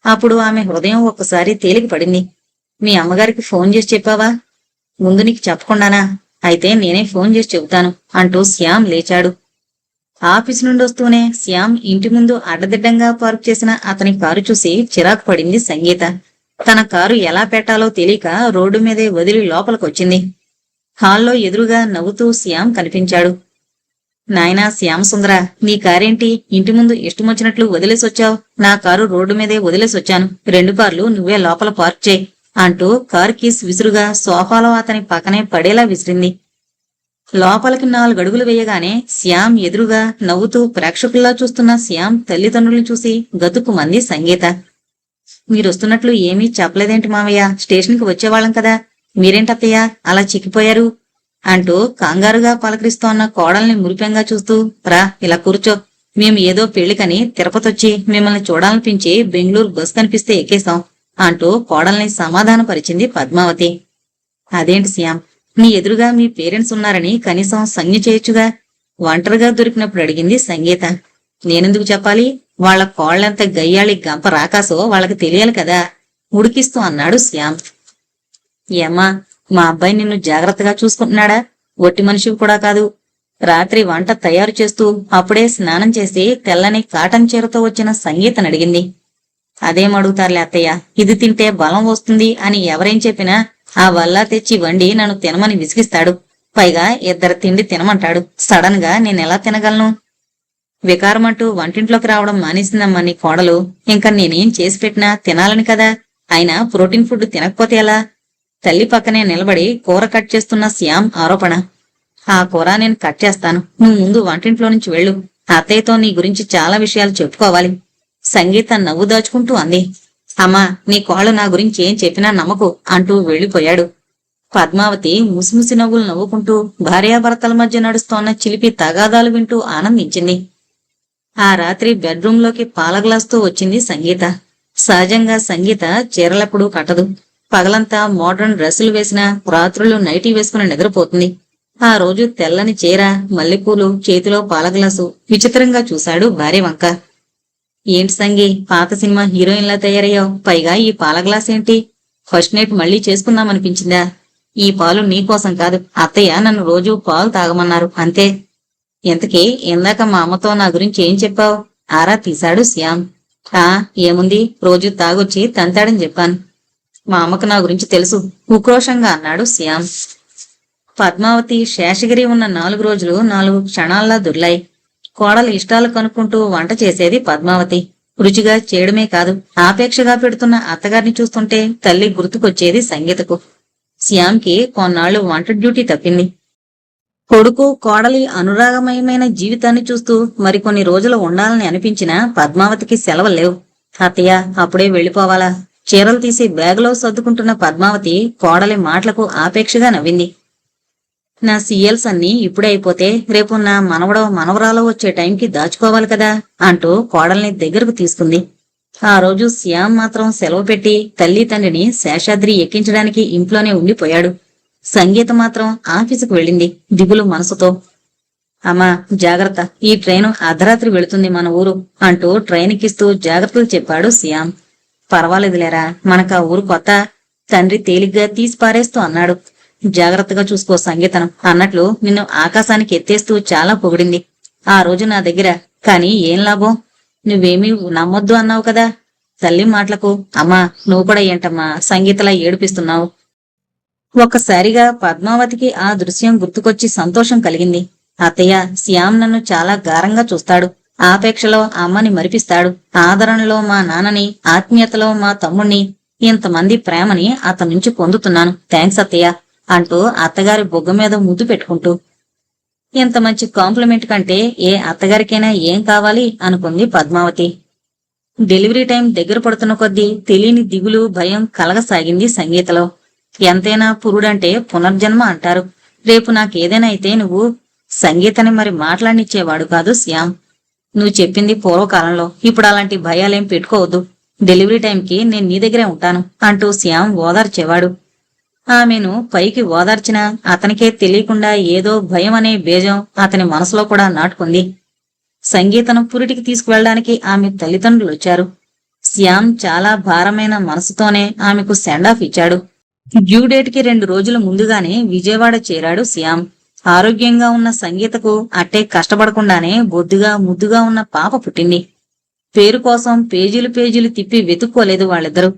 అప్పుడు ఆమె హృదయం ఒక్కసారి తేలిక పడింది. మీ అమ్మగారికి ఫోన్ చేసి చెప్పావా? ముందు నీకు చెప్పకుండానా? అయితే నేనే ఫోన్ చేసి చెబుతాను అంటూ శ్యామ్ లేచాడు. ఆఫీసు నుండి వస్తూనే శ్యామ్ ఇంటి ముందు అడ్డదిడ్డంగా పార్క్ చేసిన అతని కారు చూసి చిరాకు పడింది సంగీత. తన కారు ఎలా పెట్టాలో తెలియక రోడ్డు మీదే వదిలి లోపలికొచ్చింది. హాల్లో ఎదురుగా నవ్వుతూ శ్యామ్ కనిపించాడు. నాయనా శ్యామసుందర, నీ కారేంటి ఇంటి ముందు ఇష్టమొచ్చినట్లు వదిలేసొచ్చావు? నా కారు రోడ్డు మీదే వదిలేసొచ్చాను, 2 కార్లు నువ్వే లోపల పార్క్ చేయి అంటూ కార్ కీస్ విసురుగా సోఫాలో అతని పక్కనే పడేలా విసిరింది. లోపలికి 4 అడుగులు వేయగానే శ్యామ్ ఎదురుగా నవ్వుతూ ప్రేక్షకుల్లా చూస్తున్న శ్యామ్ తల్లిదండ్రుల్ని చూసి గతుక్కుమంది సంగీత. మీరొస్తున్నట్లు ఏమీ చెప్పలేదేంటి మావయ్య? స్టేషన్కి వచ్చేవాళ్ళం కదా, మీరేంటత్తయ్య అలా చిక్కిపోయారు అంటూ కంగారుగా పలకరిస్తోన్న కోడల్ని మురిపెంగా చూస్తూ, రా ఇలా కూర్చో, మేము ఏదో పెళ్లికని తిరుపతొచ్చి మిమ్మల్ని చూడాలనిపించి బెంగళూరు బస్ కనిపిస్తే ఎక్కేశాం అంటూ కోడల్ని సమాధానపరిచింది పద్మావతి. అదేంటి శ్యామ్, నీ ఎదురుగా మీ పేరెంట్స్ ఉన్నారని కనీసం సంజ్ఞ చేయొచ్చుగా, ఒంటరిగా దొరికినప్పుడు అడిగింది సంగీత. నేనెందుకు చెప్పాలి? వాళ్ల కోళ్లంత గయ్యాళి గంప రాకాసో వాళ్ళకి తెలియాలి కదా, ఉడికిస్తూ అన్నాడు శ్యామ్. ఏమ్మా, మా అబ్బాయి నిన్ను జాగ్రత్తగా చూసుకుంటున్నాడా? ఒట్టి మనిషివి కూడా కాదు. రాత్రి వంట తయారు చేస్తూ అప్పుడే స్నానం చేసి తెల్లని కాటన్ చీరతో వచ్చిన సంగీతను అడిగింది. అదేం అడుగుతారులే అత్తయ్య, ఇది తింటే బలం వస్తుంది అని ఎవరేం చెప్పినా ఆ వల్ల తెచ్చి వండి నన్ను తినమని విసిగిస్తాడు. పైగా 2 తిండి తినమంటాడు. సడన్ గా నేనెలా తినగలను? వికారమంటూ వంటింట్లోకి రావడం మానేసిందమ్మా నీ కోడలు. ఇంకా నేనేం చేసి పెట్టినా తినాలని కదా, అయినా ప్రోటీన్ ఫుడ్ తినకపోతే ఎలా? తల్లి పక్కనే నిలబడి కూర కట్ చేస్తున్న శ్యామ్ ఆరోపణ. ఆ కూర నేను కట్ చేస్తాను, నువ్వు ముందు వంటింట్లో నుంచి వెళ్ళు, అత్తయ్యతో నీ గురించి చాలా విషయాలు చెప్పుకోవాలి. సంగీత నవ్వు దాచుకుంటూ అంది. అమ్మా, నీ కోళ్ళు నా గురించి ఏం చెప్పినా నమ్మకు అంటూ వెళ్లిపోయాడు. పద్మావతి ముసిముసి నవ్వులు నవ్వుకుంటూ భార్యాభర్తల మధ్య నడుస్తోన్న చిలిపి తగాదాలు వింటూ ఆనందించింది. ఆ రాత్రి బెడ్రూంలోకి పాల గ్లాస్తో వచ్చింది సంగీత. సహజంగా సంగీత చీరలెప్పుడూ కట్టదు. పగలంతా మోడ్రన్ డ్రెస్సులు వేసినా రాత్రులు నైటీ వేసుకుని నిద్రపోతుంది. ఆ రోజు తెల్లని చీర, మల్లెపూలు, చేతిలో పాల గ్లాసు. విచిత్రంగా చూశాడు భార్య వంక. ఏంటి సంగి, పాత సినిమా హీరోయిన్లా తయారయ్యావు, పైగా ఈ పాల గ్లాస్ ఏంటి? ఫస్ట్ నైట్ మళ్ళీ చేసుకుందామనిపించిందా? ఈ పాలు నీకోసం కాదు, అత్తయ్య నన్ను రోజూ పాలు తాగమన్నారు అంతే. ఇంతకీ ఇందాక మా అమ్మతో నా గురించి ఏం చెప్పావు? ఆరా తీశాడు శ్యామ్. ఏముంది, రోజు తాగొచ్చి తంతాడని చెప్పాను. మా అమ్మకు నా గురించి తెలుసు, ఉక్రోషంగా అన్నాడు శ్యామ్. పద్మావతి శేషగిరి ఉన్న 4 రోజులు 4 క్షణాల్లా దొర్లాయి. కోడలు ఇష్టాలు కనుక్కుంటూ వంట చేసేది పద్మావతి. రుచిగా చేయడమే కాదు, ఆపేక్షగా పెడుతున్న అత్తగారిని చూస్తుంటే తల్లి గుర్తుకొచ్చేది సంగీతకు. శ్యామ్కి కొన్నాళ్లు వంట డ్యూటీ తప్పింది. కొడుకు కోడలి అనురాగమయమైన జీవితాన్ని చూస్తూ మరికొన్ని రోజులు ఉండాలని అనిపించినా పద్మావతికి సెలవు లేవు. అత్తయ్య, అప్పుడే వెళ్ళిపోవాలా? చీరలు తీసి బ్యాగులో సర్దుకుంటున్న పద్మావతి కోడలి మాటలకు ఆపేక్షగా నవ్వింది. నా సీఎల్స్ అన్నీ ఇప్పుడే అయిపోతే రేపు నా మనవడో మనవరాలో వచ్చే టైంకి దాచుకోవాలి కదా అంటూ కోడల్ని దగ్గరకు తీసుకుంది. ఆ రోజు శ్యామ్ మాత్రం సెలవు పెట్టి తల్లి తండ్రిని శేషాద్రి ఎక్కించడానికి ఇంట్లోనే ఉండిపోయాడు. సంగీత మాత్రం ఆఫీసుకు వెళ్ళింది దిగులు మనసుతో. అమ్మా జాగ్రత్త, ఈ ట్రైను అర్ధరాత్రి వెళుతుంది మన ఊరు అంటూ ట్రైన్ ఎక్కిస్తూ జాగ్రత్తలు చెప్పాడు శ్యామ్. పర్వాలేదులేరా, మనకా ఊరు కొత్త, తండ్రి తేలిగ్గా తీసి పారేస్తూ అన్నాడు. జాగ్రత్తగా చూసుకో సంగీతనం అన్నట్లు నిన్ను ఆకాశానికి ఎత్తేస్తూ చాలా పొగిడింది ఆ రోజు నా దగ్గర. కాని ఏం లాభం, నువ్వేమీ నమ్మొద్దు అన్నావు కదా. తల్లి మాటలకు అమ్మా నువ్వు కూడా ఏంటమ్మా సంగీతలా ఏడిపిస్తున్నావు? ఒక్కసారిగా పద్మావతికి ఆ దృశ్యం గుర్తుకొచ్చి సంతోషం కలిగింది. అత్తయ్య, శ్యామ్ నన్ను చాలా గారంగా చూస్తాడు, ఆపేక్షలో అమ్మని మరిపిస్తాడు, ఆదరణలో మా నాన్నని, ఆత్మీయతలో మా తమ్ముణ్ణి, ఇంతమంది ప్రేమని అతని నుంచి పొందుతున్నాను. థ్యాంక్స్ అత్తయ్య అంటూ అత్తగారి బొగ్గ మీద ముద్దు పెట్టుకుంటూ. ఇంత మంచి కాంప్లిమెంట్ కంటే ఏ అత్తగారికైనా ఏం కావాలి అనుకుంది పద్మావతి. డెలివరీ టైం దగ్గర పడుతున్న కొద్దీ తెలియని దిగులు, భయం కలగసాగింది సంగీతలో. ఎంతైనా పురుడంటే పునర్జన్మ అంటారు. రేపు నాకేదైనా అయితే నువ్వు సంగీతని మరి మాట్లాడినిచ్చేవాడు కాదు శ్యామ్. నువ్వు చెప్పింది పూర్వకాలంలో, ఇప్పుడు అలాంటి భయాలేం పెట్టుకోవద్దు. డెలివరీ టైంకి నేను నీ దగ్గరే ఉంటాను అంటూ శ్యామ్ ఓదార్చేవాడు. ఆమెను పైకి ఓదార్చినా అతనికే తెలియకుండా ఏదో భయం అనే బీజం అతని మనసులో కూడా నాటుకుంది. సంగీతను పురిటికి తీసుకువెళ్ళడానికి ఆమె తల్లిదండ్రులు వచ్చారు. శ్యామ్ చాలా భారమైన మనసుతోనే ఆమెకు సెండాఫ్ ఇచ్చాడు. డ్యూ డేట్ కి 2 రోజుల ముందుగానే విజయవాడ చేరాడు శ్యామ్. ఆరోగ్యంగా ఉన్న సంగీతకు అట్టే కష్టపడకుండానే బొద్దుగా ముద్దుగా ఉన్న పాప పుట్టింది. పేరు కోసం పేజీలు తిప్పి వెతుక్కోలేదు వాళ్ళిద్దరూ.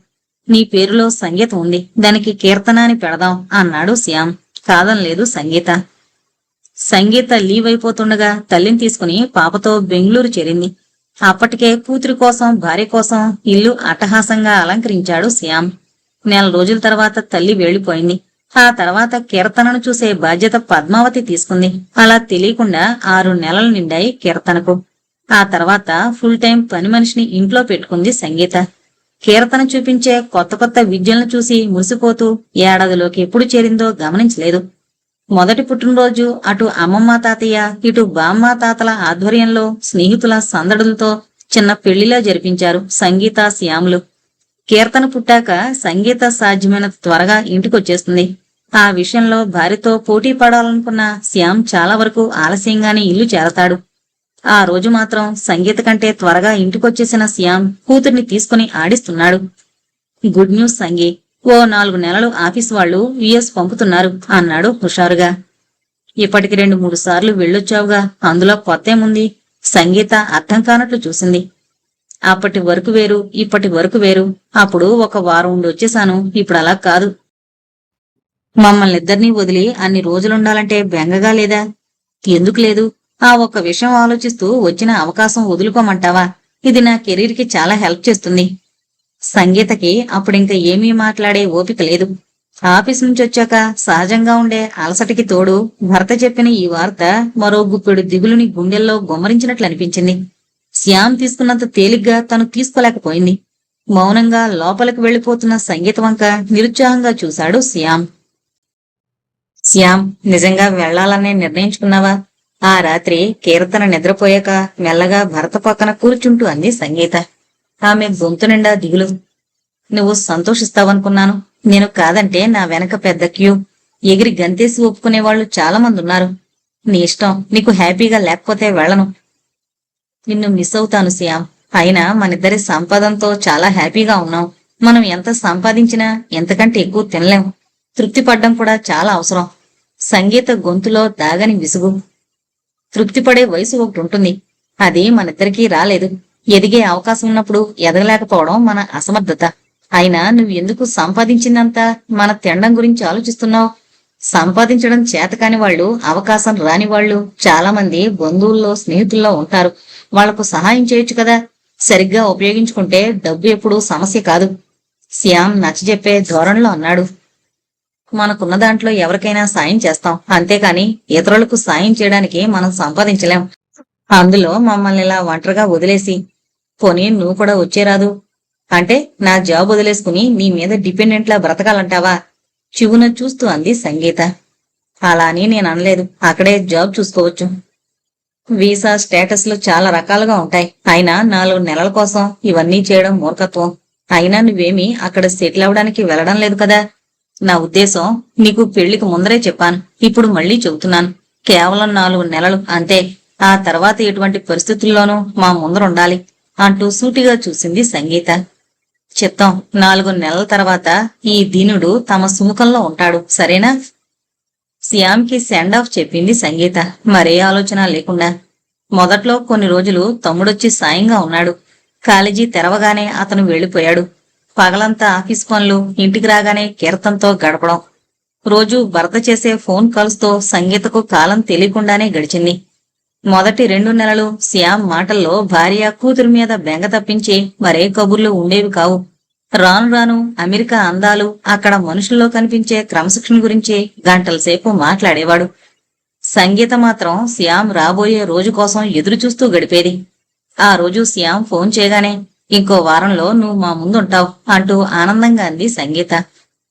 నీ పేరులో సంగీతం ఉంది, దానికి కీర్తన అని పెడదాం అన్నాడు శ్యామ్. కాదనలేదు సంగీత. సంగీత లీవ్ అయిపోతుండగా తల్లిని తీసుకుని పాపతో బెంగళూరు చేరింది. అప్పటికే కూతురి కోసం, భార్య కోసం ఇల్లు అట్టహాసంగా అలంకరించాడు శ్యామ్. 4 రోజుల తర్వాత తల్లి వెళ్లిపోయింది. ఆ తర్వాత కీర్తనను చూసే బాధ్యత పద్మావతి తీసుకుంది. అలా తెలియకుండా 6 నెలలు నిండాయి కీర్తనకు. ఆ తర్వాత ఫుల్ టైం పని మనిషిని ఇంట్లో పెట్టుకుంది సంగీత. కీర్తన చూపించే కొత్త విద్యలను చూసి మురిసిపోతూ ఏడాదిలోకి ఎప్పుడు చేరిందో గమనించలేదు. మొదటి పుట్టినరోజు అటు అమ్మమ్మ తాతయ్య, ఇటు బామ్మ తాతల ఆధ్వర్యంలో స్నేహితుల సందడులతో చిన్న పెళ్లిలా జరిపించారు సంగీత శ్యాములు. కీర్తన పుట్టాక సంగీత సాధ్యమైనంత త్వరగా ఇంటికొచ్చేస్తుంది. ఆ విషయంలో భార్యతో పోటీ పడాలనుకున్న శ్యామ్ చాలా వరకు ఆలస్యంగానే ఇల్లు చేరతాడు. ఆ రోజు మాత్రం సంగీత కంటే త్వరగా ఇంటికొచ్చేసిన శ్యామ్ కూతుర్ని తీసుకుని ఆడిస్తున్నాడు. గుడ్ న్యూస్ సంగీ, ఓ 4 నెలలు ఆఫీస్ వాళ్ళు యుఎస్ పంపుతున్నారు అన్నాడు హుషారుగా. ఇప్పటికి 2-3 సార్లు వెళ్ళొచ్చావుగా, అందులో కొత్తేముంది? సంగీత అర్థం కానట్లు చూసింది. అప్పటి వరకు వేరు, ఇప్పటి వరకు వేరు. అప్పుడు 1 వారం ఉండి వచ్చేశాను, ఇప్పుడు అలా కాదు. మమ్మల్నిద్దరినీ వదిలి అన్ని రోజులుండాలంటే బెంగగా లేదా? ఎందుకు లేదు? ఆ ఒక్క విషయం ఆలోచిస్తూ వచ్చిన అవకాశం వదులుకోమంటావా? ఇది నా కెరీర్ కి చాలా హెల్ప్ చేస్తుంది. సంగీతకి అప్పుడింక ఏమీ మాట్లాడే ఓపిక లేదు. ఆఫీస్ నుంచి వచ్చాక సహజంగా ఉండే అలసటికి తోడు భర్త చెప్పిన ఈ వార్త మరో గుప్పెడు దిగులుని గుండెల్లో గుమ్మరించినట్లు అనిపించింది. శ్యామ్ తీసుకున్నంత తేలిగ్గా తను తీసుకోలేకపోయింది. మౌనంగా లోపలికి వెళ్లిపోతున్న సంగీత వంక నిరుత్సాహంగా చూశాడు శ్యామ్. శ్యామ్, నిజంగా వెళ్లాలనే నిర్ణయించుకున్నావా? ఆ రాత్రి కీర్తన నిద్రపోయాక మెల్లగా భరత పక్కన కూర్చుంటూ అంది సంగీత. ఆమె గొంతు నిండా దిగులు. నువ్వు సంతోషిస్తావనుకున్నాను. నేను కాదంటే నా వెనక పెద్ద క్యూ. ఎగిరి గంతేసి ఒప్పుకునేవాళ్లు చాలా మంది ఉన్నారు. నీ ఇష్టం. నీకు హ్యాపీగా లేకపోతే వెళ్ళను. నిన్ను మిస్ అవుతాను శ్యామ్. అయినా మనిద్దరి సంపాదనతో చాలా హ్యాపీగా ఉన్నాం. మనం ఎంత సంపాదించినా ఎంతకంటే ఎక్కువ తినలేం. తృప్తి పడ్డం కూడా చాలా అవసరం. సంగీత గొంతులో దాగని విసుగు. తృప్తిపడే వయసు ఒకటి ఉంటుంది. అది మనిద్దరికీ రాలేదు. ఎదిగే అవకాశం ఉన్నప్పుడు ఎదగలేకపోవడం మన అసమర్థత. అయినా నువ్వు ఎందుకు సంపాదించిందంతా మన తినడం గురించి ఆలోచిస్తున్నావు? సంపాదించడం చేతకాని వాళ్ళు, అవకాశం రాని వాళ్ళు చాలా మంది బంధువుల్లో, స్నేహితుల్లో ఉంటారు. వాళ్లకు సహాయం చేయొచ్చు కదా. సరిగ్గా ఉపయోగించుకుంటే డబ్బు ఎప్పుడూ సమస్య కాదు. శ్యామ్ నచ్చజెప్పే ధోరణిలో అన్నాడు. మనకున్న దాంట్లో ఎవరికైనా సాయం చేస్తాం, అంతేకాని ఇతరులకు సాయం చేయడానికి మనం సంపాదించలేం. అందులో మమ్మల్ని ఇలా ఒంటరిగా వదిలేసి. పోనీ నువ్వు కూడా వచ్చేరాదు. అంటే నా జాబ్ వదిలేసుకుని నీ మీద డిపెండెంట్లా బ్రతకాలంటావా? చివున చూస్తూ అంది సంగీత. అలా అని నేను అనలేదు. అక్కడే జాబ్ చూసుకోవచ్చు. వీసా స్టేటస్లు చాలా రకాలుగా ఉంటాయి. అయినా 4 నెలల కోసం ఇవన్నీ చేయడం మూర్ఖత్వం. అయినా నువ్వేమీ అక్కడ సెటిల్ అవడానికి వెళ్లడం లేదు కదా. నా ఉద్దేశం, నీకు పెళ్లికి ముందరే చెప్పాను. ఇప్పుడు మళ్లీ చెబుతున్నాను. కేవలం 4 నెలలు అంతే. ఆ తర్వాత ఎటువంటి పరిస్థితుల్లోనూ మా ముందరుండాలి అంటూ సూటిగా చూసింది సంగీత. చిత్తం. 4 నెలల తర్వాత ఈ దీనుడు తమ సుముఖంలో ఉంటాడు, సరేనా? శ్యామ్కి సెండ్ ఆఫ్ చెప్పింది సంగీత, మరే ఆలోచన లేకుండా. మొదట్లో కొన్ని రోజులు తమ్ముడొచ్చి సాయంగా ఉన్నాడు. కాలేజీ తెరవగానే అతను వెళ్లిపోయాడు. పగలంతా ఆఫీస్ పనులు, ఇంటికి రాగానే కీర్తనతో గడపడం. రోజూ భర్త చేసే ఫోన్ కాల్స్ తో సంగీతకు కాలం తెలియకుండానే గడిచింది. మొదటి 2 నెలలు శ్యామ్ మాటల్లో భార్య, కూతురు మీద బెంగ తప్పించి మరే కబుర్లు ఉండేవి కావు. రాను రాను అమెరికా అందాలు, అక్కడ మనుషుల్లో కనిపించే క్రమశిక్షణ గురించి గంటల సేపు మాట్లాడేవాడు. సంగీత మాత్రం శ్యామ్ రాబోయే రోజు కోసం ఎదురుచూస్తూ గడిపేది. ఆ రోజు శ్యామ్ ఫోన్ చేయగానే, ఇంకో వారంలో నువ్వు మా ముందుంటావు అంటూ ఆనందంగా అంది సంగీత.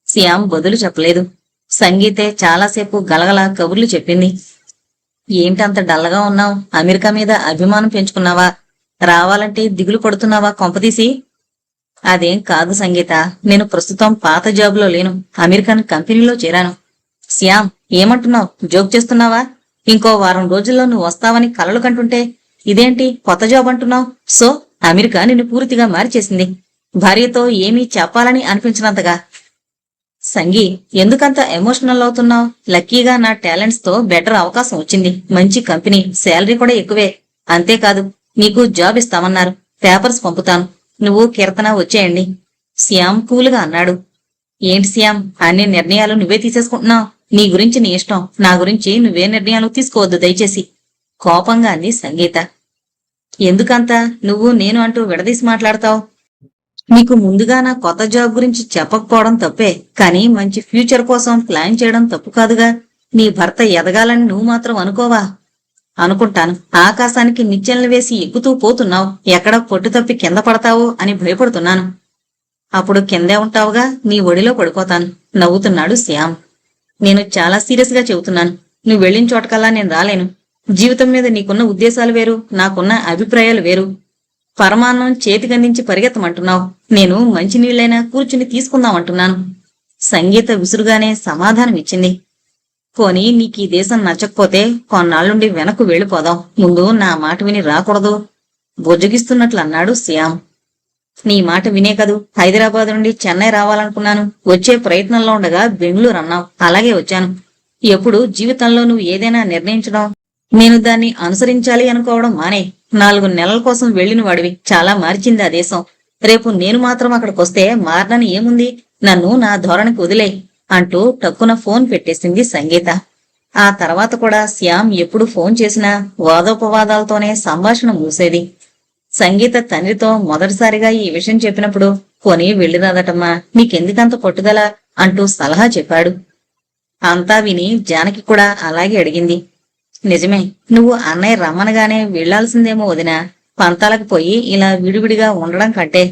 శ్యామ్ బదులు చెప్పలేదు. సంగీతే చాలాసేపు గలగల కబుర్లు చెప్పింది. ఏంటంత డల్లగా ఉన్నావు? అమెరికా మీద అభిమానం పెంచుకున్నావా? రావాలంటే దిగులు పడుతున్నావా కొంపదీసి? అదేం కాదు సంగీత. నేను ప్రస్తుతం పాత జాబులో లేను. అమెరికన్ కంపెనీలో చేరాను. శ్యామ్, ఏమంటున్నావు? జోక్ చేస్తున్నావా? ఇంకో వారం రోజుల్లో నువ్వు వస్తావని కలలు కంటుంటే ఇదేంటి కొత్త జాబ్ అంటున్నావు? సో అమెరికా నిన్ను పూర్తిగా మార్చేసింది. భార్యతో ఏమీ చెప్పాలని అనిపించినంతగా. సంగీ, ఎందుకంత ఎమోషనల్ అవుతున్నావు? లక్కీగా నా టాలెంట్స్ తో బెటర్ అవకాశం వచ్చింది. మంచి కంపెనీ, శాలరీ కూడా ఎక్కువే. అంతేకాదు, నీకు జాబ్ ఇస్తామన్నారు. పేపర్స్ పంపుతాను. నువ్వు కీర్తన వచ్చేయండి. శ్యామ్ కూలుగా అన్నాడు. ఏంటి శ్యామ్, అన్ని నిర్ణయాలు నువ్వే తీసేసుకుంటున్నావు? నీ గురించి నీ ఇష్టం. నా గురించి నువ్వే నిర్ణయాలు తీసుకోవద్దు దయచేసి, కోపంగా అంది సంగీత. ఎందుకంతా నువ్వు నేను అంటూ విడదీసి మాట్లాడతావు? నీకు ముందుగా నా కొత్త జాబ్ గురించి చెప్పకపోవడం తప్పే, కానీ మంచి ఫ్యూచర్ కోసం ప్లాన్ చేయడం తప్పు కాదుగా. నీ భర్త ఎదగాలని నువ్వు మాత్రం అనుకోవా? అనుకుంటాను. ఆకాశానికి నిచ్చెనలు వేసి ఎక్కుతూ పోతున్నావు. ఎక్కడ పొట్టు తప్పి కింద పడతావో అని భయపడుతున్నాను. అప్పుడు కిందే ఉంటావుగా, నీ ఒడిలో పడిపోతాను, నవ్వుతున్నాడు శ్యామ్. నేను చాలా సీరియస్ గా చెబుతున్నాను. నువ్వు వెళ్ళిన చోటకల్లా నేను రాలేను. జీవితం మీద నీకున్న ఉద్దేశాలు వేరు, నాకున్న అభిప్రాయాలు వేరు. పరమాన్నం చేతికందించి పరిగెత్తమంటున్నావు. నేను మంచినీళ్లైనా కూర్చుని తీసుకుందామంటున్నాను. సంగీత విసురుగానే సమాధానం ఇచ్చింది. పోనీ నీకీ దేశం నచ్చకపోతే కొన్నాళ్లుండి వెనక్కు వెళ్ళిపోదాం. ముందు నా మాట విని రాకూడదు, బొజ్జగిస్తున్నట్లు అన్నాడు శ్యామ్. నీ మాట వినే కదూ హైదరాబాద్ నుండి చెన్నై రావాలనుకున్నాను. వచ్చే ప్రయత్నంలో ఉండగా బెంగళూరు అన్నావు. అలాగే వచ్చాను. ఎప్పుడు జీవితంలో నువ్వు ఏదైనా నిర్ణయించడం నేను దాన్ని అనుసరించాలి అనుకోవడం మానే. 4 నెలల కోసం వెళ్లిన వాడివి. చాలా మార్చింది ఆ దేశం. రేపు నేను మాత్రం అక్కడికొస్తే మారనని ఏముంది? నన్ను నా ధోరణికి వదిలే అంటూ టక్కున ఫోన్ పెట్టేసింది సంగీత. ఆ తర్వాత కూడా శ్యామ్ ఎప్పుడు ఫోన్ చేసినా వాదోపవాదాలతోనే సంభాషణ మూసేది. సంగీత తండ్రితో మొదటిసారిగా ఈ విషయం చెప్పినప్పుడు, పోనీ వెళ్ళిరాదటమ్మా, నీకెందుకంత పట్టుదల అంటూ సలహా చెప్పాడు. అంతా విని జానకి కూడా అలాగే అడిగింది. నిజమే, నువ్వు అన్నయ్య రమ్మనగానే వెళ్లాల్సిందేమో వదినా. పంతాలకు పోయి ఇలా విడివిడిగా ఉండడం కంటే.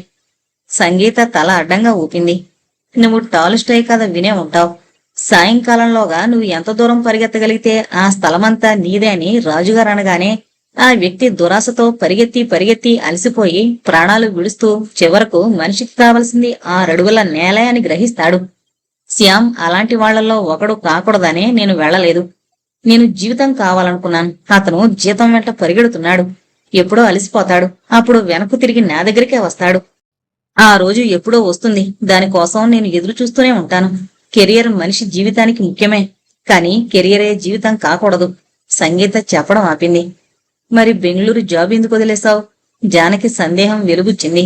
సంగీత తల అడ్డంగా ఊపింది. నువ్వు టాల్స్టాయ్ కథ వినే ఉంటావు. సాయంకాలంలోగా నువ్వు ఎంత దూరం పరిగెత్తగలిగితే ఆ స్థలమంతా నీదే అని రాజుగారు అనగానే ఆ వ్యక్తి దురాశతో పరిగెత్తి పరిగెత్తి అలసిపోయి ప్రాణాలు విడుస్తూ చివరకు మనిషికి కావలసింది 6 అడుగుల నేలే అని గ్రహిస్తాడు. శ్యామ్ అలాంటి వాళ్లలో ఒకడు కాకూడదనే నేను వెళ్లలేదు. నేను జీవితం కావాలనుకున్నాను. అతను జీతం వెంట పరిగెడుతున్నాడు. ఎప్పుడో అలసిపోతాడు. అప్పుడు వెనక్కు తిరిగి నా దగ్గరికే వస్తాడు. ఆ రోజు ఎప్పుడో వస్తుంది. దానికోసం నేను ఎదురు చూస్తూనే ఉంటాను. కెరియర్ మనిషి జీవితానికి ముఖ్యమే, కానీ కెరియరే జీవితం కాకూడదు. సంగీత చెప్పడం ఆపింది. మరి బెంగళూరు జాబ్ ఎందుకు వదిలేశావు? జానకి సందేహం వెలుగుచ్చింది.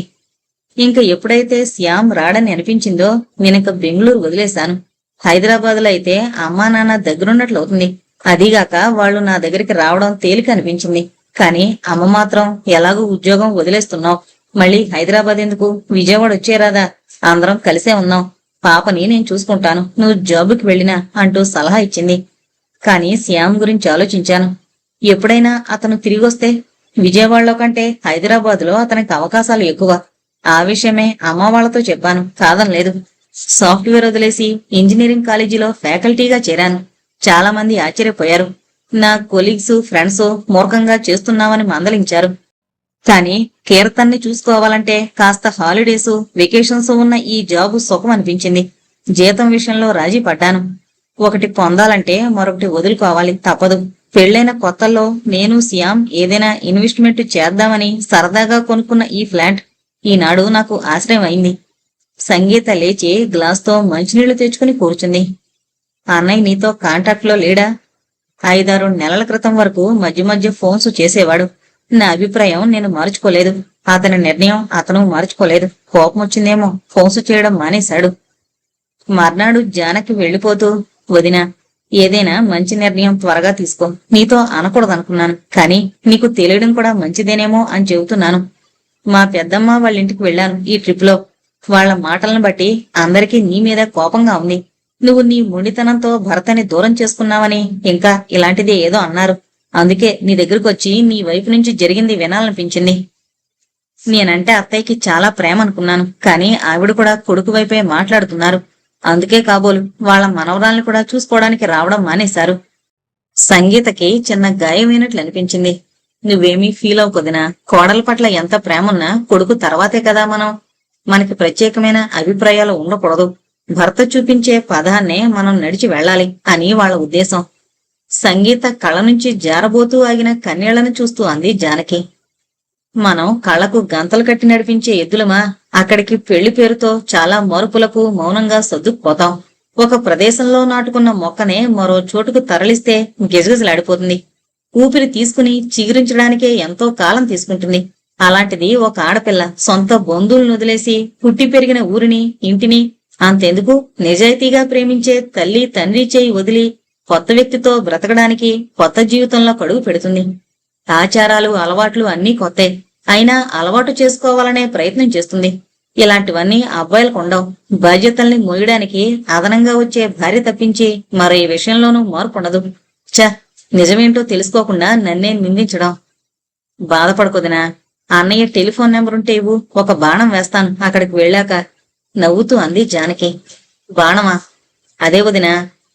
ఇంక ఎప్పుడైతే శ్యామ్ రాడని అనిపించిందో నేనింక బెంగళూరు వదిలేశాను. హైదరాబాద్లో అయితే అమ్మా నాన్న దగ్గరున్నట్లు అవుతుంది. అదీగాక వాళ్ళు నా దగ్గరికి రావడం తేలిక అనిపించింది. కానీ అమ్మ మాత్రం ఎలాగూ ఉద్యోగం వదిలేస్తున్నావు, మళ్ళీ హైదరాబాద్ ఎందుకు, విజయవాడ వచ్చేరాదా, అందరం కలిసే ఉన్నాం, పాపని నేను చూసుకుంటాను, నువ్వు జాబుకి వెళ్ళినా అంటూ సలహా ఇచ్చింది. కానీ శ్యామ్ గురించి ఆలోచించాను. ఎప్పుడైనా అతను తిరిగొస్తే విజయవాడలో కంటే హైదరాబాద్లో అతనికి అవకాశాలు ఎక్కువ. ఆ విషయమే అమ్మ వాళ్లతో చెప్పాను. కాదనలేదు. సాఫ్ట్వేర్ వదిలేసి ఇంజనీరింగ్ కాలేజీలో ఫ్యాకల్టీగా చేరాను. చాలా మంది ఆశ్చర్యపోయారు. నా కొలీగ్స్ ఫ్రెండ్స్ మూర్ఖంగా చేస్తున్నామని మందలించారు. కానీ కీర్తన్ని చూసుకోవాలంటే కాస్త హాలిడేస్ వెకేషన్స్ ఉన్న ఈ జాబు సుఖం అనిపించింది. జీతం విషయంలో రాజీ పడ్డాను. ఒకటి పొందాలంటే మరొకటి వదులుకోవాలి, తప్పదు. పెళ్లైన కొత్తల్లో నేను శ్యామ్ ఏదైనా ఇన్వెస్ట్మెంట్ చేద్దామని సరదాగా కొనుక్కున్న ఈ ఫ్లాట్ ఈనాడు నాకు ఆశ్రయం అయింది. సంగీత లేచి గ్లాస్తో మంచినీళ్లు తెచ్చుకుని కూర్చుంది. అన్నయ్య నీతో కాంటాక్ట్ లో లేడా? 5-6 నెలల క్రితం వరకు మధ్య మధ్య ఫోన్స్ చేసేవాడు. నా అభిప్రాయం నేను మార్చుకోలేదు. అతని నిర్ణయం అతను మార్చుకోలేదు. కోపం వచ్చిందేమో ఫోన్స్ చేయడం మానేశాడు. మర్నాడు జానకి వెళ్లిపోతూ, వదినా, ఏదైనా మంచి నిర్ణయం త్వరగా తీసుకో. నీతో అనకూడదనుకున్నాను, కానీ నీకు తెలియడం కూడా మంచిదేనేమో అని చెబుతున్నాను. మా పెద్దమ్మ వాళ్ళింటికి వెళ్ళాను ఈ ట్రిప్ లో. వాళ్ల మాటలను బట్టి అందరికీ నీ మీద కోపంగా ఉంది. నువ్వు నీ మొండితనంతో భర్తని దూరం చేసుకున్నావని, ఇంకా ఇలాంటిదే ఏదో అన్నారు. అందుకే నీ దగ్గరకు వచ్చి నీ వైపు నుంచి జరిగింది వినాలనిపించింది. నేనంటే అత్తయ్యకి చాలా ప్రేమ అనుకున్నాను, కానీ ఆవిడ కూడా కొడుకు వైపే మాట్లాడుతున్నారు. అందుకే కాబోలు వాళ్ల మనవరాల్ని కూడా చూసుకోవడానికి రావడం మానేశారు. సంగీతకి చిన్న గాయమైనట్లు అనిపించింది. నువ్వేమీ ఫీల్ అవ్వకొదినా. కోడల పట్ల ఎంత ప్రేమున్నా కొడుకు తర్వాతే కదా మనం. మనకి ప్రత్యేకమైన అభిప్రాయాలు ఉండకూడదు. భర్త చూపించే పదాన్నే మనం నడిచి వెళ్ళాలి అని వాళ్ల ఉద్దేశం. సంగీత కళ్ళ నుంచి జారబోతూ ఆగిన కన్నీళ్లను చూస్తూ అంది జానకి. మనం కళ్ళకు గంతలు కట్టి నడిపించే ఎద్దులమా? అక్కడికి పెళ్లి పేరుతో చాలా మార్పులకు మౌనంగా సర్దుకుపోతాం. ఒక ప్రదేశంలో నాటుకున్న మొక్కనే మరో చోటుకు తరలిస్తే గిజగిజలాడిపోతుంది. ఊపిరి తీసుకుని చిగురించడానికే ఎంతో కాలం తీసుకుంటుంది. అలాంటిది ఒక ఆడపిల్ల సొంత బంధువులను వదిలేసి పుట్టి పెరిగిన ఊరిని, ఇంటిని, అంతెందుకు నిజాయితీగా ప్రేమించే తల్లి తండ్రి చేయి వదిలి కొత్త వ్యక్తితో బ్రతకడానికి కొత్త జీవితంలో కడుగు పెడుతుంది. ఆచారాలు అలవాట్లు అన్నీ కొత్తే, అయినా అలవాటు చేసుకోవాలనే ప్రయత్నం చేస్తుంది. ఇలాంటివన్నీ అబ్బాయిలకు ఉండవు. బాధ్యతల్ని మోయడానికి అదనంగా వచ్చే భార్య తప్పించి మరో ఈ విషయంలోనూ మార్పుండదు. నిజమేంటో తెలుసుకోకుండా నన్నే నిందించడం. బాధపడకొదినా. అన్నయ్య టెలిఫోన్ నెంబరుంటే ఇవ్వు, ఒక బాణం వేస్తాను అక్కడికి వెళ్ళాక, నవ్వుతూ అంది జానకి. బాణమా? అదే వదినా,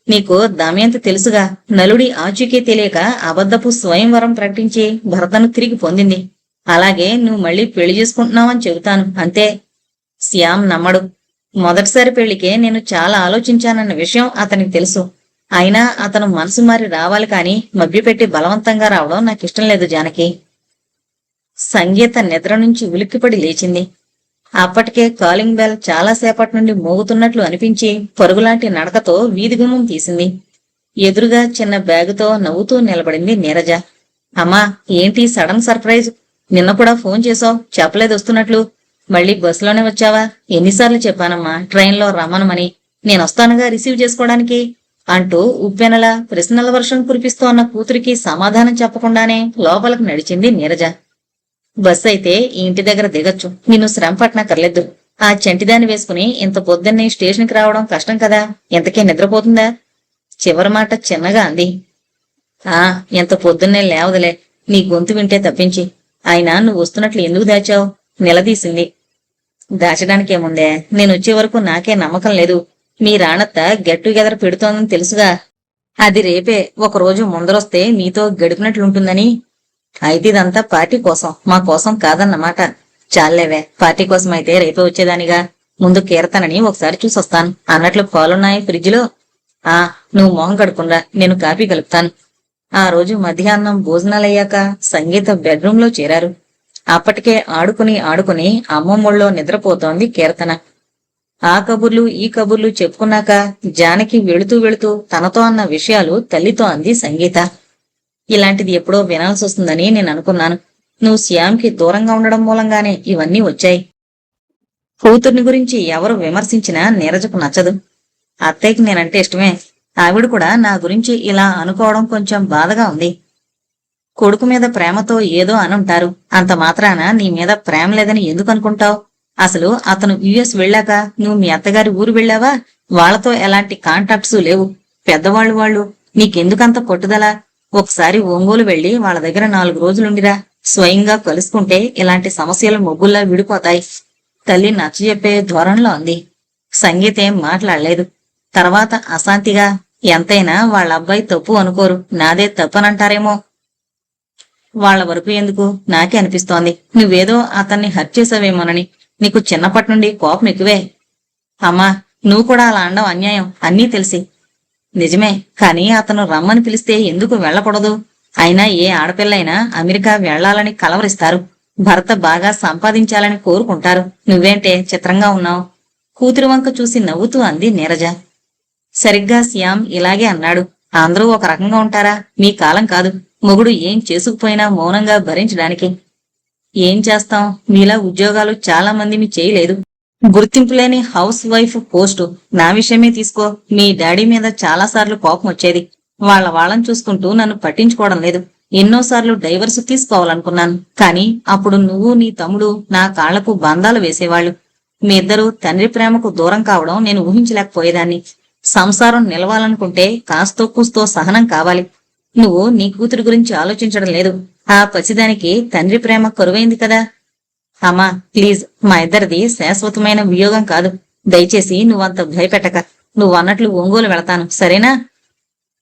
నీకు దమయంతి తెలుసుగా, నలుడి ఆచూకీ తెలియక అబద్ధపు స్వయంవరం ప్రకటించి భర్తను తిరిగి పొందింది. అలాగే నువ్వు మళ్ళీ పెళ్లి చేసుకుంటున్నావని చెబుతాను, అంతే. శ్యామ్ నమ్మడు. మొదటిసారి పెళ్లికే నేను చాలా ఆలోచించానన్న విషయం అతనికి తెలుసు. అయినా అతను మనసు మారి రావాలి కాని మభ్యపెట్టి బలవంతంగా రావడం నాకిష్టం లేదు జానకి. సంగీత నిద్ర నుంచి ఉలిక్కిపడి లేచింది. అప్పటికే కాలింగ్ బెల్ చాలాసేపటి నుండి మోగుతున్నట్లు అనిపించి పరుగులాంటి నడకతో వీధి గుమ్మం తీసింది. ఎదురుగా చిన్న బ్యాగుతో నవ్వుతూ నిలబడింది నీరజ. అమ్మా, ఏంటి సడన్ సర్ప్రైజ్? నిన్న కూడా ఫోన్ చేసావు, చెప్పలేదు వస్తున్నట్లు. మళ్ళీ బస్సులోనే వచ్చావా? ఎన్నిసార్లు చెప్పానమ్మా ట్రైన్లో రమ్మనమని. నేనొస్తానుగా రిసీవ్ చేసుకోవడానికి అంటూ ఉప్పెనలా ప్రశ్నల వర్షం కురిపిస్తోన్న కూతురికి సమాధానం చెప్పకుండానే లోపలికి నడిచింది నీరజ. బస్సు అయితే ఇంటి దగ్గర దిగచ్చు, నిన్ను శ్రమ పట్టనక్కర్లేదు. ఆ చంటిదాన్ని వేసుకుని ఇంత పొద్దున్నే స్టేషన్కి రావడం కష్టం కదా, ఎంతకే నిద్రపోతుందా? చివరి మాట చిన్నగా అంది. ఎంత పొద్దున్నే లేవదులే, నీ గొంతు వింటే తప్పించి. అయినా నువ్వు వస్తున్నట్లు ఎందుకు దాచావు? నిలదీసింది. దాచడానికేముందే, నేనొచ్చే వరకు నాకే నమ్మకం లేదు. మీ రాణత్త గెట్ టుగెదర్ పెడుతోందని తెలుసుగా. అది రేపే, ఒకరోజు ముందరొస్తే మీతో గడిపినట్లుంటుందని. అయితే ఇదంతా పార్టీ కోసం, మా కోసం కాదన్నమాట. చాలేవే, పార్టీ కోసం అయితే రేపే వచ్చేదానిగా. ముందు కీర్తనని ఒకసారి చూసొస్తాను. అన్నట్లు పాలున్నాయి ఫ్రిడ్జ్లో. ఆ, నువ్వు మొహం కడుకుందా, నేను కాఫీ కలుపుతాను. ఆ రోజు మధ్యాహ్నం భోజనాలయ్యాక సంగీత బెడ్రూంలో చేరారు. అప్పటికే ఆడుకుని ఆడుకుని అమ్మమ్మొళ్ళో నిద్రపోతోంది కీర్తన. ఆ కబుర్లు ఈ కబుర్లు చెప్పుకున్నాక జానకి వెళుతూ వెళుతూ తనతో అన్న విషయాలు తల్లితో అంది సంగీత. ఇలాంటిది ఎప్పుడో వినాల్సి వస్తుందని నేను అనుకున్నాను. నువ్వు శ్యామ్కి దూరంగా ఉండడం మూలంగానే ఇవన్నీ వచ్చాయి. కూతుర్ని గురించి ఎవరు విమర్శించినా నీరజకు నచ్చదు. అత్తయ్యకి నేనంటే ఇష్టమే. ఆవిడ కూడా నా గురించి ఇలా అనుకోవడం కొంచెం బాధగా ఉంది. కొడుకు మీద ప్రేమతో ఏదో అనుంటారు. అంత మాత్రాన నీ మీద ప్రేమ లేదని ఎందుకు అనుకుంటావు? అసలు అతను యుఎస్ వెళ్ళాక నువ్వు మీ అత్తగారి ఊరు వెళ్ళావా? వాళ్లతో ఎలాంటి కాంటాక్ట్స్ లేవు. పెద్దవాళ్ళు వాళ్ళు. నీకెందుకంత పట్టుదల? ఒకసారి ఒంగోలు వెళ్లి వాళ్ళ దగ్గర 4 రోజులుండిరా. స్వయంగా కలుసుకుంటే ఇలాంటి సమస్యలు మొగ్గుల్లా విడిపోతాయి. తల్లి నచ్చజెప్పే ధోరణిలో ఉంది. సంగీతేం మాట్లాడలేదు. తర్వాత అశాంతిగా, ఎంతైనా వాళ్ళ అబ్బాయి తప్పు అనుకోరు, నాదే తప్పనంటారేమో. వాళ్ల వరకు ఎందుకు, నాకే అనిపిస్తోంది నువ్వేదో అతన్ని హర్ట్ చేసావేమోనని. నీకు చిన్నప్పటి నుండి కోపం ఎక్కువే. అమ్మా, నువ్వు కూడా అలా అనడం అన్యాయం, అన్నీ తెలిసి. నిజమే, కానీ అతను రమ్మని పిలిస్తే ఎందుకు వెళ్ళకూడదు? అయినా ఏ ఆడపిల్లైనా అమెరికా వెళ్లాలని కలవరిస్తారు. భర్త బాగా సంపాదించాలని కోరుకుంటారు. నువ్వేంటే చిత్రంగా ఉన్నావు? కూతురు వంక చూసి నవ్వుతూ అంది నీరజ. సరిగ్గా శ్యామ్ ఇలాగే అన్నాడు. అందరూ ఒక రకంగా ఉంటారా? మీ కాలం కాదు. మొగుడు ఏం చేసుకుపోయినా మౌనంగా భరించడానికి. ఏం చేస్తాం, మీలా ఉద్యోగాలు చాలా మందిని చేయలేదు. గుర్తింపు లేని హౌస్ వైఫ్ పోస్టు. నా విషయమే తీసుకో. మీ డాడీ మీద చాలాసార్లు కోపం వచ్చేది. వాళ్ళని చూసుకుంటూ నన్ను పట్టించుకోవడం లేదు. ఎన్నోసార్లు డైవర్స్ తీసుకోవాలనుకున్నాను. కానీ అప్పుడు నువ్వు నీ తమ్ముడు నా కాళ్లకు బంధాలు వేసేవాళ్లు. మీ ఇద్దరూ తండ్రి ప్రేమకు దూరం కావడం నేను ఊహించలేకపోయేదాన్ని. సంసారం నిలవాలనుకుంటే కాస్తో కూస్తో సహనం కావాలి. నువ్వు నీ కూతురు గురించి ఆలోచించడం లేదు. ఆ పసిదానికి తండ్రి ప్రేమ కరువైంది కదా. అమ్మా, ప్లీజ్, మా ఇద్దరిది శాశ్వతమైన వియోగం కాదు. దయచేసి నువ్వంత భయపెట్టక. నువ్వన్నట్లు ఒంగోలు వెళతాను, సరేనా?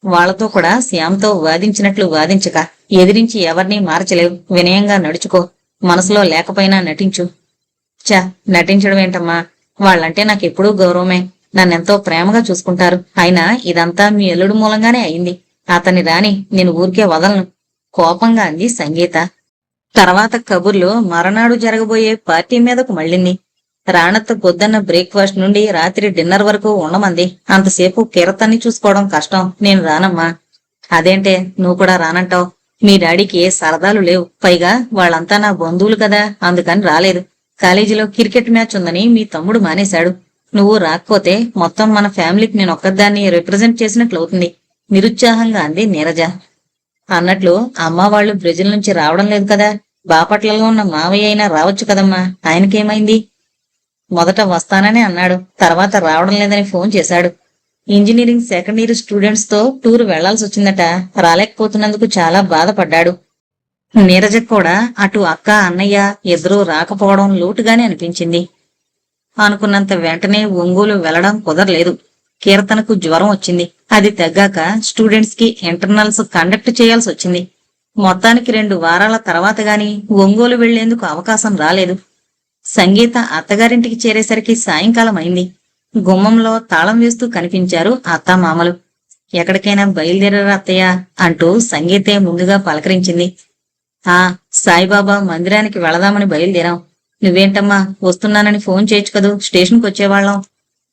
వాళ్లతో కూడా శ్యామ్తో వాదించినట్లు వాదించక. ఎదిరించి ఎవరినీ మార్చలేవు. వినయంగా నడుచుకో. మనసులో లేకపోయినా నటించు. నటించడం ఏంటమ్మా? వాళ్ళంటే నాకెప్పుడూ గౌరవమే. నన్నెంతో ప్రేమగా చూసుకుంటారు. అయినా ఇదంతా మీ అల్లుడు మూలంగానే అయింది. అతన్ని రాని నేను ఊరికే వదలను, కోపంగా అంది సంగీత. తర్వాత కబుర్లు మరనాడు జరగబోయే పార్టీ మీదకు మళ్ళింది. రాణత్త పొద్దున్న బ్రేక్ఫాస్ట్ నుండి రాత్రి డిన్నర్ వరకు ఉండమంది. అంతసేపు కీర్తన్ని చూసుకోవడం కష్టం, నేను రానమ్మా. అదేంటే నువ్వు కూడా రానంటావు? మీ డాడీకి ఏ సరదాలు లేవు. పైగా వాళ్ళంతా నా బంధువులు కదా, అందుకని రాలేదు. కాలేజీలో క్రికెట్ మ్యాచ్ ఉందని మీ తమ్ముడు మానేశాడు. నువ్వు రాకపోతే మొత్తం మన ఫ్యామిలీకి నేను ఒక్కదాన్ని రిప్రజెంట్ చేసినట్లు అవుతుంది, నిరుత్సాహంగా అంది నీరజ. అన్నట్లు అమ్మ వాళ్ళు బ్రెజిల్ నుంచి రావడం లేదు కదా. బాపట్లలో ఉన్న మావయ్య అయినా రావచ్చు కదమ్మా. ఆయనకేమైంది? మొదట వస్తానని అన్నాడు, తర్వాత రావడం లేదని ఫోన్ చేశాడు. ఇంజనీరింగ్ సెకండ్ ఇయర్ స్టూడెంట్స్ తో టూర్ వెళ్లాల్సి వచ్చిందట. రాలేకపోతున్నందుకు చాలా బాధపడ్డాడు. నీరజ కూడా అటు అక్క అన్నయ్య ఇద్దరూ రాకపోవడం లోటుగానే అనిపించింది. అనుకున్నంత వెంటనే ఒంగోలు వెళ్లడం కుదరలేదు. కీర్తనకు జ్వరం వచ్చింది. అది తగ్గాక స్టూడెంట్స్ కి ఇంటర్నల్స్ కండక్ట్ చేయాల్సి వచ్చింది. మొత్తానికి 2 వారాల తర్వాత గాని ఒంగోలు వెళ్లేందుకు అవకాశం రాలేదు. సంగీత అత్తగారింటికి చేరేసరికి సాయంకాలం అయింది. గుమ్మంలో తాళం వేస్తూ కనిపించారు అత్తామామలు. ఎక్కడికైనా బయలుదేరారా అత్తయ్య అంటూ సంగీతే ముందుగా పలకరించింది. సాయిబాబా మందిరానికి వెళదామని బయలుదేరాం. నువ్వేంటమ్మా, వస్తున్నానని ఫోన్ చేయొచ్చు కదూ, స్టేషన్కి వచ్చేవాళ్ళం.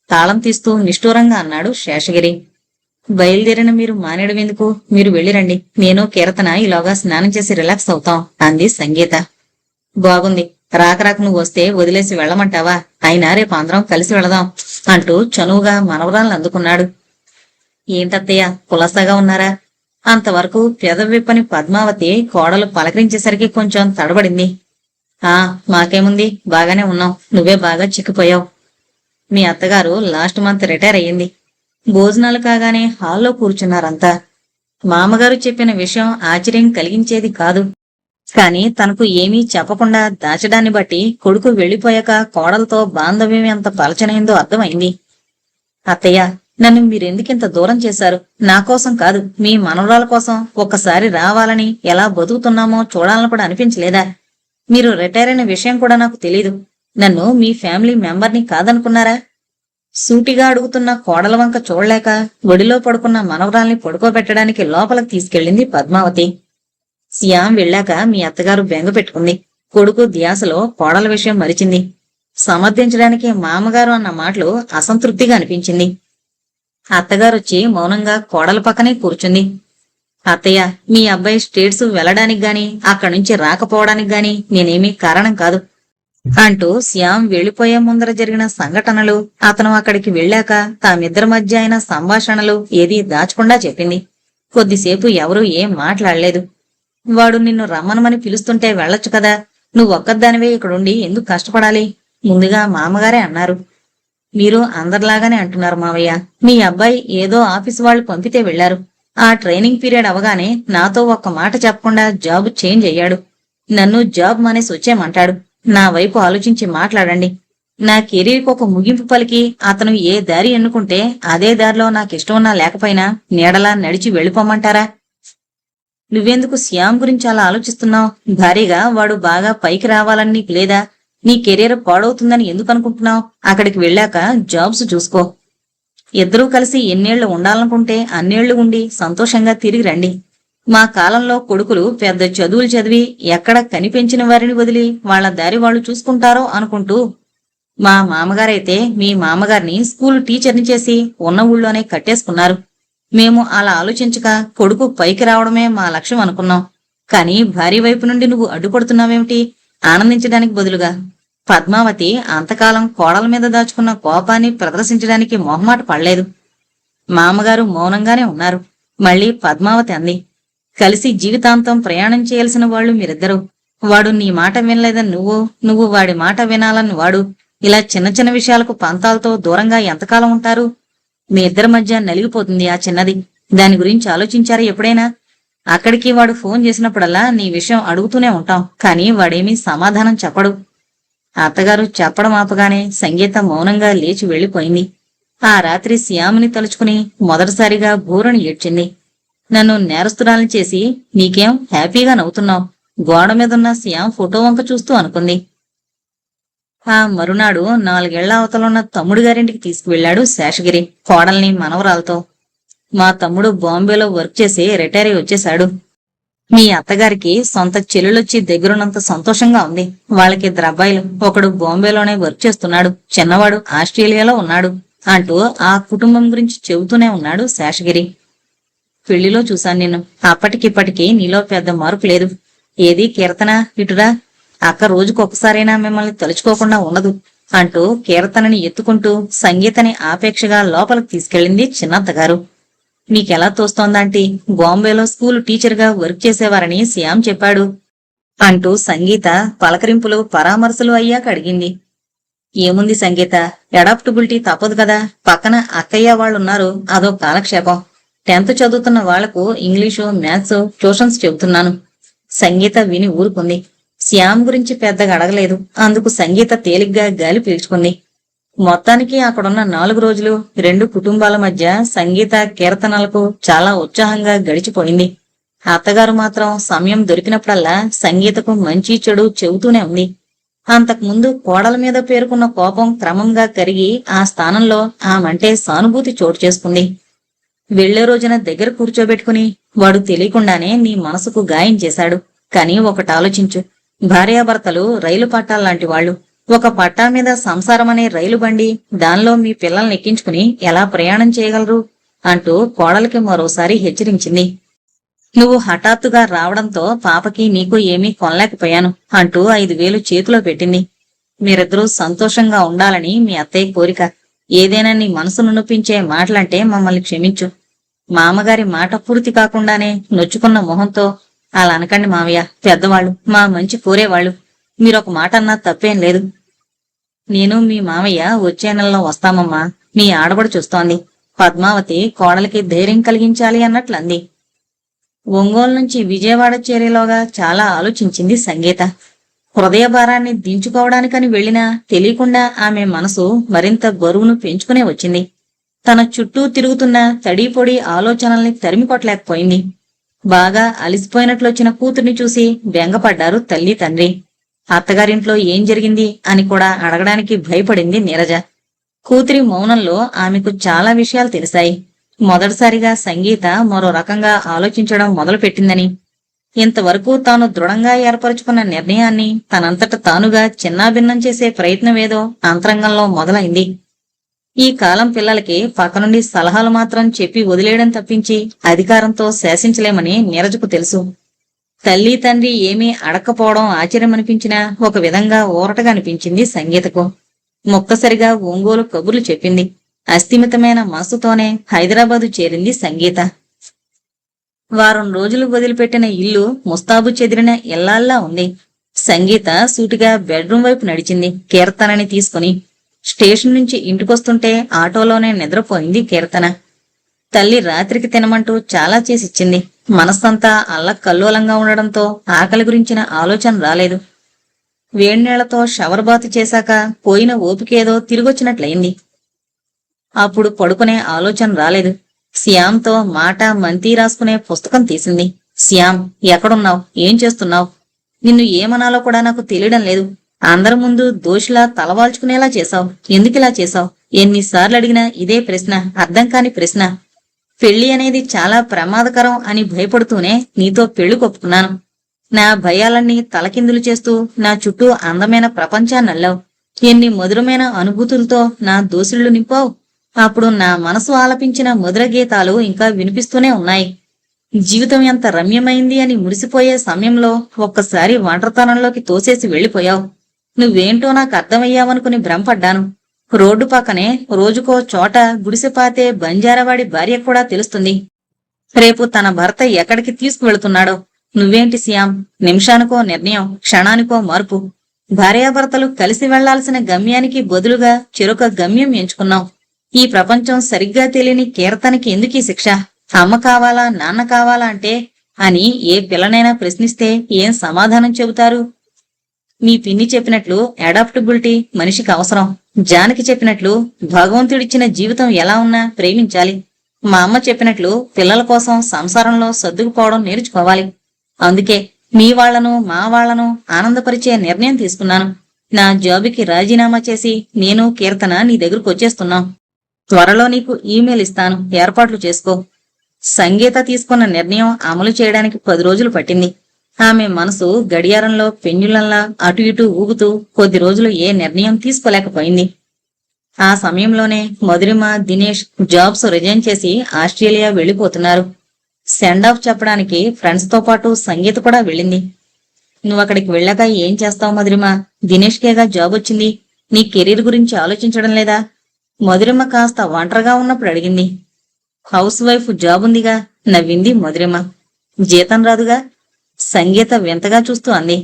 తాళం తీస్తూ నిష్ఠూరంగా అన్నాడు శేషగిరి. బయలుదేరిన మీరు మానేయడం ఎందుకు? మీరు వెళ్ళిరండి. నేను కీర్తన ఈలోగా స్నానం చేసి రిలాక్స్ అవుతాం అంది సంగీత. బాగుంది. రాక నువ్వు వస్తే వదిలేసి వెళ్ళమంటావా? అయినా రేపు అందరం కలిసి వెళదాం అంటూ చనువుగా మనవరాలను అందుకున్నాడు. ఏంటత్తయ్య, కులసాగా ఉన్నారా? అంతవరకు పెదవిప్పని పద్మావతి కోడలు పలకరించేసరికి కొంచెం తడబడింది. మాకేముంది, బాగానే ఉన్నాం. నువ్వే బాగా చిక్కిపోయావు. మీ అత్తగారు లాస్ట్ మంత్ రిటైర్ అయ్యింది. భోజనాలు కాగానే హాల్లో కూర్చున్నారంతా. మామగారు చెప్పిన విషయం ఆశ్చర్యం కలిగించేది కాదు. కాని తనకు ఏమీ చెప్పకుండా దాచడాన్ని బట్టి కొడుకు వెళ్లిపోయాక కోడలతో బాంధవ్యం ఎంత పలచనైందో అర్థమైంది. అత్తయ్య, నన్ను మీరెందుకింత దూరం చేశారు? నా కోసం కాదు, మీ మనవరాల కోసం ఒక్కసారి రావాలని, ఎలా బతుకుతున్నామో చూడాలని కూడా అనిపించలేదా? మీరు రిటైర్ అయిన విషయం కూడా నాకు తెలీదు. నన్ను మీ ఫ్యామిలీ మెంబర్ని కాదనుకున్నారా? సూటిగా అడుగుతున్న కోడల వంక చూడలేక ఒడిలో పడుకున్న మనవరాల్ని పడుకోబెట్టడానికి లోపలికి తీసుకెళ్ళింది పద్మావతి. శ్యాం వెళ్ళాక మీ అత్తగారు బెంగ పెట్టుకుంది. కొడుకు ధ్యాసలో కోడల విషయం మరిచింది. సమర్థించడానికి మామగారు అన్న మాటలు అసంతృప్తిగా అనిపించింది. అత్తగారొచ్చి మౌనంగా కోడల పక్కనే కూర్చుంది. అత్తయ్య, మీ అబ్బాయి స్టేట్స్ వెళ్లడానికి గాని, అక్కడి నుంచి రాకపోవడానికి గాని నేనేమీ కారణం కాదు అంటూ శ్యాం వెళ్లిపోయే ముందర జరిగిన సంఘటనలు, అతను అక్కడికి వెళ్ళాక తామిద్దరి మధ్య అయిన సంభాషణలు ఏదీ దాచకుండా చెప్పింది. కొద్దిసేపు ఎవరూ ఏం మాట్లాడలేదు. వాడు నిన్ను రమ్మనమని పిలుస్తుంటే వెళ్లొచ్చు కదా, నువ్వొక్కదానివే ఇక్కడుండి ఎందుకు కష్టపడాలి? ముందుగా మామగారే అన్నారు. మీరు అందరిలాగానే అంటున్నారు మావయ్య. మీ అబ్బాయి ఏదో ఆఫీసు వాళ్ళు పంపితే వెళ్లారు. ఆ ట్రైనింగ్ పీరియడ్ అవగానే నాతో ఒక్క మాట చెప్పకుండా జాబ్ చేంజ్ అయ్యాడు. నన్ను జాబ్ మానేసి వచ్చేయమంటాడు. నా వైపు ఆలోచించి మాట్లాడండి. నా కెరీర్కి ఒక ముగింపు పలికి అతను ఏ దారి ఎన్నుకుంటే అదే దారిలో నాకిష్టమున్నా లేకపోయినా నీడలా నడిచి వెళ్ళిపోమంటారా? నువ్వెందుకు శ్యామ్ గురించి అలా ఆలోచిస్తున్నావు? భారీగా వాడు బాగా పైకి రావాలని నీకు లేదా? నీ కెరీర్ పాడవుతుందని ఎందుకు అనుకుంటున్నావు? అక్కడికి వెళ్ళాక జాబ్స్ చూసుకో. ఇద్దరూ కలిసి ఎన్నేళ్లు ఉండాలనుకుంటే అన్నేళ్లు ఉండి సంతోషంగా తిరిగి రండి. మా కాలంలో కొడుకులు పెద్ద చదువులు చదివి ఎక్కడ కనిపెంచిన వారిని వదిలి వాళ్ల దారి వాళ్ళు చూసుకుంటారో అనుకుంటూ, మా మామగారైతే మీ మామగారిని స్కూల్ టీచర్ని చేసి ఉన్న ఊళ్ళోనే కట్టేసుకున్నారు. మేము అలా ఆలోచించక కొడుకు పైకి రావడమే మా లక్ష్యం అనుకున్నాం. కాని భార్య వైపు నుండి నువ్వు అడ్డుపడుతున్నావేమిటి? ఆనందించడానికి బదులుగా. పద్మావతి అంతకాలం కోడల మీద దాచుకున్న కోపాన్ని ప్రదర్శించడానికి మొహమాట పడలేదు. మామగారు మౌనంగానే ఉన్నారు. మళ్ళీ పద్మావతి అంది, కలిసి జీవితాంతం ప్రయాణం చేయాల్సిన వాళ్ళు మీరిద్దరూ. వాడు నీ మాట వినలేదని నువ్వు వాడి మాట వినాలని వాడు. ఇలా చిన్న చిన్న విషయాలకు పంతాలతో దూరంగా ఎంతకాలం ఉంటారు? మీ ఇద్దరి మధ్య నలిగిపోతుంది ఆ చిన్నది. దాని గురించి ఆలోచించారా ఎప్పుడైనా? అక్కడికి వాడు ఫోన్ చేసినప్పుడల్లా నీ విషయం అడుగుతూనే ఉంటాం, కానీ వాడేమీ సమాధానం చెప్పడు. అత్తగారు చెప్పడం ఆపగానే సంగీత మౌనంగా లేచి వెళ్లిపోయింది. ఆ రాత్రి శ్యాముని తలుచుకుని మొదటిసారిగా బూరని ఏడ్చింది. నన్ను నేరస్తురాల్ని చేసి నీకేం హ్యాపీగా నవ్వుతున్నావు? గోడ మీదున్న శ్యామ్ ఫోటో వంక చూస్తూ అనుకుంది. ఆ మరునాడు 4 ఏళ్ల అవతలున్న తమ్ముడు గారింటికి తీసుకువెళ్లాడు శేషగిరి కోడల్ని మనవరాలతో. మా తమ్ముడు బాంబేలో వర్క్ చేసి రిటైర్ అయి వచ్చేశాడు. మీ అత్తగారికి సొంత చెల్లెలొచ్చి దగ్గరున్నంత సంతోషంగా ఉంది. వాళ్ళకిద్దరు అబ్బాయిలు. ఒకడు బాంబేలోనే వర్క్ చేస్తున్నాడు, చిన్నవాడు ఆస్ట్రేలియాలో ఉన్నాడు అంటూ ఆ కుటుంబం గురించి చెబుతూనే ఉన్నాడు శేషగిరి. పెళ్లిలో చూశాను నిన్ను. అప్పటికిప్పటికీ నీలో పెద్ద మార్పు లేదు. ఏది కీర్తన, ఇటురా. అక్క రోజుకొకసారైనా మిమ్మల్ని తలుచుకోకుండా ఉండదు అంటూ కీర్తనని ఎత్తుకుంటూ సంగీతని ఆపేక్షగా లోపలికి తీసుకెళ్ళింది చిన్నత్తగారు. మీకెలా తోస్తోందాంటీ? బాంబేలో స్కూల్ టీచర్గా వర్క్ చేసేవారని శ్యామ్ చెప్పాడు అంటూ సంగీత పలకరింపులు పరామర్శలు అయ్యాక అడిగింది. ఏముంది సంగీత, అడాప్టబిలిటీ తప్పదు కదా. పక్కన అక్కయ్య వాళ్ళున్నారు, అదో కాలక్షేపం. 10th చదువుతున్న వాళ్లకు ఇంగ్లీషు, మ్యాథ్స్ ట్యూషన్స్ చెబుతున్నాను. సంగీత విని ఊరుకుంది. శ్యామ్ గురించి పెద్దగా అడగలేదు. అందుకు సంగీత తేలిగ్గా గాలి పీల్చుకుంది. మొత్తానికి అక్కడున్న 4 రోజులు 2 కుటుంబాల మధ్య సంగీత కీర్తనలకు చాలా ఉత్సాహంగా గడిచిపోయింది. అత్తగారు మాత్రం సమయం దొరికినప్పుడల్లా సంగీతకు మంచి చెడు చెబుతూనే ఉంది. అంతకుముందు కోడల మీద పేరుకున్న కోపం క్రమంగా కరిగి ఆ స్థానంలో ఆమంటే సానుభూతి చోటు చేసుకుంది. వెళ్లే రోజున దగ్గర కూర్చోబెట్టుకుని, వాడు తెలియకుండానే నీ మనసుకు గాయం చేశాడు. కాని ఒకటి ఆలోచించు, భార్యాభర్తలు రైలు పట్టాల్లాంటి వాళ్ళు. ఒక పట్టా మీద సంసారమనే రైలు బండి, దానిలో మీ పిల్లల్ని ఎక్కించుకుని ఎలా ప్రయాణం చేయగలరు అంటూ కోడలికి మరోసారి హెచ్చరించింది. నువ్వు హఠాత్తుగా రావడంతో పాపకి నీకు ఏమీ కొనలేకపోయాను అంటూ 5,000 చేతిలో పెట్టింది. మీరిద్దరూ సంతోషంగా ఉండాలని మీ అత్తయ్య కోరిక. ఏదైనా నీ మనసును నొప్పించే మాటలంటే మమ్మల్ని క్షమించు. మామగారి మాట పూర్తి కాకుండానే నొచ్చుకున్న మొహంతో, అలా అనకండి మావయ్య, పెద్దవాళ్ళు, మా మంచి కోరేవాళ్ళు. మీరొక మాట అన్నా తప్పేం లేదు. నేను మీ మామయ్య వచ్చే నెలలో వస్తామమ్మా. మీ ఆడబడి చూస్తోంది. పద్మావతి కోడలికి ధైర్యం కలిగించాలి అన్నట్లంది. ఒంగోలు నుంచి విజయవాడ చేరేలోగా చాలా ఆలోచించింది సంగీత. హృదయ భారాన్ని దించుకోవడానికని వెళ్లినా తెలియకుండా ఆమె మనసు మరింత బరువును పెంచుకునే వచ్చింది. తన చుట్టూ తిరుగుతున్న తడిపొడి ఆలోచనల్ని తరిమికొట్టలేకపోయింది. బాగా అలిసిపోయినట్లొచ్చిన కూతుర్ని చూసి బెంగపడ్డారు తల్లి తండ్రి. అత్తగారింట్లో ఏం జరిగింది అని కూడా అడగడానికి భయపడింది నీరజ. కూతురి మౌనంలో ఆమెకు చాలా విషయాలు తెలిసాయి. మొదటిసారిగా సంగీత మరో రకంగా ఆలోచించడం మొదలుపెట్టిందని, ఇంతవరకు తాను దృఢంగా ఏర్పరచుకున్న నిర్ణయాన్ని తనంతట తానుగా చిన్నాభిన్నం చేసే ప్రయత్నమేదో అంతరంగంలో మొదలైంది. ఈ కాలం పిల్లలకి పక్కనుండి సలహాలు మాత్రం చెప్పి వదిలేయడం తప్పించి అధికారంతో శాసించలేమని నీరజకు తెలుసు. తల్లి తండ్రి ఏమీ అడక్కపోవడం ఆశ్చర్యమనిపించినా ఒక విధంగా ఊరటగా అనిపించింది సంగీతకు. ముక్తసరిగా ఒంగోలు కబుర్లు చెప్పింది. అస్థిమితమైన మనసుతోనే హైదరాబాదు చేరింది సంగీత. వారం రోజులు వదిలిపెట్టిన ఇల్లు ముస్తాబు చెదిరిన ఇల్లాల్లా ఉంది. సంగీత సూటిగా బెడ్రూం వైపు నడిచింది కీర్తనని తీసుకుని. స్టేషన్ నుంచి ఇంటికొస్తుంటే ఆటోలోనే నిద్రపోయింది కీర్తన. తల్లి రాత్రికి తినమంటూ చాలా చేసిచ్చింది. మనస్సంతా అల్లకల్లోలంగా ఉండడంతో ఆకలి గురించిన ఆలోచన రాలేదు. వేణ్ణీళ్లతో షవర్ బాతు చేశాక పోయిన ఓపికేదో తిరిగొచ్చినట్లయింది. అప్పుడు పడుకునే ఆలోచన రాలేదు. శ్యామ్తో మాట మంతీ రాసుకునే పుస్తకం తీసింది. శ్యామ్, ఎక్కడున్నావు? ఏం చేస్తున్నావు? నిన్ను ఏమనాలో కూడా నాకు తెలియడం లేదు. అందరి ముందు దోషిలా తలవాల్చుకునేలా చేశావు. ఎందుకిలా చేశావు? ఎన్నిసార్లు అడిగినా ఇదే ప్రశ్న, అర్థం కాని ప్రశ్న. పెళ్లి అనేది చాలా ప్రమాదకరం అని భయపడుతూనే నీతో పెళ్లి కొప్పుకున్నాను. నా భయాలన్నీ తలకిందులు చేస్తూ నా చుట్టూ అందమైన ప్రపంచాన్ని అల్లావు. ఎన్ని మధురమైన అనుభూతులతో నా దోసిళ్లు నింపావు. అప్పుడు నా మనసు ఆలపించిన మధుర గీతాలు ఇంకా వినిపిస్తూనే ఉన్నాయి. జీవితం ఎంత రమ్యమైంది అని మురిసిపోయే సమయంలో ఒక్కసారి ఒంటరితనంలోకి తోసేసి వెళ్లిపోయావు. నువ్వేంటో నాకు అర్థమయ్యావనుకుని భ్రమపడ్డాను. రోడ్డు పక్కనే రోజుకో చోట గుడిసెపాతే బంజారావాడి భార్య కూడా తెలుస్తుంది. రేపు తన భర్త ఎక్కడికి తీసుకువెళుతున్నాడో. నువ్వేంటి శ్యామ్, నిమిషానికో నిర్ణయం, క్షణానికో మార్పు. భార్యాభర్తలు కలిసి వెళ్లాల్సిన గమ్యానికి బదులుగా చెరొక గమ్యం ఎంచుకున్నావు. ఈ ప్రపంచం సరిగ్గా తెలియని కీర్తనకి ఎందుకీ శిక్ష? అమ్మ కావాలా, నాన్న కావాలా అంటే అని ఏ పిల్లనైనా ప్రశ్నిస్తే ఏం సమాధానం చెబుతారు? మీ పిన్ని చెప్పినట్లు అడాప్టబిలిటీ మనిషికి అవసరం. జానకి చెప్పినట్లు భగవంతుడిచ్చిన జీవితం ఎలా ఉన్నా ప్రేమించాలి. మా అమ్మ చెప్పినట్లు పిల్లల కోసం సంసారంలో సర్దుకుపోవడం నేర్చుకోవాలి. అందుకే మీ వాళ్లను మా వాళ్లను ఆనందపరిచే నిర్ణయం తీసుకున్నాను. నా జాబుకి రాజీనామా చేసి నేను కీర్తన నీ దగ్గరకు వచ్చేస్తున్నాం. త్వరలో నీకు ఈమెయిల్ ఇస్తాను, ఏర్పాట్లు చేసుకో. సంగీత తీసుకున్న నిర్ణయం అమలు చేయడానికి 10 రోజులు పట్టింది. ఆమె మనసు గడియారంలో పెన్యులంలా అటు ఇటు ఊగుతూ కొద్ది రోజులు ఏ నిర్ణయం తీసుకోలేకపోయింది. ఆ సమయంలోనే మధురిమ, దినేష్ జాబ్స్ రిజైన్ చేసి ఆస్ట్రేలియా వెళ్లిపోతున్నారు. సెండ్ ఆఫ్ చెప్పడానికి ఫ్రెండ్స్ తో పాటు సంగీత కూడా వెళ్ళింది. నువ్వక్కడికి వెళ్ళాక ఏం చేస్తావు మధురిమ? దినేష్కేగా జాబ్ వచ్చింది. నీ కెరీర్ గురించి ఆలోచించడం లేదా? మధురిమ కాస్త ఒంటరిగా ఉన్నప్పుడు అడిగింది. హౌస్ వైఫ్ జాబ్ ఉందిగా, నవ్వింది మధురిమ. జీతం రాదుగా? సంగీత వింతగా చూస్తూ అంది.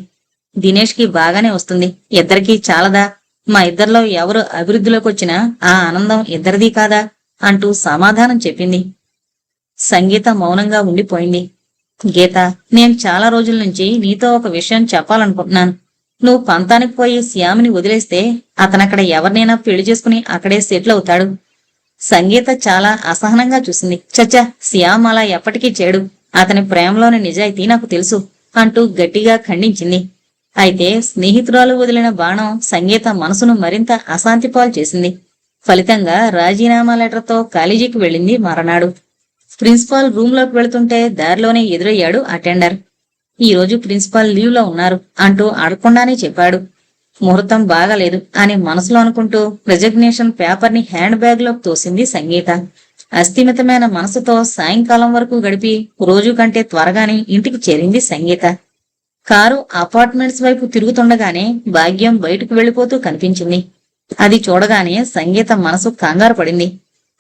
దినేష్కి బాగానే వస్తుంది. ఇద్దరికీ చాలదా? మా ఇద్దరిలో ఎవరు అభివృద్ధిలోకి వచ్చినా ఆ ఆనందం ఇద్దరిదీ కాదా అంటూ సమాధానం చెప్పింది. సంగీత మౌనంగా ఉండిపోయింది. గీత, నేను చాలా రోజుల నుంచి నీతో ఒక విషయం చెప్పాలనుకుంటున్నాను. నువ్వు పంతానికి పోయి శ్యామిని వదిలేస్తే అతనక్కడ ఎవరినైనా పెళ్లి చేసుకుని అక్కడే సెటిల్ అవుతాడు. సంగీత చాలా అసహనంగా చూసింది. చచ్చా, శ్యామ్ అలా ఎప్పటికీ చేయడు. అతని ప్రేమలోని నిజాయితీ నాకు తెలుసు అంటూ గట్టిగా ఖండించింది. అయితే స్నేహితురాలు వదిలిన బాణం సంగీత మనసును మరింత అశాంతిపాలు చేసింది. ఫలితంగా రాజీనామా లెటర్తో కాలేజీకి వెళ్ళింది మరనాడు. ప్రిన్సిపాల్ రూమ్ లోకి వెళుతుంటే దారిలోనే ఎదురయ్యాడు అటెండర్. ఈ రోజు ప్రిన్సిపాల్ లీవ్ లో ఉన్నారు అంటూ అడగకుండానే చెప్పాడు. ముహూర్తం బాగాలేదు అని మనసులో అనుకుంటూ రిజిగ్నేషన్ పేపర్ ని హ్యాండ్ బ్యాగ్ లోకి తోసింది సంగీత. అస్థిమితమైన మనసుతో సాయంకాలం వరకు గడిపి రోజు కంటే త్వరగానే ఇంటికి చేరింది సంగీత. కారు అపార్ట్మెంట్స్ వైపు తిరుగుతుండగానే భాగ్యం బయటకు వెళ్లిపోతూ కనిపించింది. అది చూడగానే సంగీత మనసు కంగారు పడింది.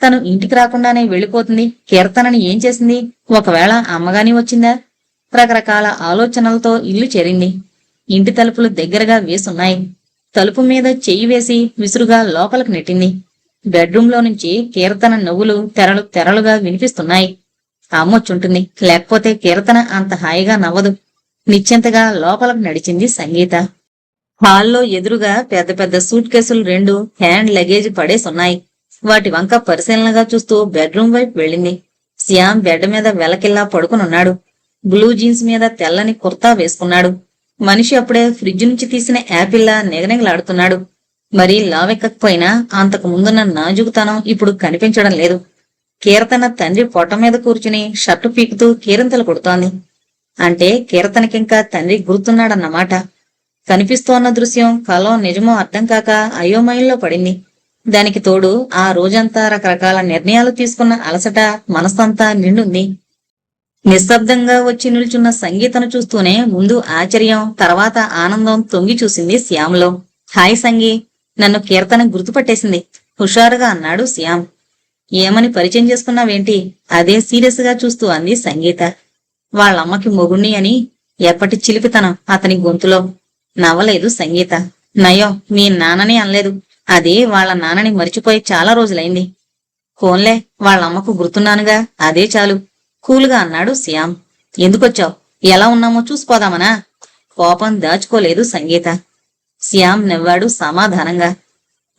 తను ఇంటికి రాకుండానే వెళ్లిపోతుంది. కీర్తనని ఏం చేసింది? ఒకవేళ అమ్మగాని వచ్చిందా? రకరకాల ఆలోచనలతో ఇల్లు చేరింది. ఇంటి తలుపులు దగ్గరగా వేసున్నాయి. తలుపు మీద చెయ్యి వేసి విసురుగా లోపలికి నెట్టింది. బెడ్రూంలో నుంచి కీర్తన నవ్వులు తెరలు తెరలుగా వినిపిస్తున్నాయి. అమ్మొచ్చుంటుంది, లేకపోతే కీర్తన అంత హాయిగా నవ్వదు. నిశ్చింతగా లోపలకు నడిచింది సంగీత. హాల్లో ఎదురుగా పెద్ద పెద్ద సూట్ కేసులు 2 హ్యాండ్ లగేజ్ పడేసున్నాయి. వాటి వంక పరిశీలనగా చూస్తూ బెడ్రూమ్ వైపు వెళ్ళింది. శ్యామ్ బెడ్ మీద వెలకిల్లా పడుకునున్నాడు. బ్లూ జీన్స్ మీద తెల్లని కుర్తా వేసుకున్నాడు. మనిషి అప్పుడే ఫ్రిడ్జ్ నుంచి తీసిన యాపిల్లా నిగనిగలాడుతున్నాడు. మరీ లావెక్కకపోయినా అంతకు ముందున్న నాజుకుతనం ఇప్పుడు కనిపించడం లేదు. కీర్తన తండ్రి పొట్ట మీద కూర్చుని షర్టు పీకుతూ కీరింతలు కొడుతోంది. అంటే కీర్తనకింకా తండ్రి గుర్తున్నాడన్నమాట. కనిపిస్తోన్న దృశ్యం కలో నిజమో అర్థం కాక అయోమయంలో పడింది. దానికి తోడు ఆ రోజంతా రకరకాల నిర్ణయాలు తీసుకున్న అలసట మనసంతా నిండుంది. నిశ్శబ్దంగా వచ్చి నిల్చున్న సంగీతను చూస్తూనే ముందు ఆశ్చర్యం, తర్వాత ఆనందం తొంగి చూసింది శ్యామ్లో. హాయ్ సంగీ, నన్ను కీర్తన గుర్తుపట్టేసింది హుషారుగా అన్నాడు శ్యామ్. ఏమని పరిచయం చేసుకున్నావేంటి? అదే సీరియస్ గా చూస్తూ అంది సంగీత. వాళ్ళమ్మకి మొగుణ్ణి అని. ఎప్పటి చిలిపితనం అతని గొంతులో. నవ్వలేదు సంగీత. నయం, మీ నాన్నని అనలేదు. అది వాళ్ళ నాన్నని మరిచిపోయి చాలా రోజులైంది. ఫోన్లే, వాళ్ళమ్మకు గుర్తున్నానుగా, అదే చాలు కూలుగా అన్నాడు శ్యామ్. ఎందుకొచ్చావు? ఎలా ఉన్నామో చూసిపోదామనా? కోపం దాచుకోలేదు సంగీత. శ్యామ్ నవ్వాడు సమాధానంగా.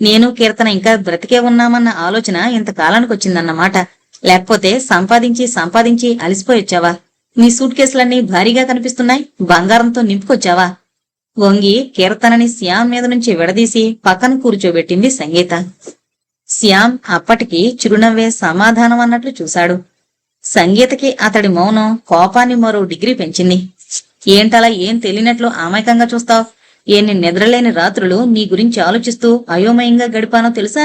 నేను కీర్తన ఇంకా బ్రతికే ఉన్నామన్న ఆలోచన ఇంతకాలానికొచ్చిందన్నమాట. లేకపోతే సంపాదించి అలిసిపోయొచ్చావా? నీ సూట్ కేసులన్నీ భారీగా కనిపిస్తున్నాయి. బంగారంతో నింపుకొచ్చావా? వంగి కీర్తనని శ్యామ్ మీద నుంచి విడదీసి పక్కన కూర్చోబెట్టింది సంగీత. శ్యామ్ అప్పటికి చిరునవ్వే సమాధానం అన్నట్లు చూశాడు. సంగీతకి అతడి మౌనం కోపాన్ని మరో డిగ్రీ పెంచింది. ఏంటలా ఏం తెలియనట్లు అమాయకంగా చూస్తావు? ఎన్ని నిద్రలేని రాత్రులు నీ గురించి ఆలోచిస్తూ అయోమయంగా గడిపానో తెలుసా?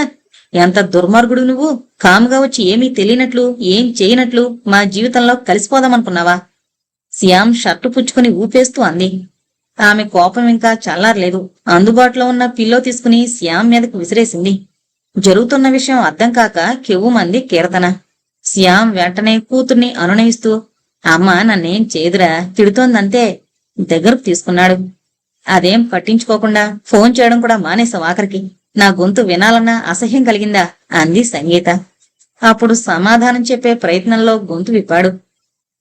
ఎంత దుర్మార్గుడు నువ్వు! కాముగా వచ్చి ఏమీ తెలియనట్లు, ఏం చేయనట్లు మా జీవితంలో కలిసిపోదామనుకున్నావా? శ్యామ్ షర్టు పుచ్చుకుని ఊపేస్తూ అంది. ఆమె కోపం ఇంకా చల్లారలేదు. అందుబాటులో ఉన్న పిల్లో తీసుకుని శ్యామ్ మీదకు విసిరేసింది. జరుగుతున్న విషయం అర్థం కాక కెవ్వుమంది కీర్తన. శ్యామ్ వెంటనే కూతుర్ని అనునయిస్తూ, అమ్మ నన్నేం చేదురా, తిడుతోందంతే దగ్గరకు తీసుకున్నాడు. అదేం పట్టించుకోకుండా ఫోన్ చేయడం కూడా మానేసావు ఆఖరికి. నా గొంతు వినాలన్నా అసహ్యం కలిగిందా అంది సంగీత. అప్పుడు సమాధానం చెప్పే ప్రయత్నంలో గొంతు విప్పాడు.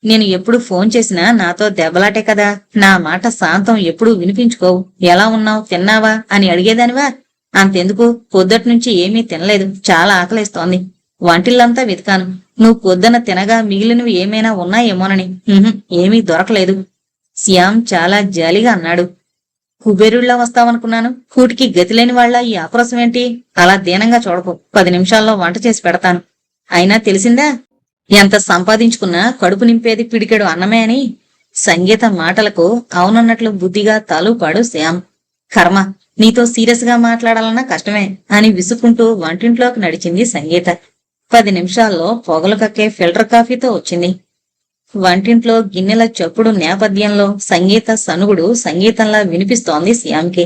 నేను ఎప్పుడు ఫోన్ చేసినా నాతో దెబ్బలాటే కదా. నా మాట శాంతం ఎప్పుడూ వినిపించుకోవు. ఎలా ఉన్నావు, తిన్నావా అని అడిగేదానివా? అంతెందుకు, పొద్దట్నుంచి ఏమీ తినలేదు, చాలా ఆకలేస్తోంది. వంటిల్లంతా వెతికాను. నువ్వు పొద్దున తినగా మిగిలినవి ఏమైనా ఉన్నాయేమోనని. ఏమీ దొరకలేదు. శ్యామ్ చాలా జాలిగా అన్నాడు. కుబేరుళ్లా వస్తావనుకున్నాను. కూటికి గతిలేని వాళ్ళ ఈ ఆక్రోశం ఏంటి? అలా దీనంగా చూడకు. 10 నిమిషాల్లో వంట చేసి పెడతాను. అయినా తెలిసిందా, ఎంత సంపాదించుకున్నా కడుపు నింపేది పిడికెడు అన్నమే అని. సంగీత మాటలకు అవునన్నట్లు బుద్ధిగా తాలూపాడు శ్యామ్. కర్మ, నీతో సీరియస్ గా మాట్లాడాలన్నా కష్టమే అని విసుక్కుంటూ వంటింట్లోకి నడిచింది సంగీత. 10 నిమిషాల్లో పొగలు కక్కే ఫిల్టర్ కాఫీతో వచ్చింది. వంటింట్లో గిన్నెల చప్పుడు నేపథ్యంలో సంగీత సనుగుడు సంగీతంలా వినిపిస్తోంది శ్యామ్కి.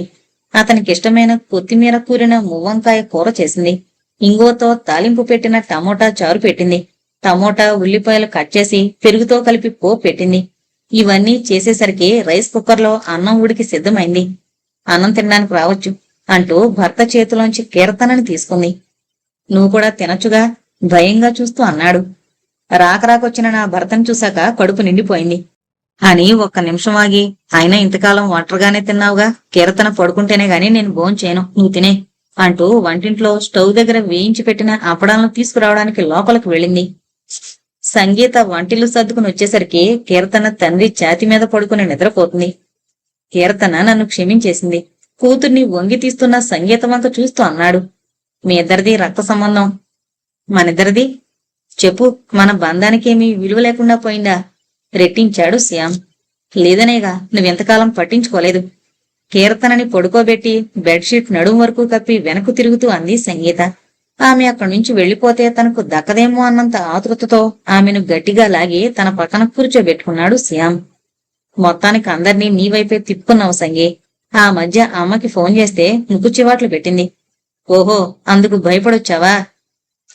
అతనికిష్టమైన కొత్తిమీర కూరిన మువ్వంకాయ కూర చేసింది. ఇంగువతో తాలింపు పెట్టిన టమోటా చారు పెట్టింది. టమోటా ఉల్లిపాయలు కట్ చేసి పెరుగుతో కలిపి పోపు పెట్టింది. ఇవన్నీ చేసేసరికి రైస్ కుక్కర్లో అన్నం ఉడికి సిద్ధమైంది. అన్నం తినడానికి రావచ్చు అంటూ భర్త చేతిలోంచి కీర్తనని తీసుకుంది. నువ్వు కూడా తినచ్చుగా భయంగా చూస్తూ అన్నాడు. రాకరాకొచ్చిన నా భర్తను చూశాక కడుపు నిండిపోయింది అని ఒక్క నిమిషం ఆగి, అయినా ఇంతకాలం ఒంటరిగానే తిన్నావుగా, కీర్తన పడుకుంటేనే గాని నేను భోంచేయను, నువ్వు తినే అంటూ వంటింట్లో స్టవ్ దగ్గర వేయించి పెట్టిన అప్పడాలను తీసుకురావడానికి లోపలికి వెళ్ళింది. సంగీత వంటిల్లు సర్దుకుని వచ్చేసరికి కీర్తన తండ్రి ఛాతి మీద పడుకుని నిద్రపోతుంది. కీర్తన నన్ను క్షమించేసింది. కూతుర్ని వంగి తీస్తున్న సంగీత వంక చూస్తూ అన్నాడు. మీ ఇద్దరిది రక్త సంబంధం. మనిద్దరిది? చెప్పు, మన బంధానికేమీ విలువ లేకుండా పోయిందా? రెట్టించాడు శ్యామ్. లేదనేగా నువ్వెంతకాలం పట్టించుకోలేదు. కీర్తనని పడుకోబెట్టి బెడ్షీట్ నడుం వరకు కప్పి వెనక్కు తిరుగుతూ అంది సంగీత. ఆమె అక్కడి నుంచి వెళ్లిపోతే తనకు దక్కదేమో అన్నంత ఆతృతతో ఆమెను గట్టిగా లాగి తన పక్కన కూర్చోబెట్టుకున్నాడు శ్యామ్. మొత్తానికి అందర్నీ నీ వైపే తిప్పుకున్నావు సంగీ. ఆ మధ్య అమ్మకి ఫోన్ చేస్తే ముక్కు చివాట్లు పెట్టింది. ఓహో, అందుకు భయపడొచ్చావా?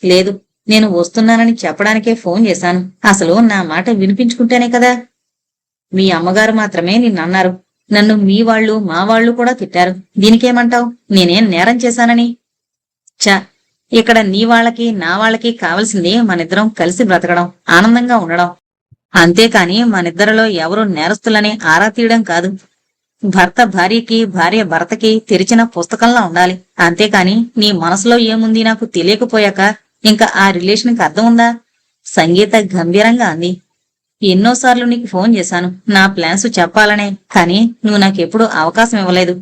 లేదు, నేను వస్తున్నానని చెప్పడానికే ఫోన్ చేశాను. అసలు నా మాట వినిపించుకుంటేనే కదా. మీ అమ్మగారు మాత్రమే నిన్నన్నారు. నన్ను మీ వాళ్ళు మా వాళ్ళు కూడా తిట్టారు. దీనికేమంటావు? నేనేం నేరం చేశానని? చ, ఇక్కడ నీ వాళ్ళకి నా వాళ్ళకి కావలసింది మనిద్దరం కలిసి బ్రతకడం, ఆనందంగా ఉండడం. అంతేకాని మనిద్దరిలో ఎవరు నేరస్తులని ఆరా తీయడం కాదు. భర్త భార్యకి, భార్య భర్తకి తెరిచిన పుస్తకంలా ఉండాలి. అంతేకాని నీ మనసులో ఏముంది నాకు తెలియకపోయాక ఇంకా ఆ రిలేషన్కి అర్థం ఉందా? సంగీత గంభీరంగా అంది. ఎన్నోసార్లు నీకు ఫోన్ చేశాను నా ప్లాన్స్ చెప్పాలనే, కానీ నువ్వు నాకెప్పుడూ అవకాశం ఇవ్వలేదు.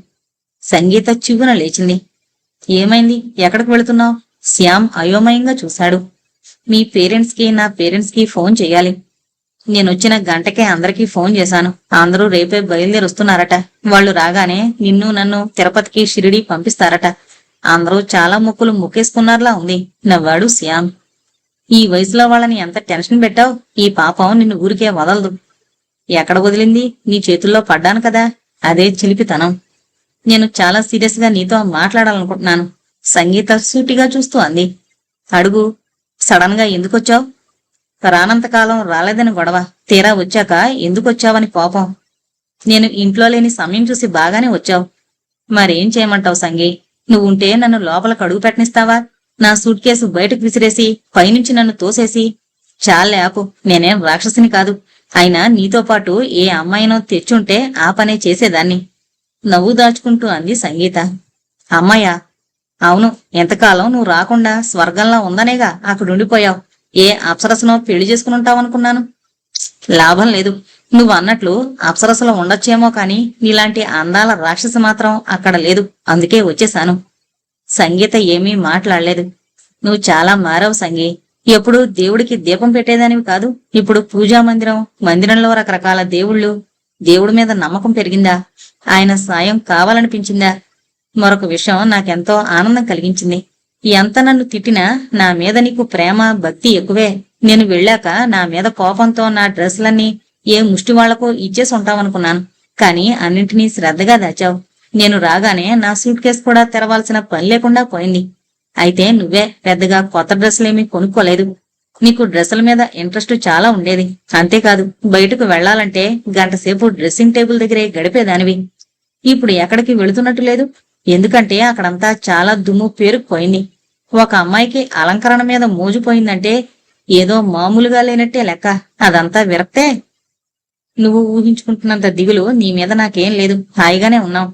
సంగీత చివ్వున లేచింది. ఏమైంది? ఎక్కడికి వెళుతున్నావు? శ్యామ్ అయోమయంగా చూశాడు. మీ పేరెంట్స్కి, నా పేరెంట్స్కి ఫోన్ చెయ్యాలి. నేనొచ్చిన గంటకే అందరికీ ఫోన్ చేశాను. అందరూ రేపే బయలుదేరొస్తున్నారట. వాళ్ళు రాగానే నిన్ను నన్ను తిరుపతికి, షిరిడి పంపిస్తారట. అందరూ చాలా మొక్కులు మొక్కేసుకున్నారులా ఉంది నవ్వాడు శ్యామ్. ఈ వయసులో వాళ్ళని ఎంత టెన్షన్ పెట్టావు? ఈ పాపం నిన్ను ఊరికే వదలదు. ఎక్కడ వదిలింది? నీ చేతుల్లో పడ్డాను కదా, అదే చిలిపితనం. నేను చాలా సీరియస్ గా నీతో మాట్లాడాలనుకుంటున్నాను. సంగీత సూటిగా చూస్తూ అంది. అడుగు. సడన్ గా ఎందుకొచ్చావు? రానంతకాలం రాలేదని గొడవ, తీరా వచ్చాక ఎందుకొచ్చావని కోపం. నేను ఇంట్లో లేని సమయం చూసి బాగానే వచ్చావు. మరేం చేయమంటావు సంగీ? నువ్వుంటే నన్ను లోపలకు అడుగు పెట్టనిస్తావా? నా సూట్ కేసు బయటకు విసిరేసి పైనుంచి నన్ను తోసేసి. చాలే ఆపు, నేనేం రాక్షసిని కాదు. అయినా నీతో పాటు ఏ అమ్మాయినో తెచ్చుంటే ఆ పనే చేసేదాన్ని. నవ్వు దాచుకుంటూ అంది సంగీత. అమ్మాయా? అవును, ఎంతకాలం నువ్వు రాకుండా స్వర్గంలా ఉందనేగా అక్కడుండిపోయావు. ఏ అప్సరసనో పెళ్లి చేసుకునుంటావనుకున్నాను. లాభం లేదు. నువ్వు అన్నట్లు అప్సరసలో ఉండొచ్చేమో కాని నీలాంటి అందాల రాక్షసి మాత్రం అక్కడ లేదు. అందుకే వచ్చేశాను. సంగీత ఏమీ మాట్లాడలేదు. నువ్వు చాలా మారావు సంగీ. ఎప్పుడు దేవుడికి దీపం పెట్టేదానివి కాదు. ఇప్పుడు పూజా మందిరంలో రకరకాల దేవుళ్ళు. దేవుడి మీద నమ్మకం పెరిగిందా? ఆయన సాయం కావాలనిపించిందా? మరొక విషయం నాకెంతో ఆనందం కలిగించింది. ఎంత నన్ను తిట్టినా నా మీద నీకు ప్రేమ, భక్తి ఎక్కువే. నేను వెళ్ళాక నా మీద కోపంతో నా డ్రెస్సులన్నీ ఏ ముష్టివాళ్లకో ఇచ్చేసి ఉంటావనుకున్నాను. కాని అన్నింటినీ శ్రద్ధగా దాచావు. నేను రాగానే నా సూట్ కేసు కూడా తెరవాల్సిన పని లేకుండా పోయింది. అయితే నువ్వే పెద్దగా కొత్త డ్రెస్సులేమీ కొనుక్కోలేదు. నీకు డ్రెస్సుల మీద ఇంట్రెస్ట్ చాలా ఉండేది. అంతేకాదు, బయటకు వెళ్లాలంటే గంటసేపు డ్రెస్సింగ్ టేబుల్ దగ్గరే గడిపేదానివి. ఇప్పుడు ఎక్కడికి వెళుతున్నట్టు లేదు. ఎందుకంటే అక్కడంతా చాలా దుమ్ము పేరుకుపోయింది. ఒక అమ్మాయికి అలంకరణ మీద మోజుపోయిందంటే ఏదో మామూలుగా లేనట్టే లెక్క. అదంతా విరక్తే. నువ్వు ఊహించుకుంటున్నంత దిగులు నీ మీద నాకేం లేదు. హాయిగానే ఉన్నావు.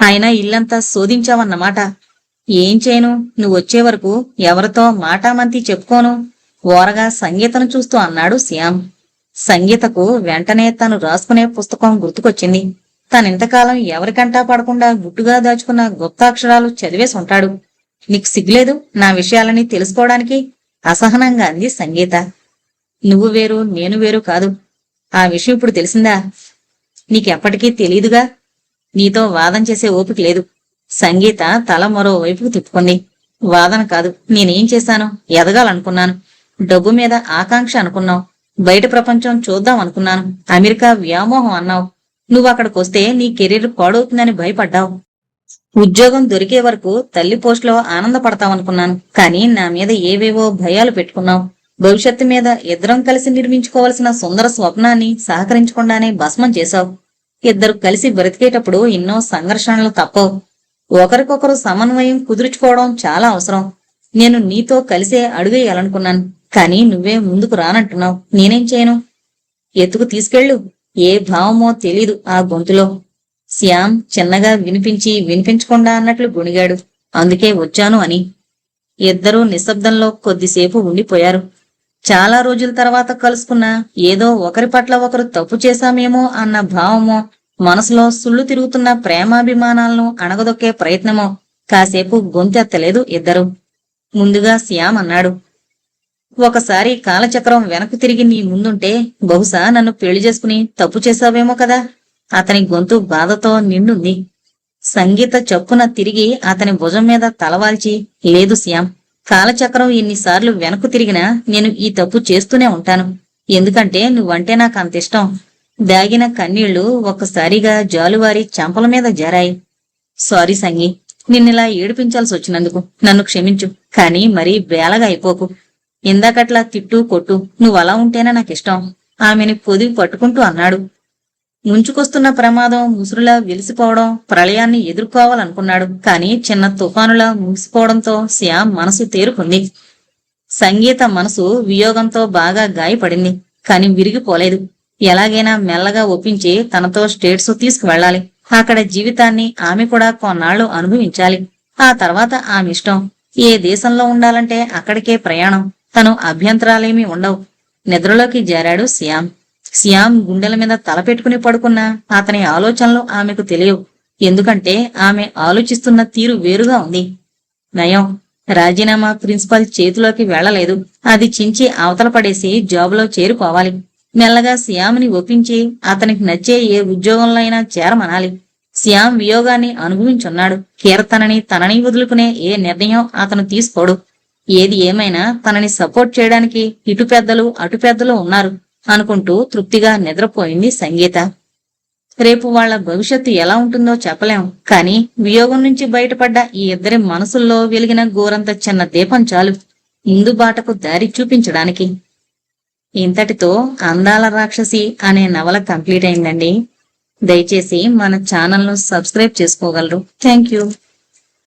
ఆయన ఇల్లంతా శోధించావన్నమాట. ఏం చేయను? నువ్వొచ్చే వరకు ఎవరితో మాటామంతి చెప్పుకోను. ఓరగా సంగీతను చూస్తూ అన్నాడు శ్యామ్. సంగీతకు వెంటనే తను రాసుకునే పుస్తకం గుర్తుకొచ్చింది. తనింతకాలం ఎవరికంటా పడకుండా గుట్టుగా దాచుకున్న గుప్తాక్షరాలు చదివేసి ఉంటాడు. నీకు సిగ్గులేదు నా విషయాలని తెలుసుకోవడానికి? అసహనంగా అంది సంగీత. నువ్వు వేరు, నేను వేరు కాదు. ఆ విషయం ఇప్పుడు తెలిసిందా? నీకెప్పటికీ తెలీదుగా. నీతో వాదన చేసే ఓపిక లేదు. సంగీత తల మరోవైపుకు తిప్పుకుంది. వాదన కాదు, నేనేం చేశాను? ఎదగాలనుకున్నాను. డబ్బు మీద ఆకాంక్ష అనుకున్నావు. బయట ప్రపంచం చూద్దాం అనుకున్నాను. అమెరికా వ్యామోహం అన్నావు. నువ్వక్కడికొస్తే నీ కెరీర్ పాడవుతుందని భయపడ్డావు. ఉద్యోగం దొరికే వరకు తల్లి పోస్టులో ఆనందపడతావనుకున్నాను. కానీ నా మీద ఏవేవో భయాలు పెట్టుకున్నావు. భవిష్యత్తు మీద ఇద్దరం కలిసి నిర్మించుకోవలసిన సుందర స్వప్నాన్ని సహకరించకుండానే భస్మం చేశావు. ఇద్దరు కలిసి బ్రతికేటప్పుడు ఎన్నో సంఘర్షణలు తప్పవు. ఒకరికొకరు సమన్వయం కుదుర్చుకోవడం చాలా అవసరం. నేను నీతో కలిసే అడుగేయాలనుకున్నాను. కానీ నువ్వే ముందుకు రానంటున్నావు. నేనేం చేయను? ఎత్తుకు తీసుకెళ్ళు. ఏ భావమో తెలీదు ఆ గొంతులో. శ్యామ్ చిన్నగా వినిపించకుండా అన్నట్లు గుణిగాడు. అందుకే వచ్చాను అని. ఇద్దరూ నిశ్శబ్దంలో కొద్దిసేపు ఉండిపోయారు. చాలా రోజుల తర్వాత కలుసుకున్నా ఏదో ఒకరి పట్ల ఒకరు తప్పు చేశామేమో అన్న భావమో, మనసులో సుళ్ళు తిరుగుతున్న ప్రేమాభిమానాలను అణగదొక్కే ప్రయత్నమో కాసేపు గొంతెత్తలేదు ఇద్దరు. ముందుగా శ్యామ్ అన్నాడు. ఒకసారి కాలచక్రం వెనక్కు తిరిగి నీ ముందుంటే బహుశా నన్ను పెళ్లి చేసుకుని తప్పు చేశావేమో కదా. అతని గొంతు బాధతో నిండుంది. సంగీత చప్పున తిరిగి అతని భుజం మీద తలవాల్చి, లేదు శ్యామ్, కాలచక్రం ఎన్నిసార్లు వెనక్కు తిరిగినా నేను ఈ తప్పు చేస్తూనే ఉంటాను. ఎందుకంటే నువ్వంటే నాకు అంత ఇష్టం. దాగిన కన్నీళ్లు ఒక్కసారిగా జాలువారి చెంపల మీద జారాయి. సారీ సంగీ, నిన్నిలా ఏడిపించాల్సి వచ్చినందుకు. నన్ను క్షమించు. కానీ మరీ బేలగా అయిపోకు. ఇందాకట్లా తిట్టు కొట్టు. నువ్వలా ఉంటేనే నాకిష్టం. ఆమెని పొదివి పట్టుకుంటూ అన్నాడు. ముంచుకొస్తున్న ప్రమాదం ముసురులా వెలిసిపోవడం, ప్రళయాన్ని ఎదుర్కోవాలనుకున్నాడు. కాని చిన్న తుఫానులా ముగిసిపోవడంతో శ్యామ్ మనసు తేరుకుంది. సంగీత మనసు వియోగంతో బాగా గాయపడింది. కాని విరిగిపోలేదు. ఎలాగైనా మెల్లగా ఒప్పించి తనతో స్టేట్స్ తీసుకువెళ్లాలి. అక్కడ జీవితాన్ని ఆమె కూడా కొన్నాళ్లు అనుభవించాలి. ఆ తర్వాత ఆమె ఇష్టం. ఏ దేశంలో ఉండాలంటే అక్కడికే ప్రయాణం. తను అభ్యంతరాలేమీ ఉండవు. నిద్రలోకి జారాడు శ్యామ్. శ్యామ్ గుండెల మీద తల పెట్టుకుని పడుకున్నా అతని ఆలోచనలు ఆమెకు తెలియవు. ఎందుకంటే ఆమె ఆలోచిస్తున్న తీరు వేరుగా ఉంది. నయం, రాజీనామా ప్రిన్సిపల్ చేతిలోకి వెళ్లలేదు. అది చించి అవతల పడేసి జాబులో చేరుకోవాలి. మెల్లగా శ్యామ్ని ఒప్పించి అతనికి నచ్చే ఏ ఉద్యోగంలో అయినా చేరమనాలి. శ్యామ్ వియోగాన్ని అనుభవించున్నాడు. కీర్తనని తనని వదులుకునే ఏ నిర్ణయం అతను తీసుకోడు. ఏది ఏమైనా తనని సపోర్ట్ చేయడానికి ఇటు పెద్దలు అటు పెద్దలు ఉన్నారు అనుకుంటూ తృప్తిగా నిద్రపోయింది సంగీత. రేపు వాళ్ల భవిష్యత్తు ఎలా ఉంటుందో చెప్పలేం. కానీ వియోగం నుంచి బయటపడ్డ ఈ ఇద్దరి మనసుల్లో వెలిగిన గోరంత చిన్న దీపం చాలు ముందు బాటకు దారి చూపించడానికి. ఇంతటితో అందాల రాక్షసి అనే నవల కంప్లీట్ అయిందండి. దయచేసి మన ఛానల్ను సబ్స్క్రైబ్ చేసుకోగలరు. Thank you.